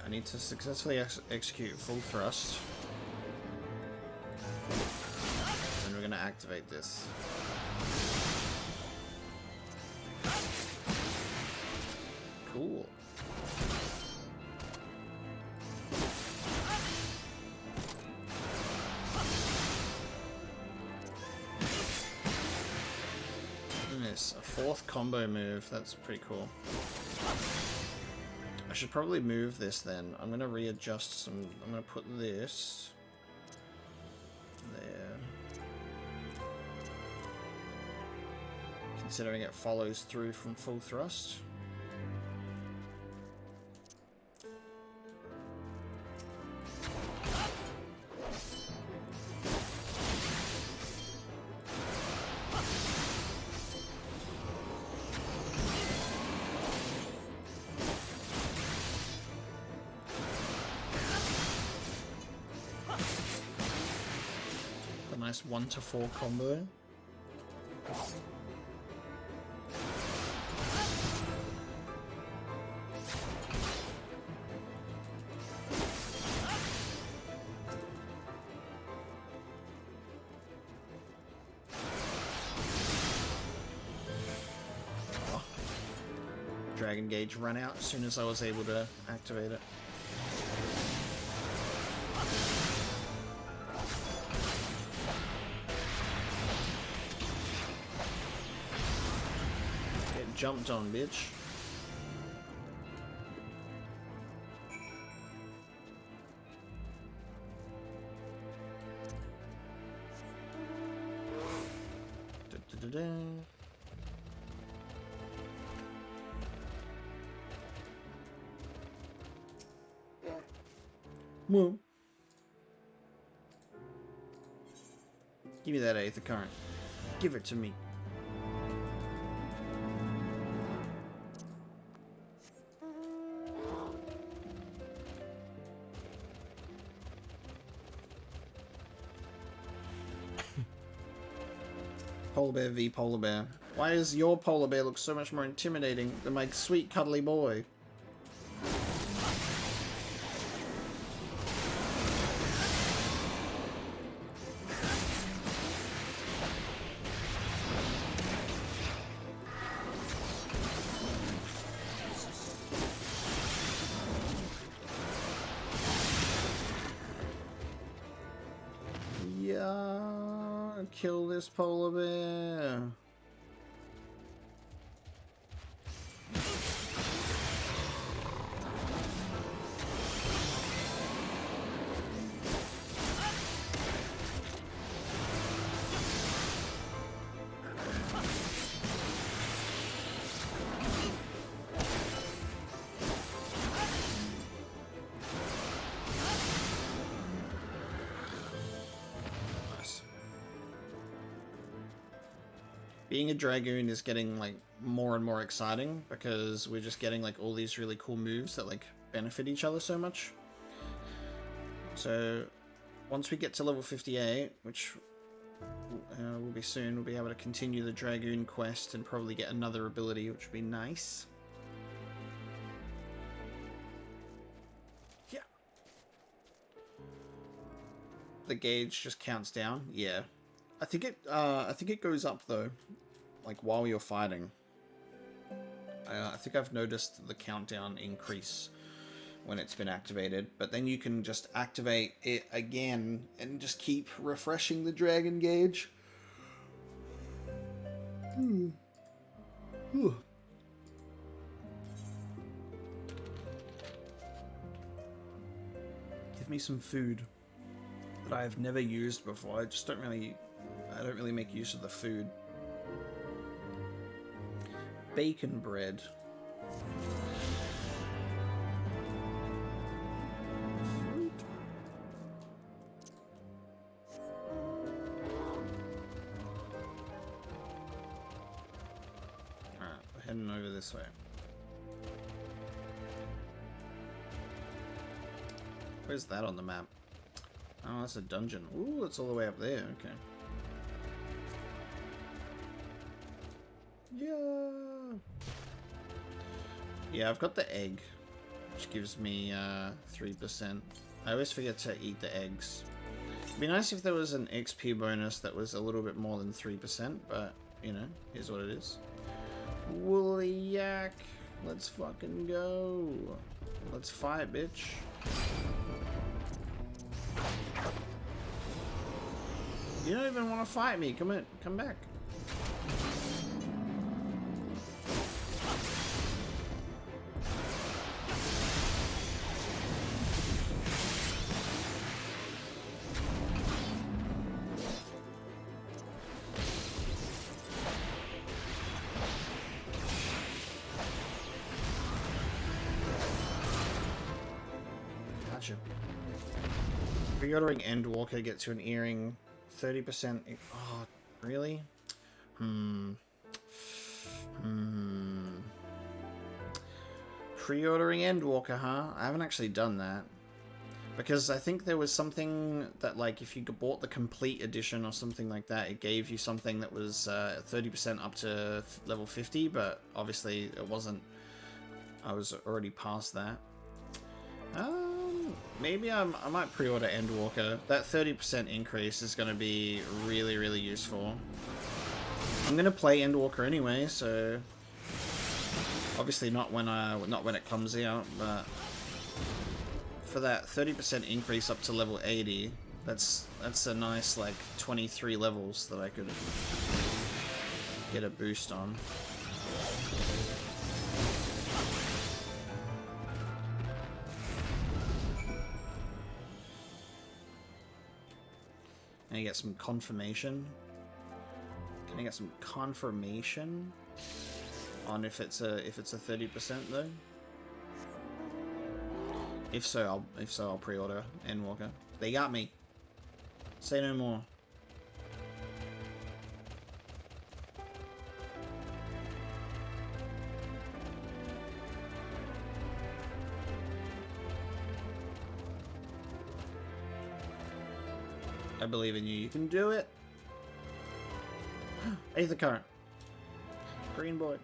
I need to successfully execute full thrust. Then we're going to activate this. Cool. Goodness, a fourth combo move. That's pretty cool. I should probably move this then. I'm going to readjust some. I'm going to put this there. Considering it follows through from full thrust. Nice 1 to 4 combo. Oh. Dragon Gauge ran out as soon as I was able to activate it. Jumped on, bitch. Whoa. Give me that Aether current. Give it to me. Polar bear v polar bear. Why does your polar bear look so much more intimidating than my sweet cuddly boy? kill this polar bear. Being a Dragoon is getting like more and more exciting because we're just getting like all these really cool moves that like benefit each other so much. So once we get to level 58, which will be soon, we'll be able to continue the Dragoon quest and probably get another ability, which would be nice. Yeah. The gauge just counts down. Yeah. I think it goes up though, like while you're fighting. I think I've noticed the countdown increase when it's been activated, but then you can just activate it again and just keep refreshing the dragon gauge. Give me some food that I have never used before. I don't really make use of the food. Bacon bread. Alright, we're heading over this way. Where's that on the map? Oh, that's a dungeon. Ooh, it's all the way up there. Okay. Yeah, I've got the egg, which gives me 3%. I always forget to eat the eggs. It'd be nice if there was an XP bonus that was a little bit more than 3%, but, you know, here's what it is. Woolly yak! Let's fucking go! Let's fight, bitch! You don't even want to fight me! Come back! Pre-ordering Endwalker gets you an earring, 30%. Oh, really? Pre-ordering Endwalker, huh? I haven't actually done that. Because I think there was something that, like, if you bought the complete edition or something like that, it gave you something that was 30% up to level 50, but obviously it wasn't. I was already past that. Maybe I might pre-order Endwalker. That 30% increase is going to be really, really useful. I'm going to play Endwalker anyway, so obviously not when it comes out, but for that 30% increase up to level 80, that's a nice like 23 levels that I could get a boost on. Can I get some confirmation? Can I get some confirmation on if it's a 30% though? If so, I'll pre-order Endwalker. They got me. Say no more. I believe in you. You can do it. Aether current. Green boy.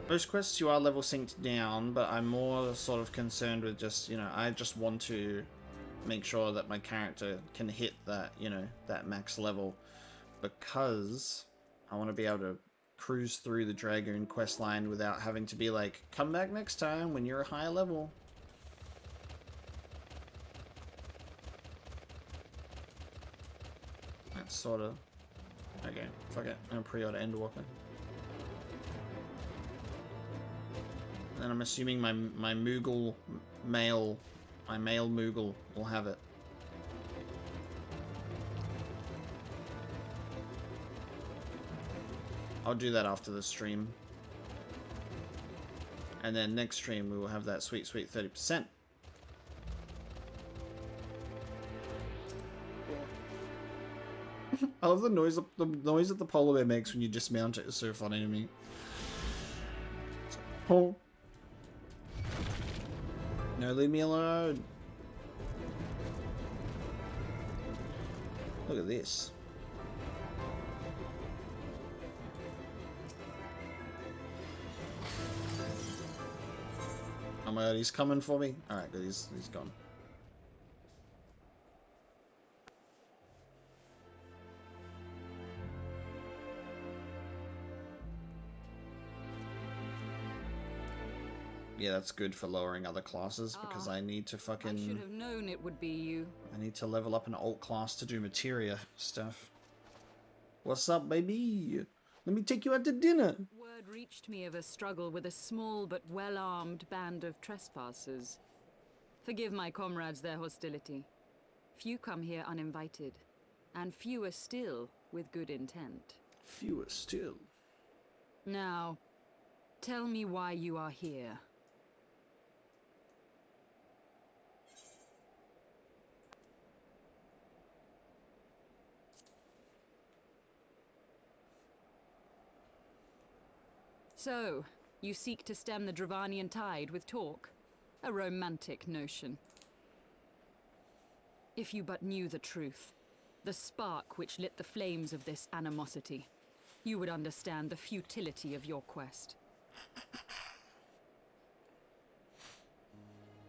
Most quests you are level synced down, but I'm more sort of concerned with just, you know, I just want to make sure that my character can hit that, you know, that max level, because I want to be able to cruise through the Dragoon questline without having to be like, come back next time when you're a higher level. That's sort of... Okay, fuck it. I'm pre-order Endwalker. And I'm assuming my Moogle male... My male Moogle will have it. I'll do that after the stream. And then next stream we will have that sweet, sweet 30%. I love the noise that the polar bear makes when you dismount it. It's so funny to me. Oh. No, leave me alone. Look at this. Oh my god, he's coming for me. Alright, good, he's gone. Yeah, that's good for lowering other classes because I need to fucking... I should have known it would be you. I need to level up an alt class to do materia stuff. What's up, baby? Let me take you out to dinner. Word reached me of a struggle with a small but well-armed band of trespassers. Forgive my comrades their hostility. Few come here uninvited, and fewer still with good intent. Fewer still? Now, tell me why you are here. So, you seek to stem the Dravanian tide with talk? A romantic notion. If you but knew the truth, the spark which lit the flames of this animosity, you would understand the futility of your quest.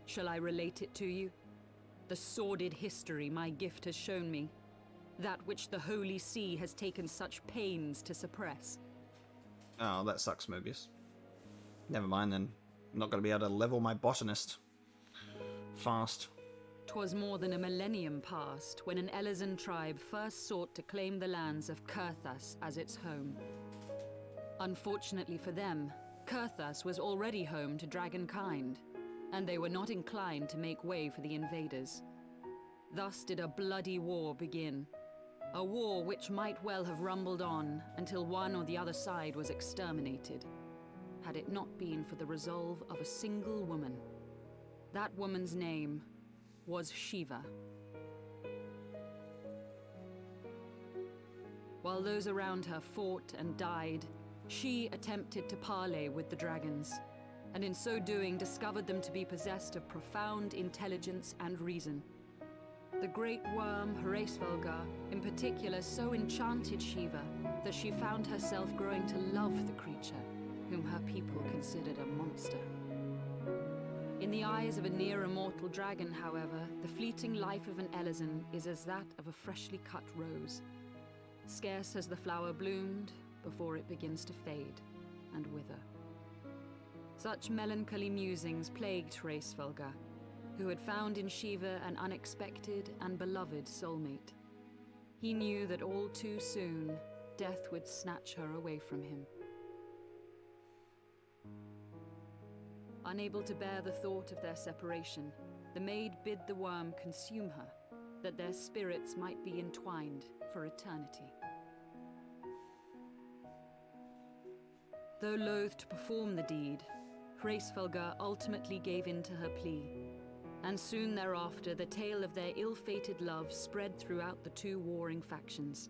Shall I relate it to you? The sordid history my gift has shown me. That which the Holy See has taken such pains to suppress. Oh, that sucks, Mobius. Never mind then. I'm not going to be able to level my botanist fast. 'Twas more than a millennium past when an Elezen tribe first sought to claim the lands of Kurthas as its home. Unfortunately for them, Kurthas was already home to dragonkind, and they were not inclined to make way for the invaders. Thus did a bloody war begin. A war which might well have rumbled on until one or the other side was exterminated, had it not been for the resolve of a single woman. That woman's name was Shiva. While those around her fought and died, she attempted to parley with the dragons, and in so doing discovered them to be possessed of profound intelligence and reason. The great worm, Hraesvelgar, in particular so enchanted Shiva that she found herself growing to love the creature, whom her people considered a monster. In the eyes of a near-immortal dragon, however, the fleeting life of an Elezen is as that of a freshly cut rose. Scarce has the flower bloomed before it begins to fade and wither. Such melancholy musings plagued Hraesvelgar, who had found in Shiva an unexpected and beloved soulmate. He knew that all too soon, death would snatch her away from him. Unable to bear the thought of their separation, the maid bid the worm consume her, that their spirits might be entwined for eternity. Though loath to perform the deed, Hraesvelgar ultimately gave in to her plea, and soon thereafter the tale of their ill-fated love spread throughout the two warring factions.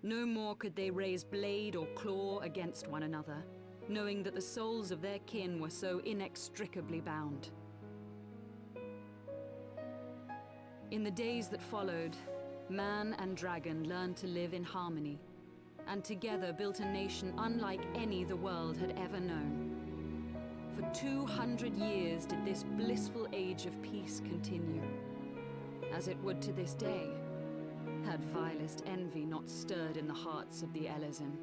No more could they raise blade or claw against one another, knowing that the souls of their kin were so inextricably bound. In the days that followed, man and dragon learned to live in harmony, and together built a nation unlike any the world had ever known. For 200 years did this blissful age of peace continue, as it would to this day, had vilest envy not stirred in the hearts of the Elezen.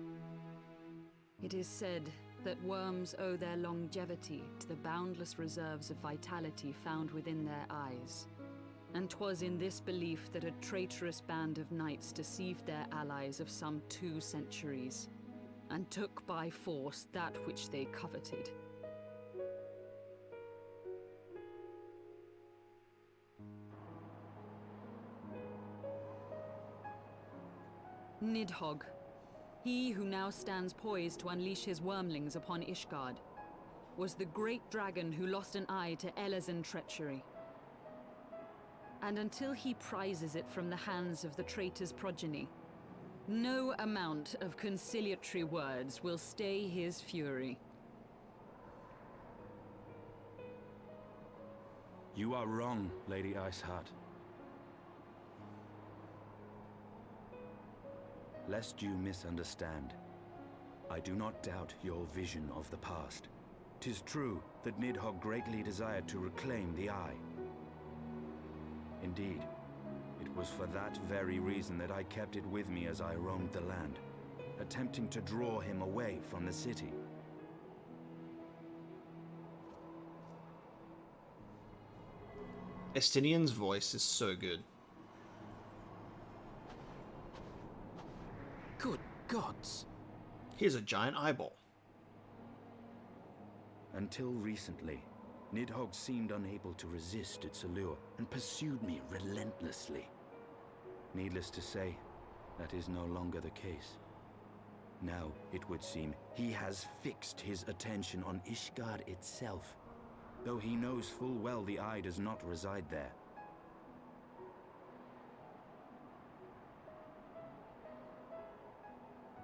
It is said that worms owe their longevity to the boundless reserves of vitality found within their eyes. And 'twas in this belief that a traitorous band of knights deceived their allies of some 2 centuries, and took by force that which they coveted. Nidhogg, he who now stands poised to unleash his wormlings upon Ishgard, was the great dragon who lost an eye to Elezen treachery. And until he prizes it from the hands of the traitor's progeny, no amount of conciliatory words will stay his fury. You are wrong, Lady Iceheart. Lest you misunderstand, I do not doubt your vision of the past. 'Tis true that Nidhogg greatly desired to reclaim the Eye. Indeed, it was for that very reason that I kept it with me as I roamed the land, attempting to draw him away from the city. Estinien's voice is so good. Good gods. Here's a giant eyeball. Until recently, Nidhogg seemed unable to resist its allure and pursued me relentlessly. Needless to say, that is no longer the case. Now, it would seem, he has fixed his attention on Ishgard itself, though he knows full well the Eye does not reside there.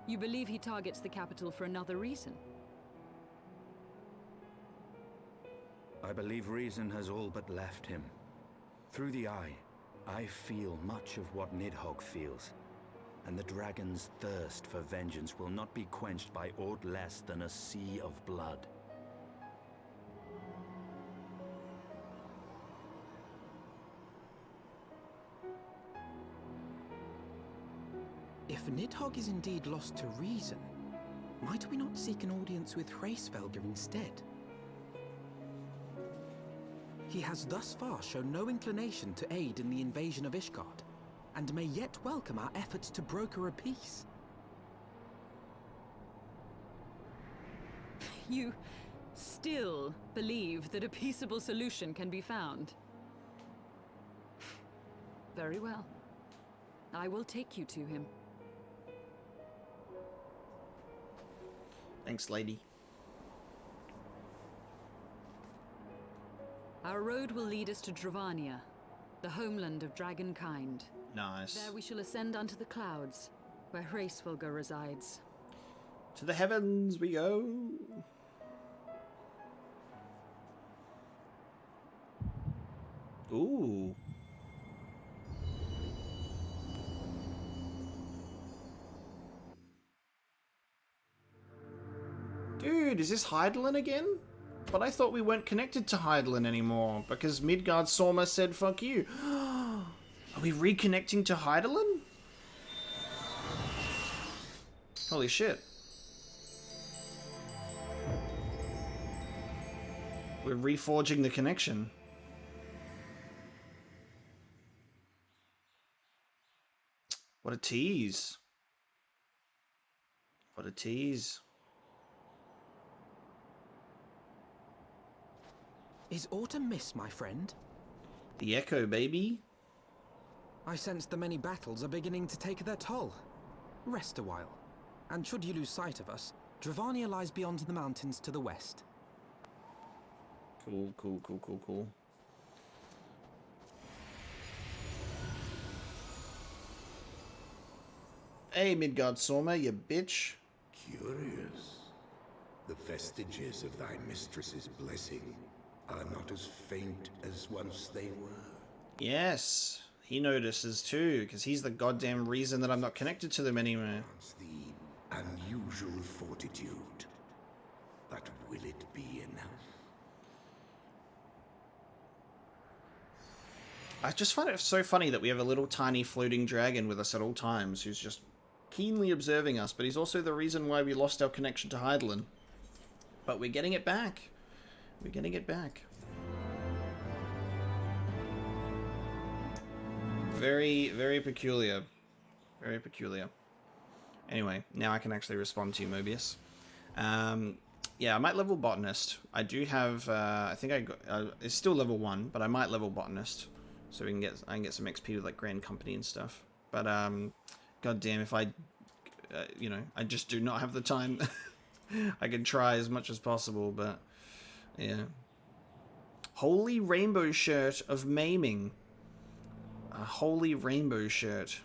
You believe he targets the capital for another reason? I believe reason has all but left him. Through the Eye, I feel much of what Nidhogg feels, and the dragon's thirst for vengeance will not be quenched by aught less than a sea of blood. If Nidhogg is indeed lost to reason, might we not seek an audience with Hraesvelgr instead? He has thus far shown no inclination to aid in the invasion of Ishgard, and may yet welcome our efforts to broker a peace. You still believe that a peaceable solution can be found? Very well. I will take you to him. Thanks, lady. Our road will lead us to Dravania, the homeland of dragonkind. Nice. There we shall ascend unto the clouds, where Hraesvelgr resides. To the heavens we go. Ooh. Dude, is this Hydaelyn again? But I thought we weren't connected to Hydaelyn anymore, because Midgard Sorma said fuck you. Are we reconnecting to Hydaelyn? Holy shit. We're reforging the connection. What a tease. What a tease. Is autumn mist, my friend? The echo, baby. I sense the many battles are beginning to take their toll. Rest a while. And should you lose sight of us, Dravania lies beyond the mountains to the west. Cool, cool, cool, cool, cool. Hey, Midgard Sorma, you bitch. Curious. The vestiges of thy mistress's blessing are not as faint as once they were. Yes, he notices too, because he's the goddamn reason that I'm not connected to them anymore. The unusual fortitude. But will it be enough? I just find it so funny that we have a little tiny floating dragon with us at all times who's just keenly observing us, but he's also the reason why we lost our connection to Hydaelyn. But we're getting it back. We're getting it back. Very, very peculiar. Very peculiar. Anyway, now I can actually respond to you, Mobius. Yeah, I might level Botanist. I do have, I think I got, it's still level 1, but I might level Botanist. So I can get some XP with like Grand Company and stuff. But, goddamn, if I, you know, I just do not have the time. I can try as much as possible, but, yeah. Holy Rainbow Shirt of Maiming. A holy rainbow shirt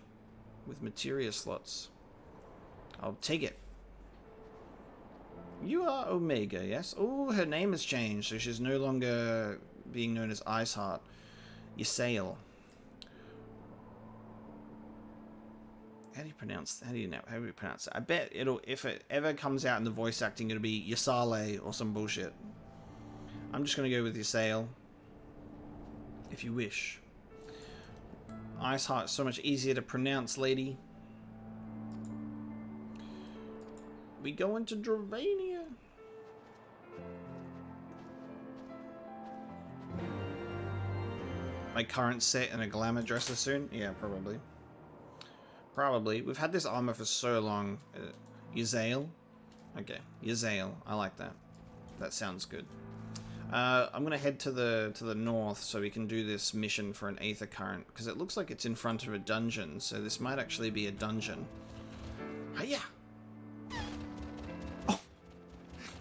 with materia slots. I'll take it. You are Omega, yes? Oh, her name has changed, so she's no longer being known as Iceheart. Ysael. How do you pronounce it? I bet it'll, if it ever comes out in the voice acting, it'll be Ysale or some bullshit. I'm just gonna go with Ysael. If you wish. Iceheart's so much easier to pronounce, lady. We go into Dravania. My current set and a glamour dresser soon? Yeah, probably. Probably. We've had this armor for so long. Ysael? Okay, Ysael. I like that. That sounds good. I'm gonna head to the north so we can do this mission for an Aether current, because it looks like it's in front of a dungeon, so this might actually be a dungeon. Hiya! Oh,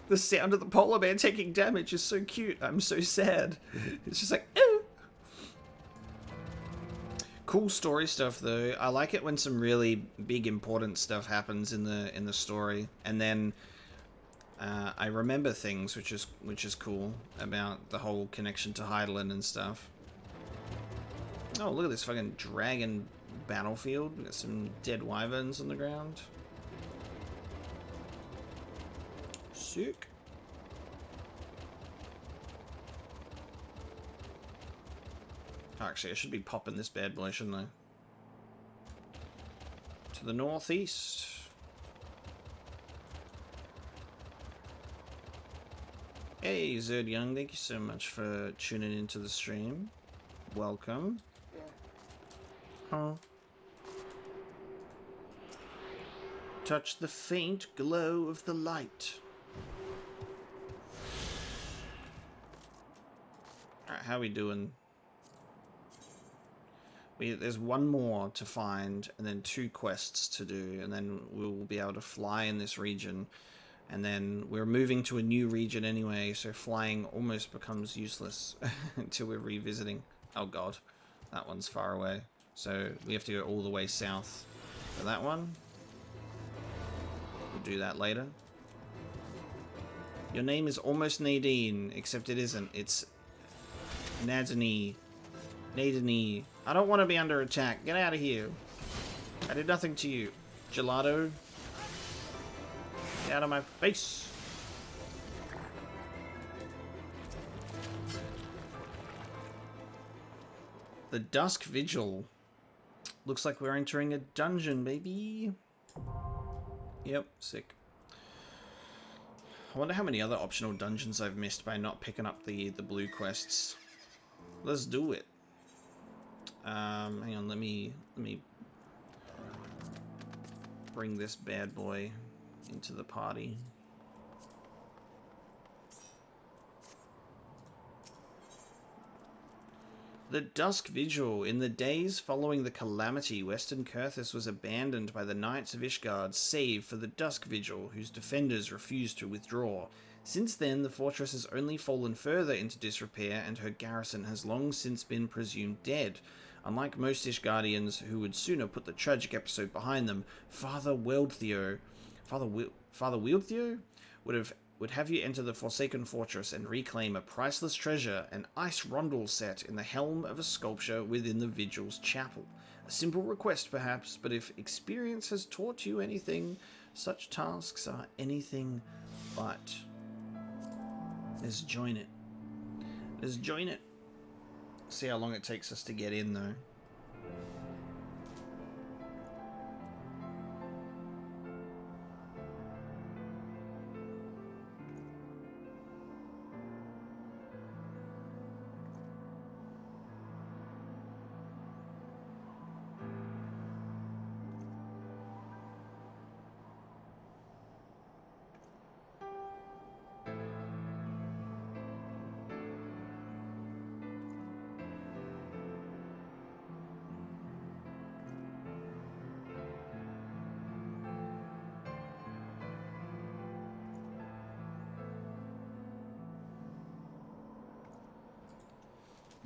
the sound of the polar bear taking damage is so cute. I'm so sad. It's just like, ooh. Cool story stuff though. I like it when some really big important stuff happens in the story, and then I remember things, which is cool about the whole connection to Hydaelyn and stuff. Oh, look at this fucking dragon battlefield. We got some dead wyverns on the ground. Sick. Oh, actually, I should be popping this bad boy, shouldn't I? To the northeast. Hey, Zerd Young, thank you so much for tuning into the stream. Welcome. Huh? Touch the faint glow of the light. Alright, how we doing? There's one more to find, and then 2 quests to do, and then we'll be able to fly in this region. And then we're moving to a new region anyway, so flying almost becomes useless until we're revisiting. Oh god, that one's far away. So we have to go all the way south for that one. We'll do that later. Your name is almost Nadine, except it isn't. It's Nadine. Nadine. I don't want to be under attack. Get out of here. I did nothing to you. Gelato. Get out of my face. The Dusk Vigil. Looks like we're entering a dungeon, baby. Yep, sick. I wonder how many other optional dungeons I've missed by not picking up the blue quests. Let's do it. Hang on, let me bring this bad boy into the party. The Dusk Vigil. In the days following the calamity, Western Kurthus was abandoned by the Knights of Ishgard, save for the Dusk Vigil, whose defenders refused to withdraw. Since then, the fortress has only fallen further into disrepair, and her garrison has long since been presumed dead. Unlike most Ishgardians, who would sooner put the tragic episode behind them, Father Wieldthio would have you enter the Forsaken Fortress and reclaim a priceless treasure, an ice rondel set in the helm of a sculpture within the Vigil's chapel. A simple request, perhaps, but if experience has taught you anything, such tasks are anything but. Let's join it. Let's join it. See how long it takes us to get in, though.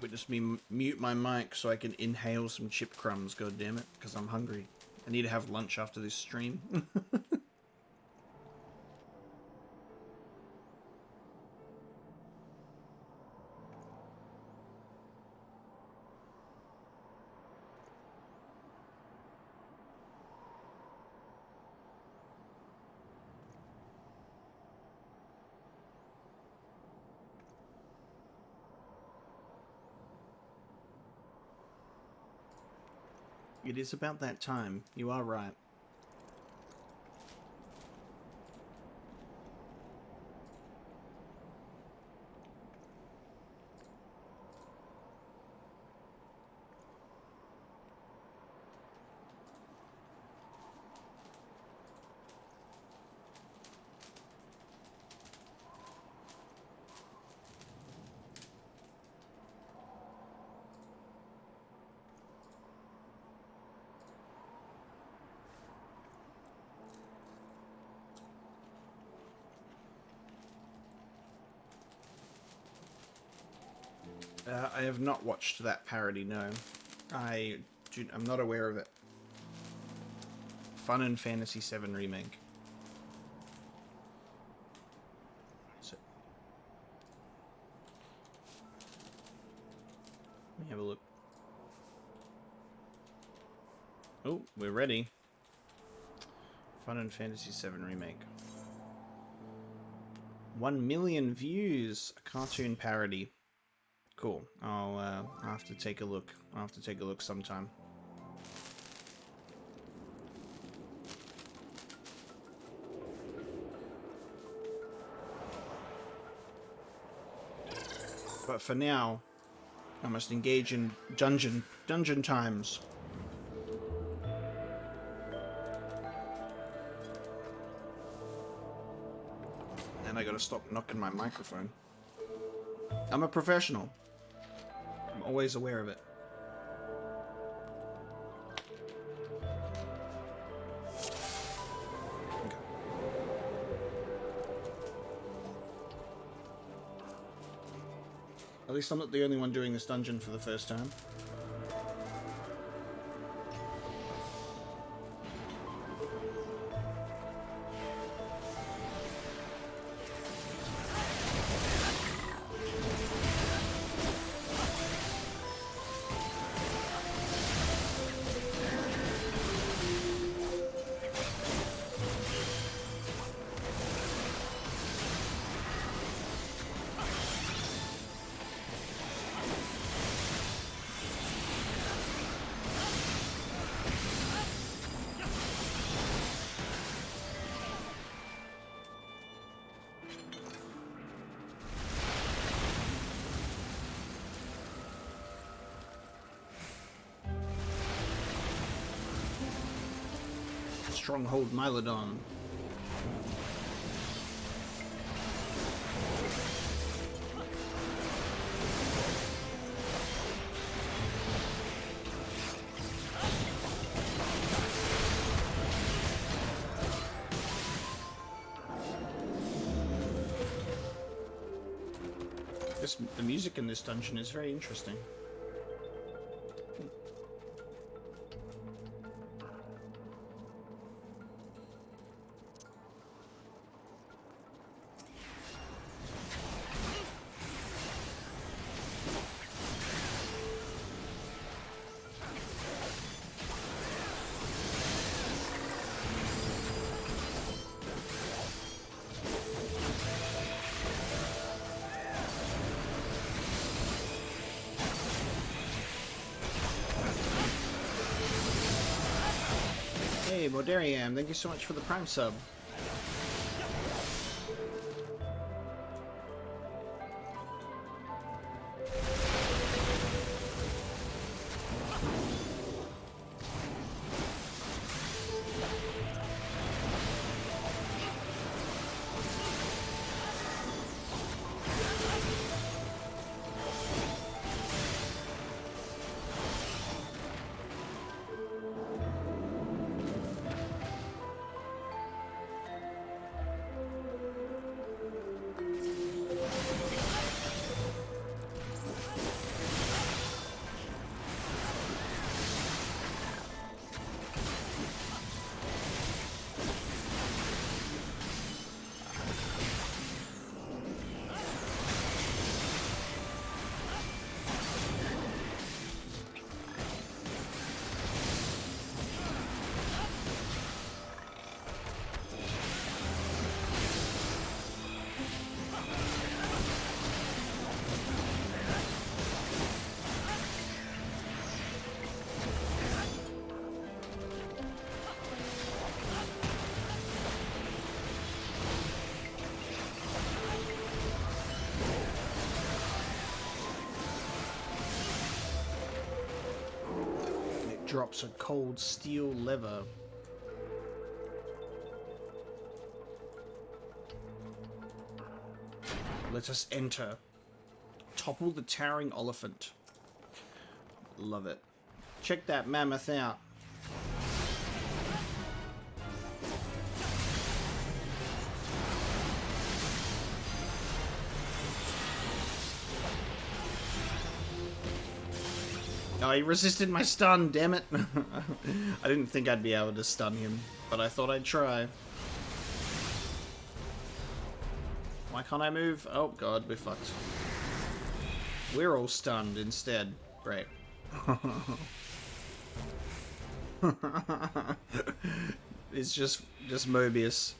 Witness me mute my mic so I can inhale some chip crumbs, god damn it, because I'm hungry. I need to have lunch after this stream. It is about that time. You are right. I have not watched that parody, no. I'm not aware of it. Fun and Fantasy VII Remake. So, let me have a look. Oh, we're ready. Fun and Fantasy VII Remake. 1 million views! A cartoon parody. Cool. I'll have to take a look. I'll have to take a look sometime. But for now, I must engage in dungeon times. And I gotta stop knocking my microphone. I'm a professional. I'm always aware of it. Okay. At least I'm not the only one doing this dungeon for the first time. Stronghold Mylodon. The music in this dungeon is very interesting. Hey, Moderiam, thank you so much for the Prime sub. drops a cold steel lever. Let us enter. Topple the towering elephant. Love it. Check that mammoth out. Oh, he resisted my stun, damn it. I didn't think I'd be able to stun him, but I thought I'd try. Why can't I move? Oh god, we're fucked. We're all stunned instead. Great. It's just Mobius.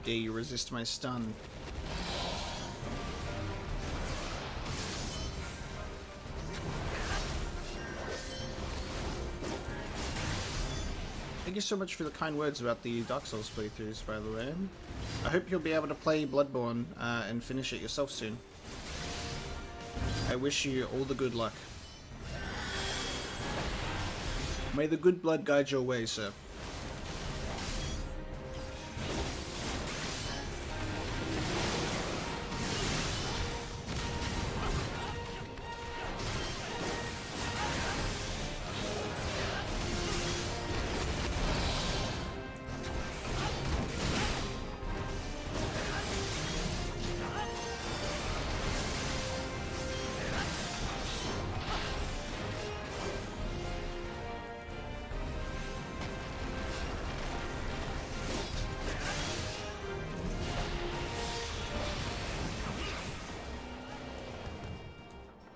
Dare you resist my stun? Thank you so much for the kind words about the Dark Souls playthroughs, by the way. I hope you'll be able to play Bloodborne and finish it yourself soon. I wish you all the good luck. May the good blood guide your way, sir.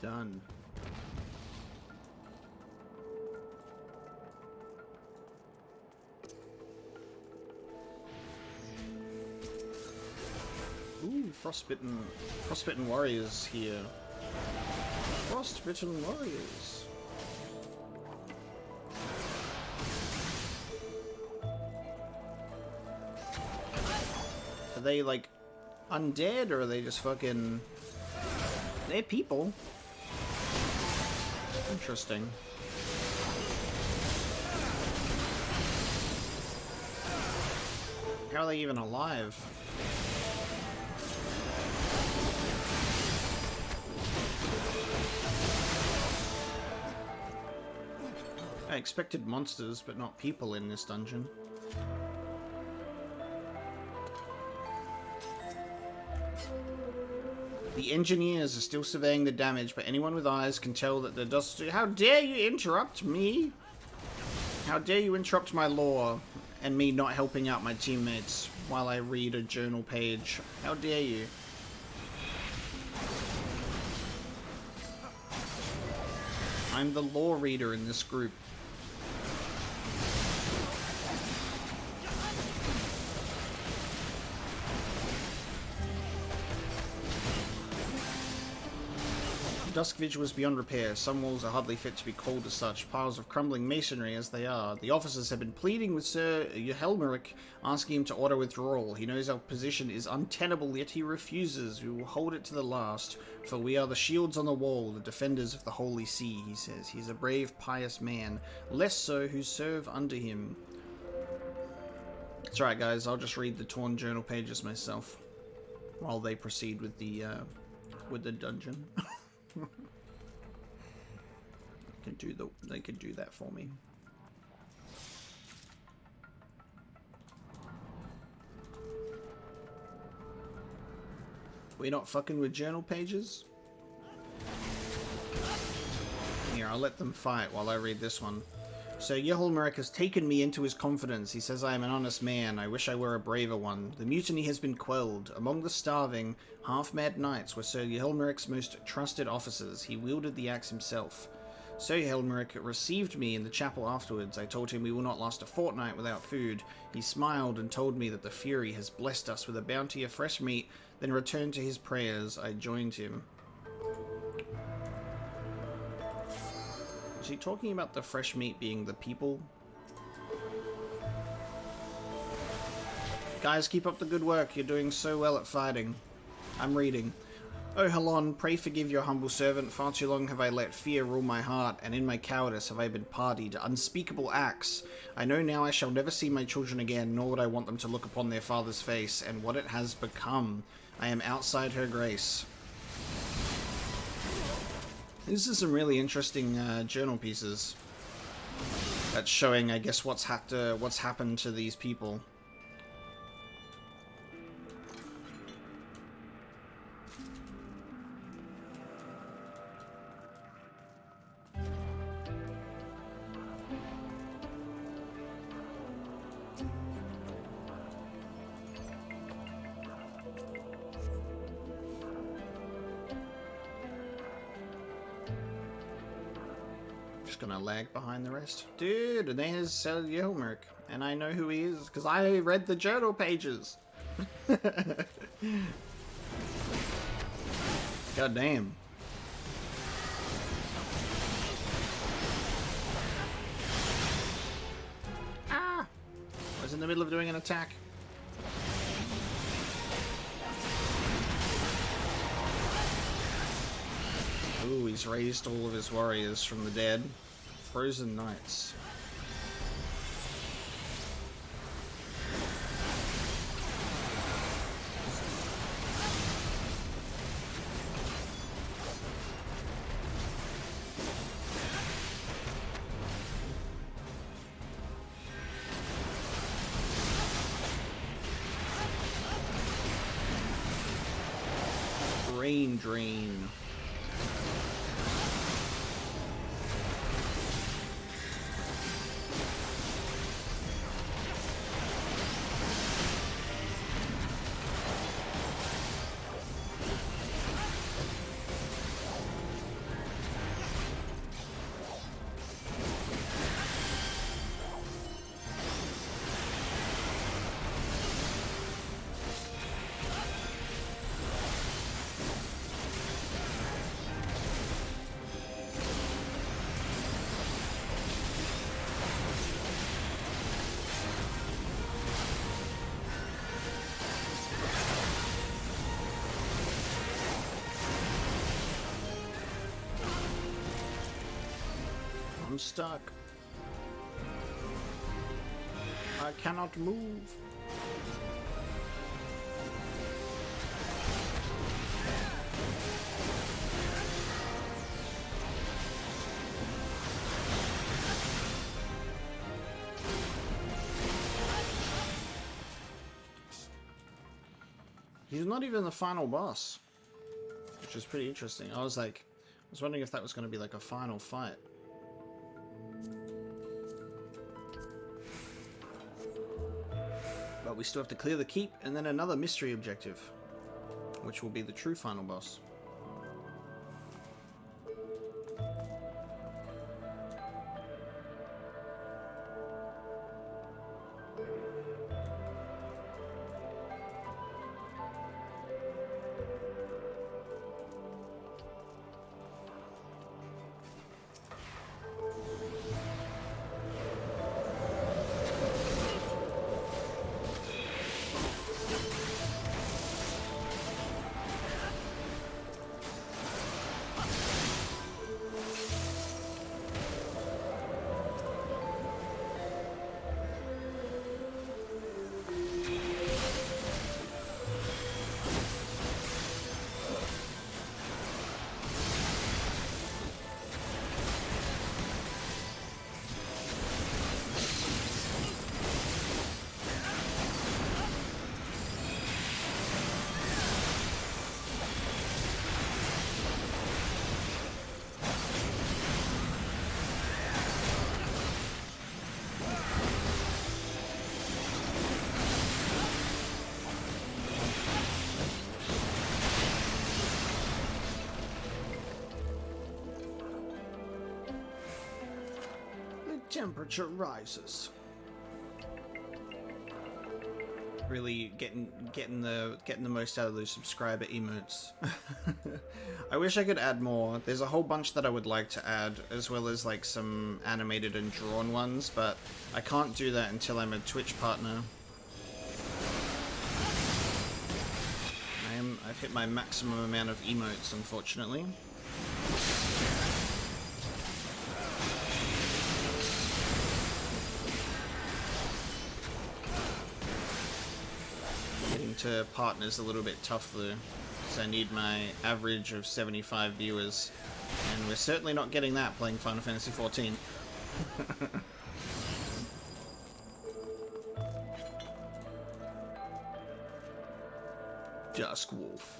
Done. Ooh, frostbitten warriors here. Frostbitten warriors. Are they like undead, or are they just fucking? They're people. Interesting. How are they even alive? I expected monsters, but not people in this dungeon. The engineers are still surveying the damage, but anyone with eyes can tell that the dust... How dare you interrupt me? How dare you interrupt my lore and me not helping out my teammates while I read a journal page? How dare you? I'm the lore reader in this group. Dusk Vigil was beyond repair. Some walls are hardly fit to be called as such, piles of crumbling masonry as they are. The officers have been pleading with Sir Helmeric, asking him to order withdrawal. He knows our position is untenable, yet he refuses. We will hold it to the last, for we are the shields on the wall, the defenders of the Holy See, he says. He is a brave, pious man, less so who serve under him. That's right, guys, I'll just read the torn journal pages myself, while they proceed with the dungeon. They could do that for me. We're not fucking with journal pages? Here, I'll let them fight while I read this one. So Yeholmerek has taken me into his confidence. He says I am an honest man. I wish I were a braver one. The mutiny has been quelled. Among the starving, half-mad knights were Sir Yeholmerek's most trusted officers. He wielded the axe himself. Sir Yeholmerek received me in the chapel afterwards. I told him we will not last a fortnight without food. He smiled and told me that the Fury has blessed us with a bounty of fresh meat, then returned to his prayers. I joined him. Is he talking about the fresh meat being the people? Guys, keep up the good work. You're doing so well at fighting. I'm reading. O Halon, pray forgive your humble servant. Far too long have I let fear rule my heart, and in my cowardice have I been party to unspeakable acts. I know now I shall never see my children again, nor would I want them to look upon their father's face, and what it has become. I am outside her grace. This is some really interesting journal pieces. That's showing, I guess, what's happened to these people. Gonna lag behind the rest. Dude, and there's Yelmerk. And I know who he is, because I read the journal pages. God damn. Ah! I was in the middle of doing an attack. Ooh, he's raised all of his warriors from the dead. Frozen Knights. Brain Drain. I'm stuck. I cannot move. He's not even the final boss, which is pretty interesting. I was wondering if that was going to be like a final fight. But we still have to clear the keep and then another mystery objective, which will be the true final boss. Temperature rises. really getting the most out of those subscriber emotes. I wish I could add more. There's a whole bunch that I would like to add, as well as like some animated and drawn ones, but I can't do that until I'm a Twitch partner. I've hit my maximum amount of emotes, unfortunately. Getting to partners a little bit tough though, because I need my average of 75 viewers, and we're certainly not getting that playing Final Fantasy XIV. Dusk Wolf.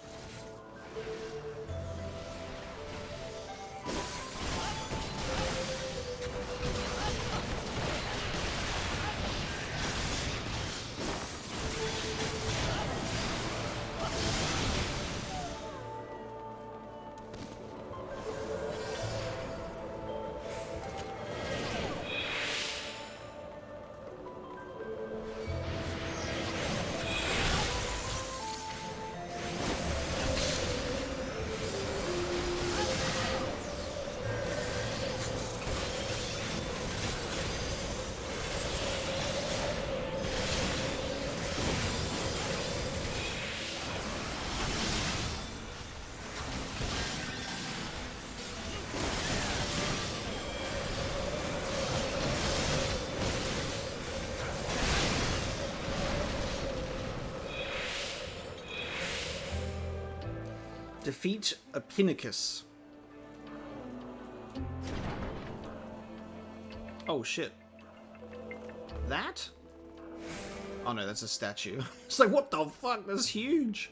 Defeat Epicus. Oh shit. That? Oh no, that's a statue. It's like, what the fuck? That's huge.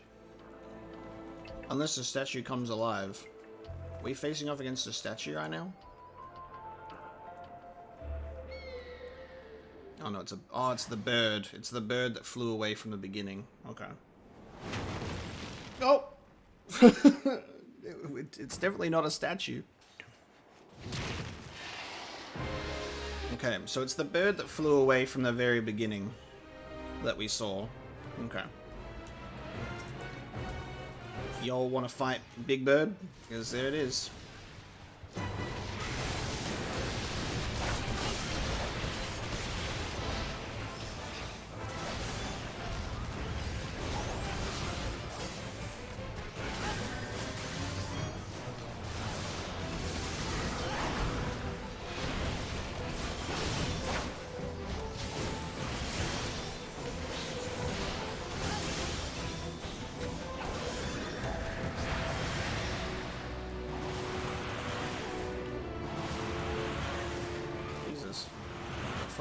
Unless the statue comes alive. Are we facing off against a statue right now? Oh no, it's the bird. It's the bird that flew away from the beginning. Okay. Oh! It's definitely not a statue. Okay, so it's the bird that flew away from the very beginning that we saw. Okay. Y'all want to fight Big Bird? Because there it is.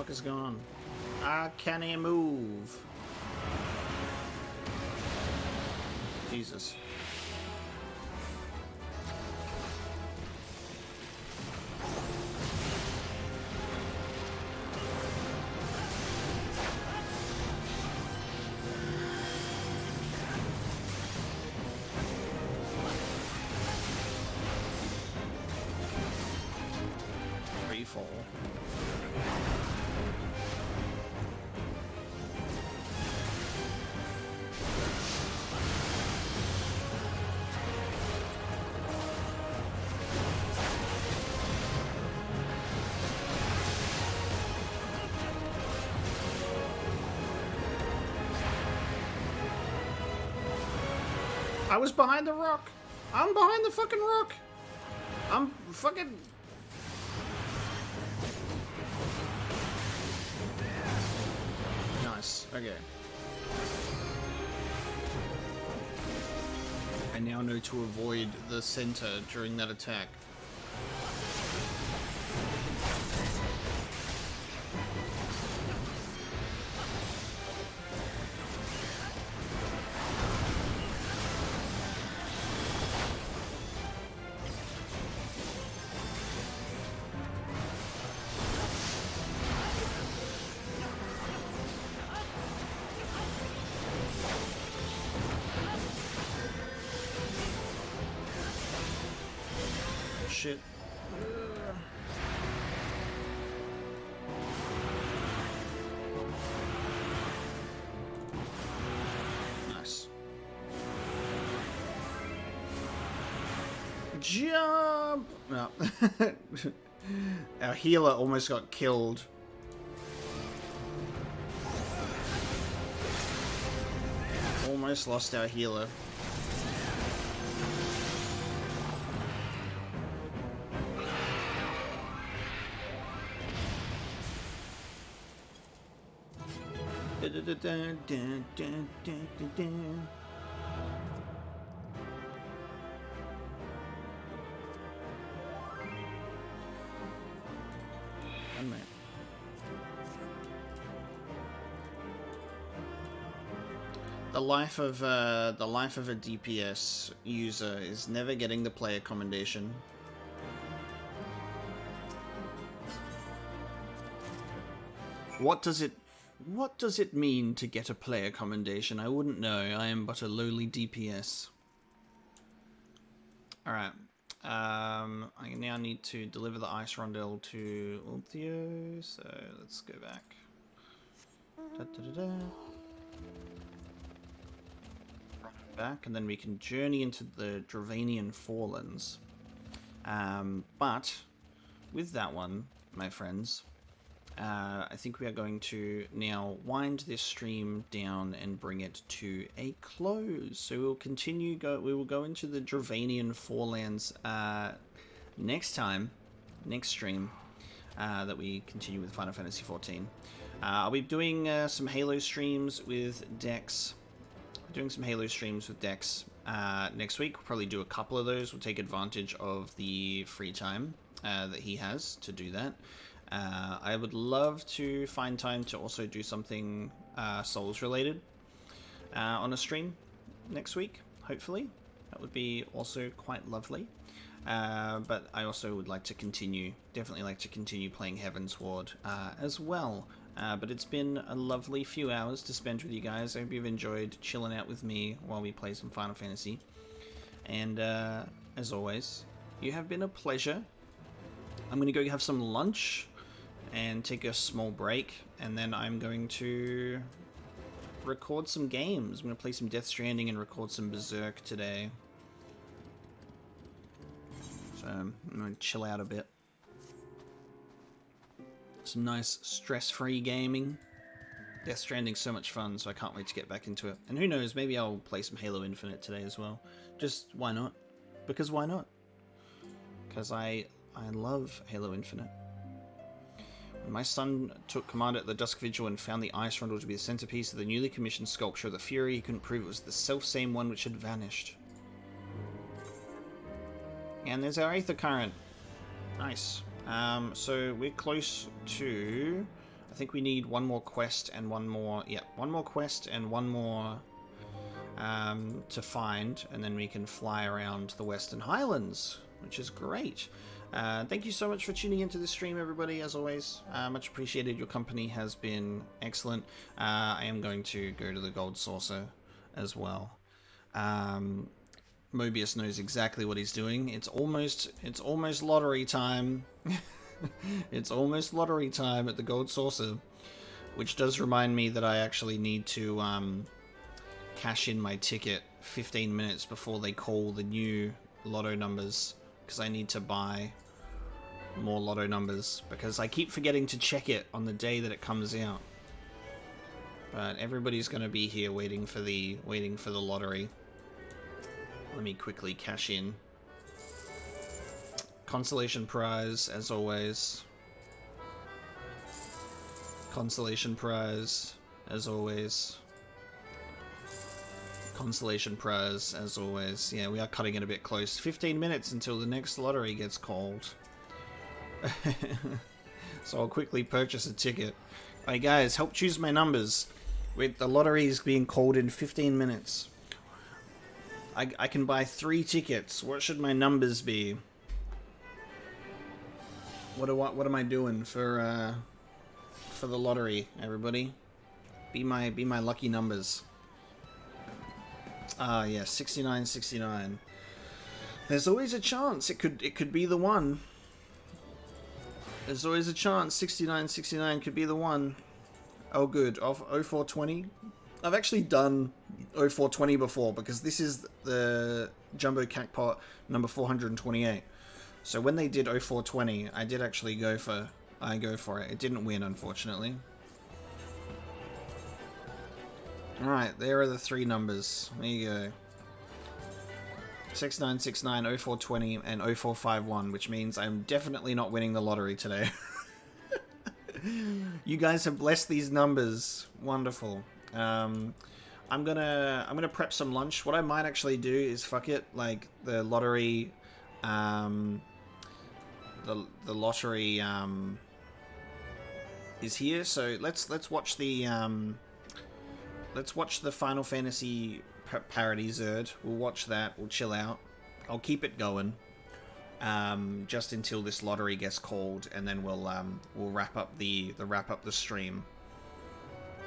Is going on? Can he move? Jesus. Free fall. I was behind the rock. I'm behind the fucking rock. I'm fucking... Nice. Okay. I now know to avoid the center during that attack. Shit. Jump! No. Our healer almost got killed. Almost lost our healer. One minute. The life of a DPS user is never getting the player commendation. What does it mean to get a player commendation? I wouldn't know. I am but a lowly DPS. Alright. I now need to deliver the ice rondel to Ulthio, so let's go back. Back, and then we can journey into the Dravanian Forelands. But with that one, my friends, I think we are going to now wind this stream down and bring it to a close. So we'll continue. We will go into the Dravanian Forelands next stream, that we continue with Final Fantasy XIV. I'll be doing some Halo streams with Dex. Doing some Halo streams with Dex next week. We'll probably do a couple of those. We'll take advantage of the free time that he has to do that. I would love to find time to also do something Souls related on a stream next week, hopefully. That would be also quite lovely. But I also would like to definitely like to continue playing Heavensward as well. But it's been a lovely few hours to spend with you guys. I hope you've enjoyed chilling out with me while we play some Final Fantasy. And as always, you have been a pleasure. I'm going to go have some lunch and take a small break, and then I'm going to record some games. I'm going to play some Death Stranding and record some Berserk today. So I'm going to chill out a bit. Some nice stress-free gaming. Death Stranding's so much fun, so I can't wait to get back into it. And who knows, maybe I'll play some Halo Infinite today as well. Just why not? Because why not? Because I love Halo Infinite. When my son took command at the Dusk Vigil and found the ice rondel to be the centerpiece of the newly commissioned sculpture of the Fury, he couldn't prove it was the self-same one which had vanished. And there's our Aether current. Nice. So we're close to... I think we need one more quest and one more... Yeah, one more quest and one more to find, and then we can fly around the Western Highlands, which is great. Thank you so much for tuning into this stream, everybody, as always. Much appreciated. Your company has been excellent. I am going to go to the Gold Saucer as well. Mobius knows exactly what he's doing. It's almost lottery time. It's almost lottery time at the Gold Saucer, which does remind me that I actually need to cash in my ticket 15 minutes before they call the new lotto numbers, because I need to buy more lotto numbers, because I keep forgetting to check it on the day that it comes out. But everybody's going to be here waiting for the lottery. Let me quickly cash in. Consolation prize, as always. Consolation prize, as always. Consolation prize, as always. Yeah, we are cutting it a bit close. 15 minutes until the next lottery gets called. So I'll quickly purchase a ticket. Hey guys, help choose my numbers. Wait, the lottery is being called in 15 minutes. I can buy 3 tickets. What should my numbers be? What am I doing for the lottery, everybody? Be my lucky numbers. Ah, yeah, 69. There's always a chance it could be the one. There's always a chance 69 could be the one. Oh good, of 0420. I've actually done 0420 before, because this is the Jumbo Crackpot number 428. So when they did 0420, I did actually go for it. It didn't win, unfortunately. Alright, there are the three numbers. There you go. 6969, 0420, and 0451, which means I'm definitely not winning the lottery today. You guys have blessed these numbers. Wonderful. I'm gonna prep some lunch. What I might actually do is fuck it, like the lottery, the lottery is here. So let's watch the Final Fantasy parody Zerd. We'll watch that. We'll chill out. I'll keep it going, just until this lottery gets called, and then we'll wrap up the stream.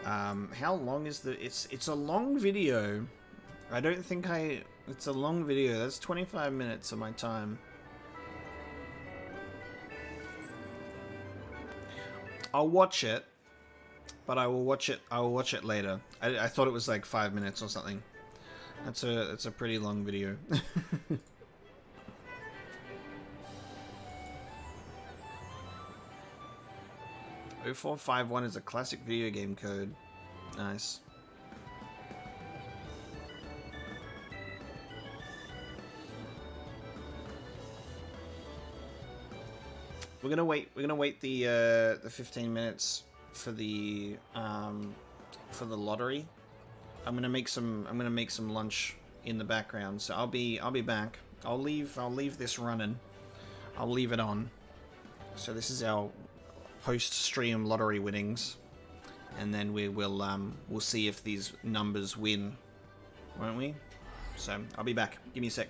How long is the? It's a long video. I don't think it's a long video. That's 25 minutes of my time. I'll watch it, but I will watch it later. I thought it was like 5 minutes or something. That's a pretty long video. 0451 is a classic video game code. Nice. We're gonna wait the 15 minutes for the lottery. I'm gonna make some lunch in the background, so I'll be back. I'll leave this running. I'll leave it on. So this is our post-stream lottery winnings, and then we'll see if these numbers win, won't we? So I'll be back. Give me a sec.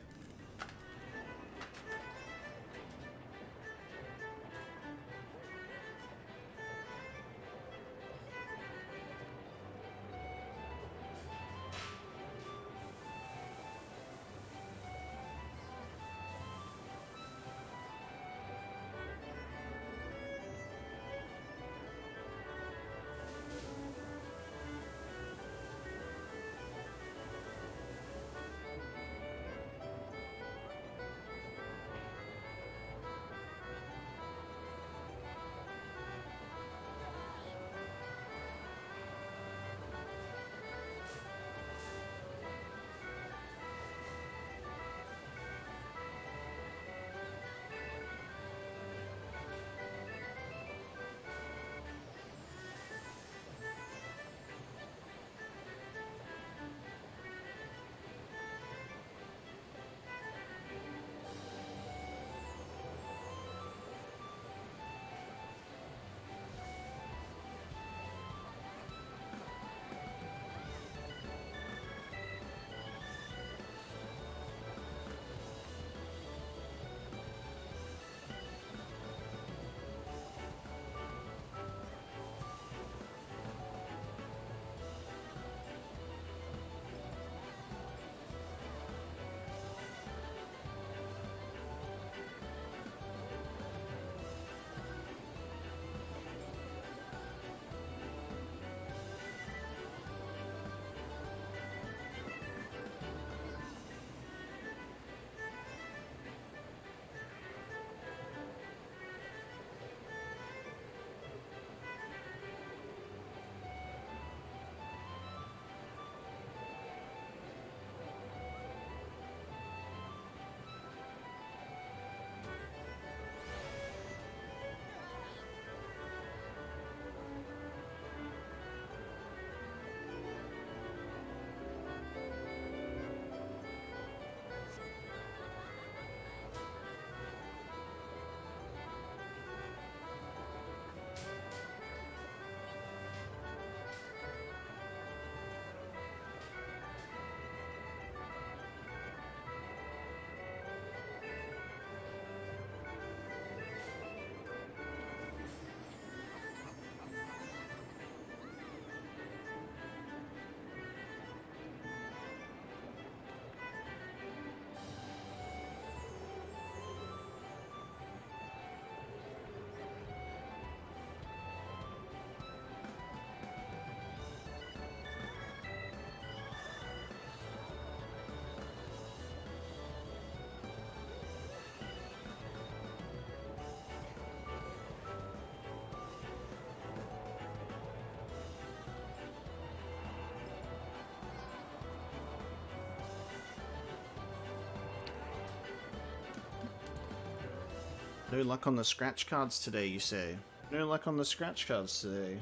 No luck on the scratch cards today, you say? No luck on the scratch cards today.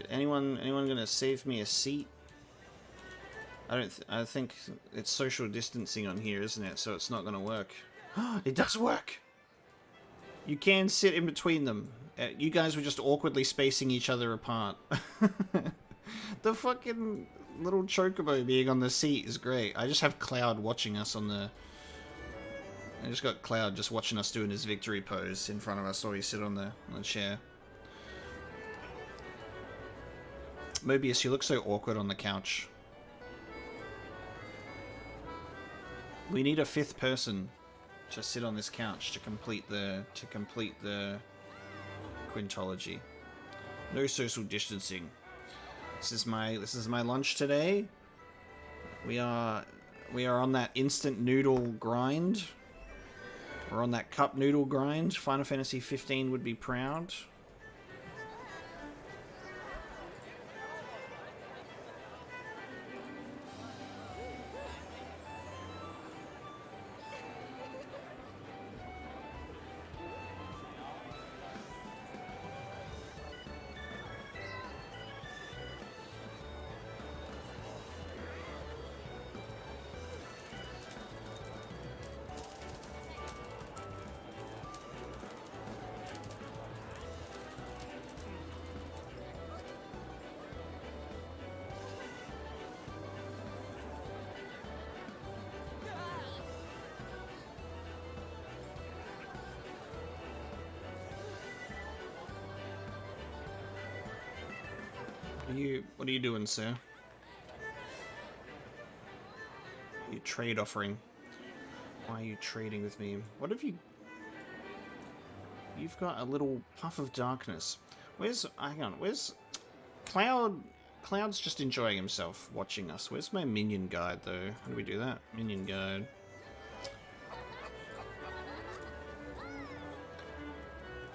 Anyone gonna save me a seat? I think it's social distancing on here, isn't it? So it's not gonna work. It does work! You can sit in between them. You guys were just awkwardly spacing each other apart. The fucking little chocobo being on the seat is great. I just have Cloud watching us on the... I just got Cloud just watching us doing his victory pose in front of us while we sit on the chair. Mobius, you look so awkward on the couch. We need a 5th person to sit on this couch to complete the quintology. No social distancing. This is my lunch today. We are on that instant noodle grind. We're on that cup noodle grind. Final Fantasy 15 would be proud. What are you doing, sir? You trade offering. Why are you trading with me? What have you... You've got a little puff of darkness. Where's... Hang on, where's... Cloud... Cloud's just enjoying himself watching us. Where's my minion guide, though? How do we do that? Minion guide.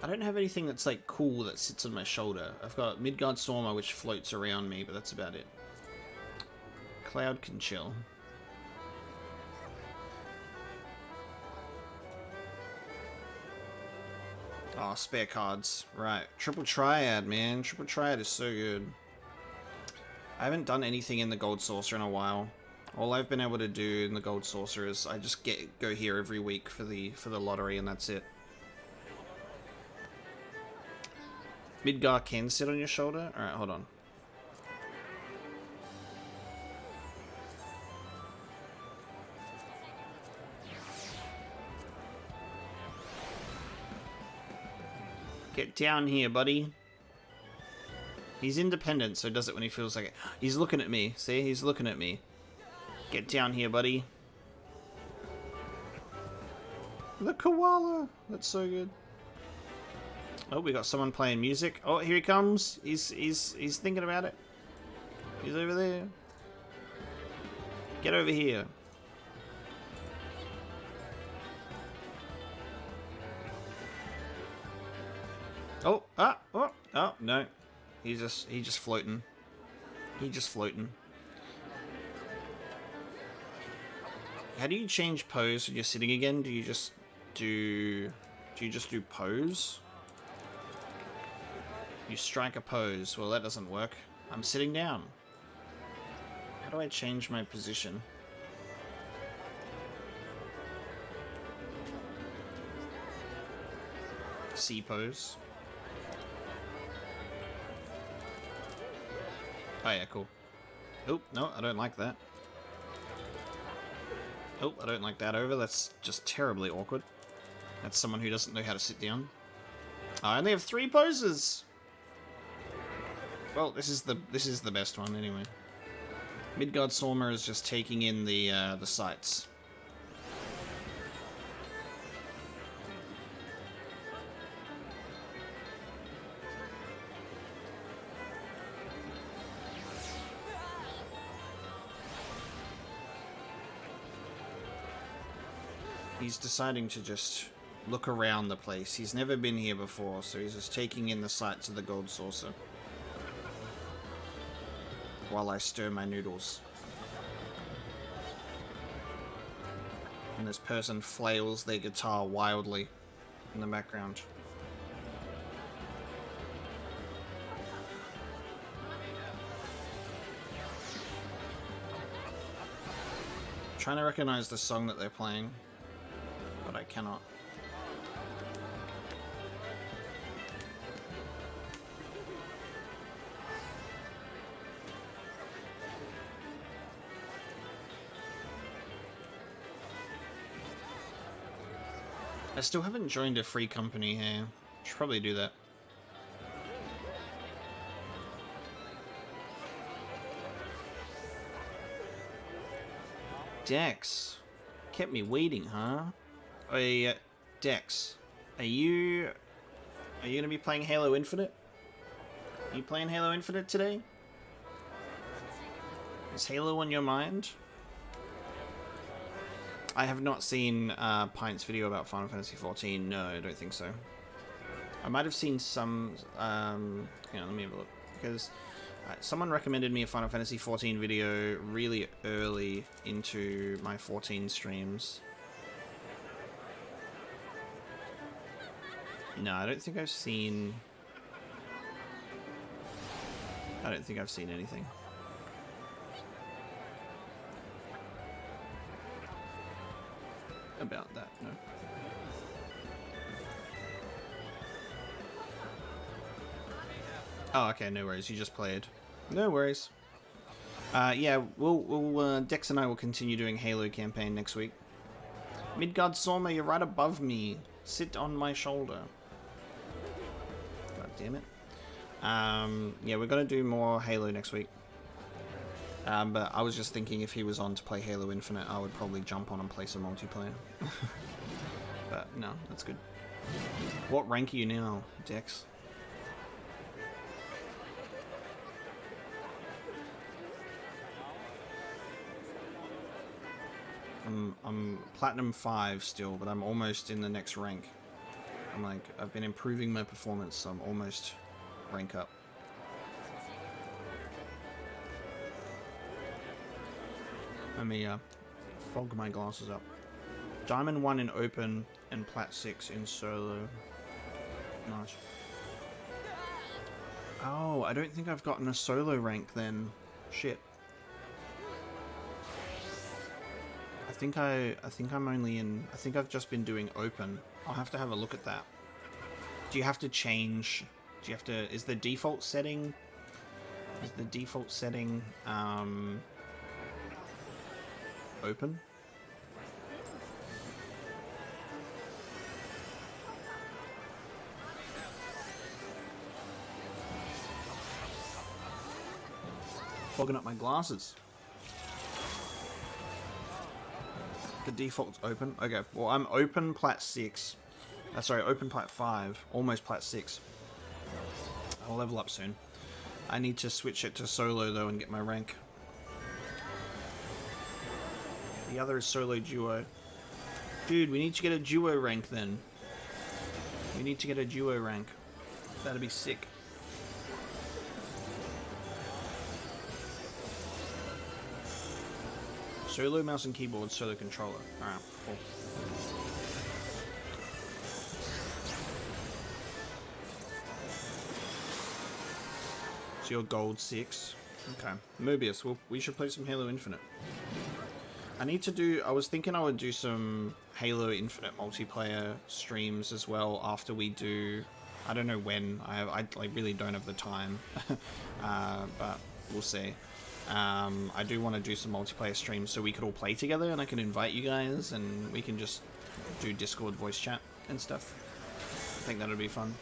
I don't have anything that's like cool that sits on my shoulder. I've got Midgard Stormer which floats around me, but that's about it. Cloud can chill. Oh, spare cards. Right. Triple Triad, man. Triple Triad is so good. I haven't done anything in the Gold Saucer in a while. All I've been able to do in the Gold Saucer is I just go here every week for the lottery and that's it. Midgar can sit on your shoulder? Alright, hold on. Get down here, buddy. He's independent, so does it when he feels like it. He's looking at me. See? He's looking at me. Get down here, buddy. The koala! That's so good. Oh, we got someone playing music. Oh, here he comes. He's thinking about it. He's over there. Get over here. Oh, oh, no. He's just floating. He's just floating. How do you change pose when you're sitting again? Do you just do pose? You strike a pose. Well, that doesn't work. I'm sitting down. How do I change my position? C pose. Oh yeah, cool. Oh, no, I don't like that. Oh, I don't like that over. That's just terribly awkward. That's someone who doesn't know how to sit down. I only have 3 poses! Well, this is the best one anyway. Midgard Stormer is just taking in the sights. He's deciding to just look around the place. He's never been here before, so he's just taking in the sights of the Gold Saucer. While I stir my noodles. And this person flails their guitar wildly in the background. I'm trying to recognize the song that they're playing, but I cannot. I still haven't joined a free company here. Should probably do that. Dex, kept me waiting, huh? Oh, Dex, are you gonna be playing Halo Infinite? Are you playing Halo Infinite today? Is Halo on your mind? I have not seen Pint's video about Final Fantasy XIV. No, I don't think so. I might have seen some... hang on, let me have a look. Because someone recommended me a Final Fantasy XIV video really early into my 14 streams. No, I don't think I've seen... I don't think I've seen anything. About that, no. Oh, okay, no worries. You just played. No worries. Yeah, we'll Dex and I will continue doing Halo campaign next week. Midgard Sorma, you're right above me. Sit on my shoulder. God damn it. Yeah, we're gonna do more Halo next week. But I was just thinking if he was on to play Halo Infinite, I would probably jump on and play some multiplayer. But no, that's good. What rank are you now, Dex? I'm Platinum 5 still, but I'm almost in the next rank. I'm like, I've been improving my performance, so I'm almost rank up. Let me fog my glasses up. Diamond 1 in open and Plat 6 in solo. Nice. Oh, I don't think I've gotten a solo rank then. Shit. I think I'm only in... I think I've just been doing open. I'll have to have a look at that. Do you have to change... Do you have to... Is the default setting... Is the default setting... open? Fogging up my glasses. The default's open. Okay, well I'm open Plat 6. Sorry, open Plat 5. Almost Plat 6. I'll level up soon. I need to switch it to solo though and get my rank. The other is solo duo. Dude, we need to get a duo rank then. We need to get a duo rank. That'd be sick. Solo mouse and keyboard, solo controller. Alright, cool. So you're gold 6. Okay. Mobius, we should play some Halo Infinite. I need to do... I was thinking I would do some Halo Infinite multiplayer streams as well after we do... I don't know when. I really don't have the time. But we'll see. I do want to do some multiplayer streams so we could all play together and I can invite you guys and we can just do Discord voice chat and stuff. I think that would be fun.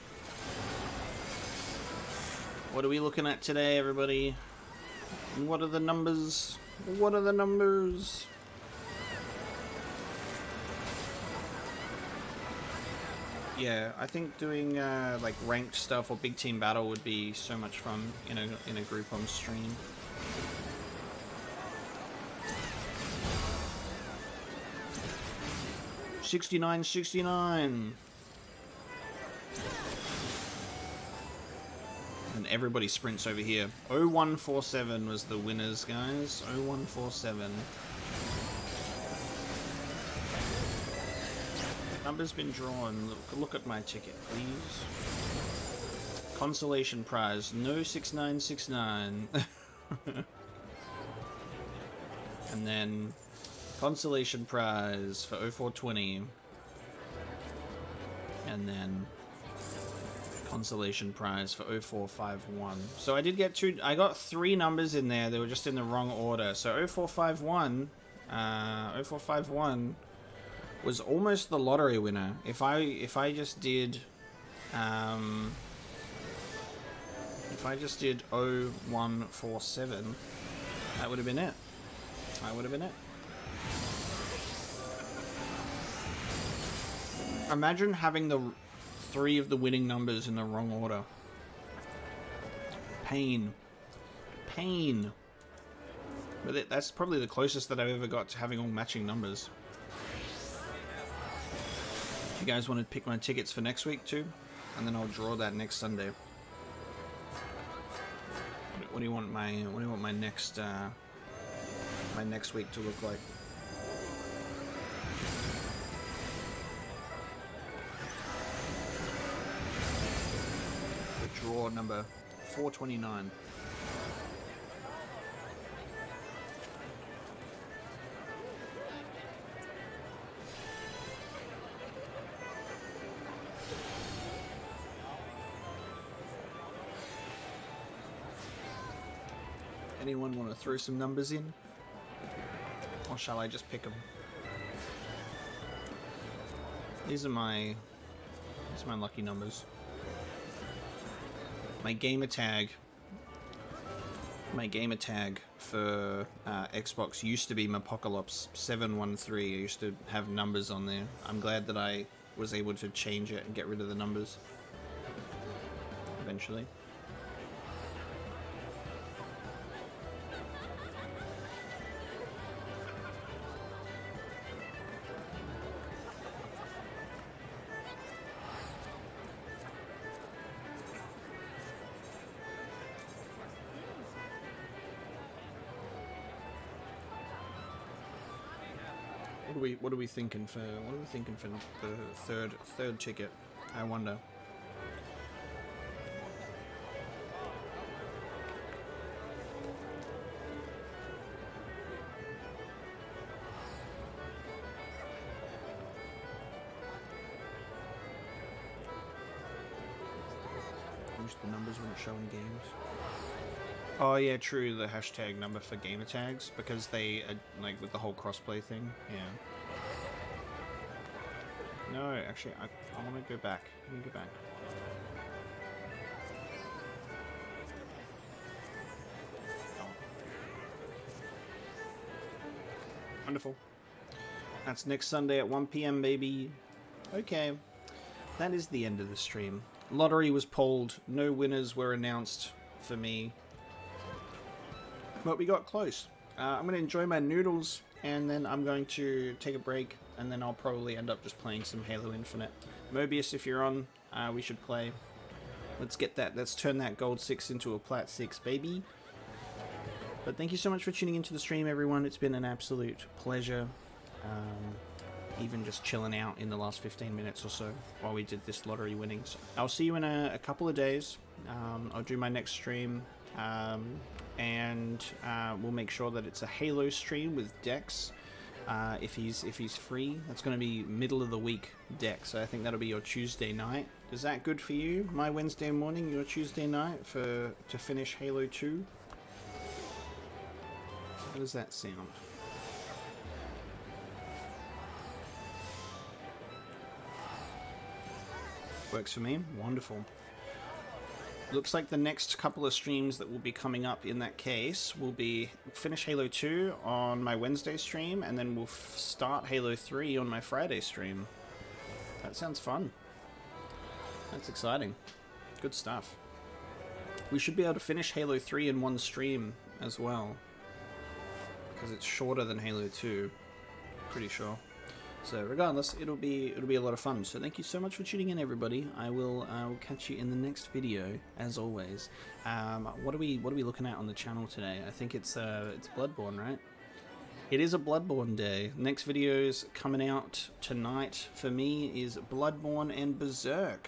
What are we looking at today, everybody? What are the numbers? What are the numbers? Yeah, I think doing like ranked stuff or big team battle would be so much fun in a group on stream. $69.69. And everybody sprints over here. 0147 was the winners, guys. 0147. Number's been drawn. Look at my ticket, please. Consolation prize. No 6969. And then consolation prize for 0420. And then consolation prize for 0451. So I did get I got 3 numbers in there. They were just in the wrong order. So 0451 was almost the lottery winner. If I just did 0147, that would have been it. That would have been it. Imagine having the 3 of the winning numbers in the wrong order. Pain. Pain. But that's probably the closest that I've ever got to having all matching numbers. If you guys want to pick my tickets for next week too, and then I'll draw that next Sunday. What do you want my next week to look like? The draw number 429. Anyone want to throw some numbers in? Or shall I just pick them? These are my lucky numbers. My gamer tag for Xbox used to be Apocalypse 713. I used to have numbers on there. I'm glad that I was able to change it and get rid of the numbers eventually. What are we thinking for the third ticket? I wonder. Wish the numbers wouldn't show in games. Oh yeah, true, the hashtag number for gamer tags, because they, like, with the whole crossplay thing, yeah. No, actually, I want to go back. Let me go back. Oh. Wonderful. That's next Sunday at 1 PM, baby. Okay. That is the end of the stream. Lottery was pulled. No winners were announced for me. But we got close. I'm going to enjoy my noodles, and then I'm going to take a break, and then I'll probably end up just playing some Halo Infinite. Mobius, if you're on, we should play. Let's get that. Let's turn that gold 6 into a plat 6, baby. But thank you so much for tuning into the stream, everyone. It's been an absolute pleasure. Even just chilling out in the last 15 minutes or so while we did this lottery winnings. I'll see you in a couple of days. I'll do my next stream. And we'll make sure that it's a Halo stream with Dex if he's free. That's going to be middle of the week, Dex. So I think that'll be your Tuesday night. Is that good for you? My Wednesday morning, your Tuesday night to finish Halo 2. How does that sound? Works for me. Wonderful. Looks like the next couple of streams that will be coming up in that case will be finish Halo 2 on my Wednesday stream, and then we'll start Halo 3 on my Friday stream. That sounds fun. That's exciting. Good stuff. We should be able to finish Halo 3 in one stream as well, because it's shorter than Halo 2. Pretty sure. So regardless, it'll be a lot of fun. So thank you so much for tuning in, everybody. I will catch you in the next video, as always. What are we looking at on the channel today? I think it's Bloodborne, right? It is a Bloodborne day. Next video's coming out tonight for me is Bloodborne and Berserk.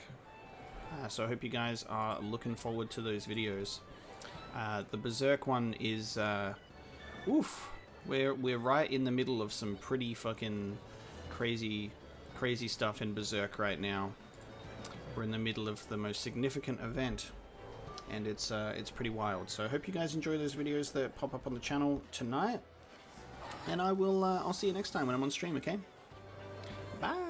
So I hope you guys are looking forward to those videos. The Berserk one is, oof, we're right in the middle of some pretty fucking crazy stuff in Berserk right now. We're in the middle of the most significant event, and it's pretty wild. So I hope you guys enjoy those videos that pop up on the channel tonight. And I'll see you next time when I'm on stream, okay? Bye!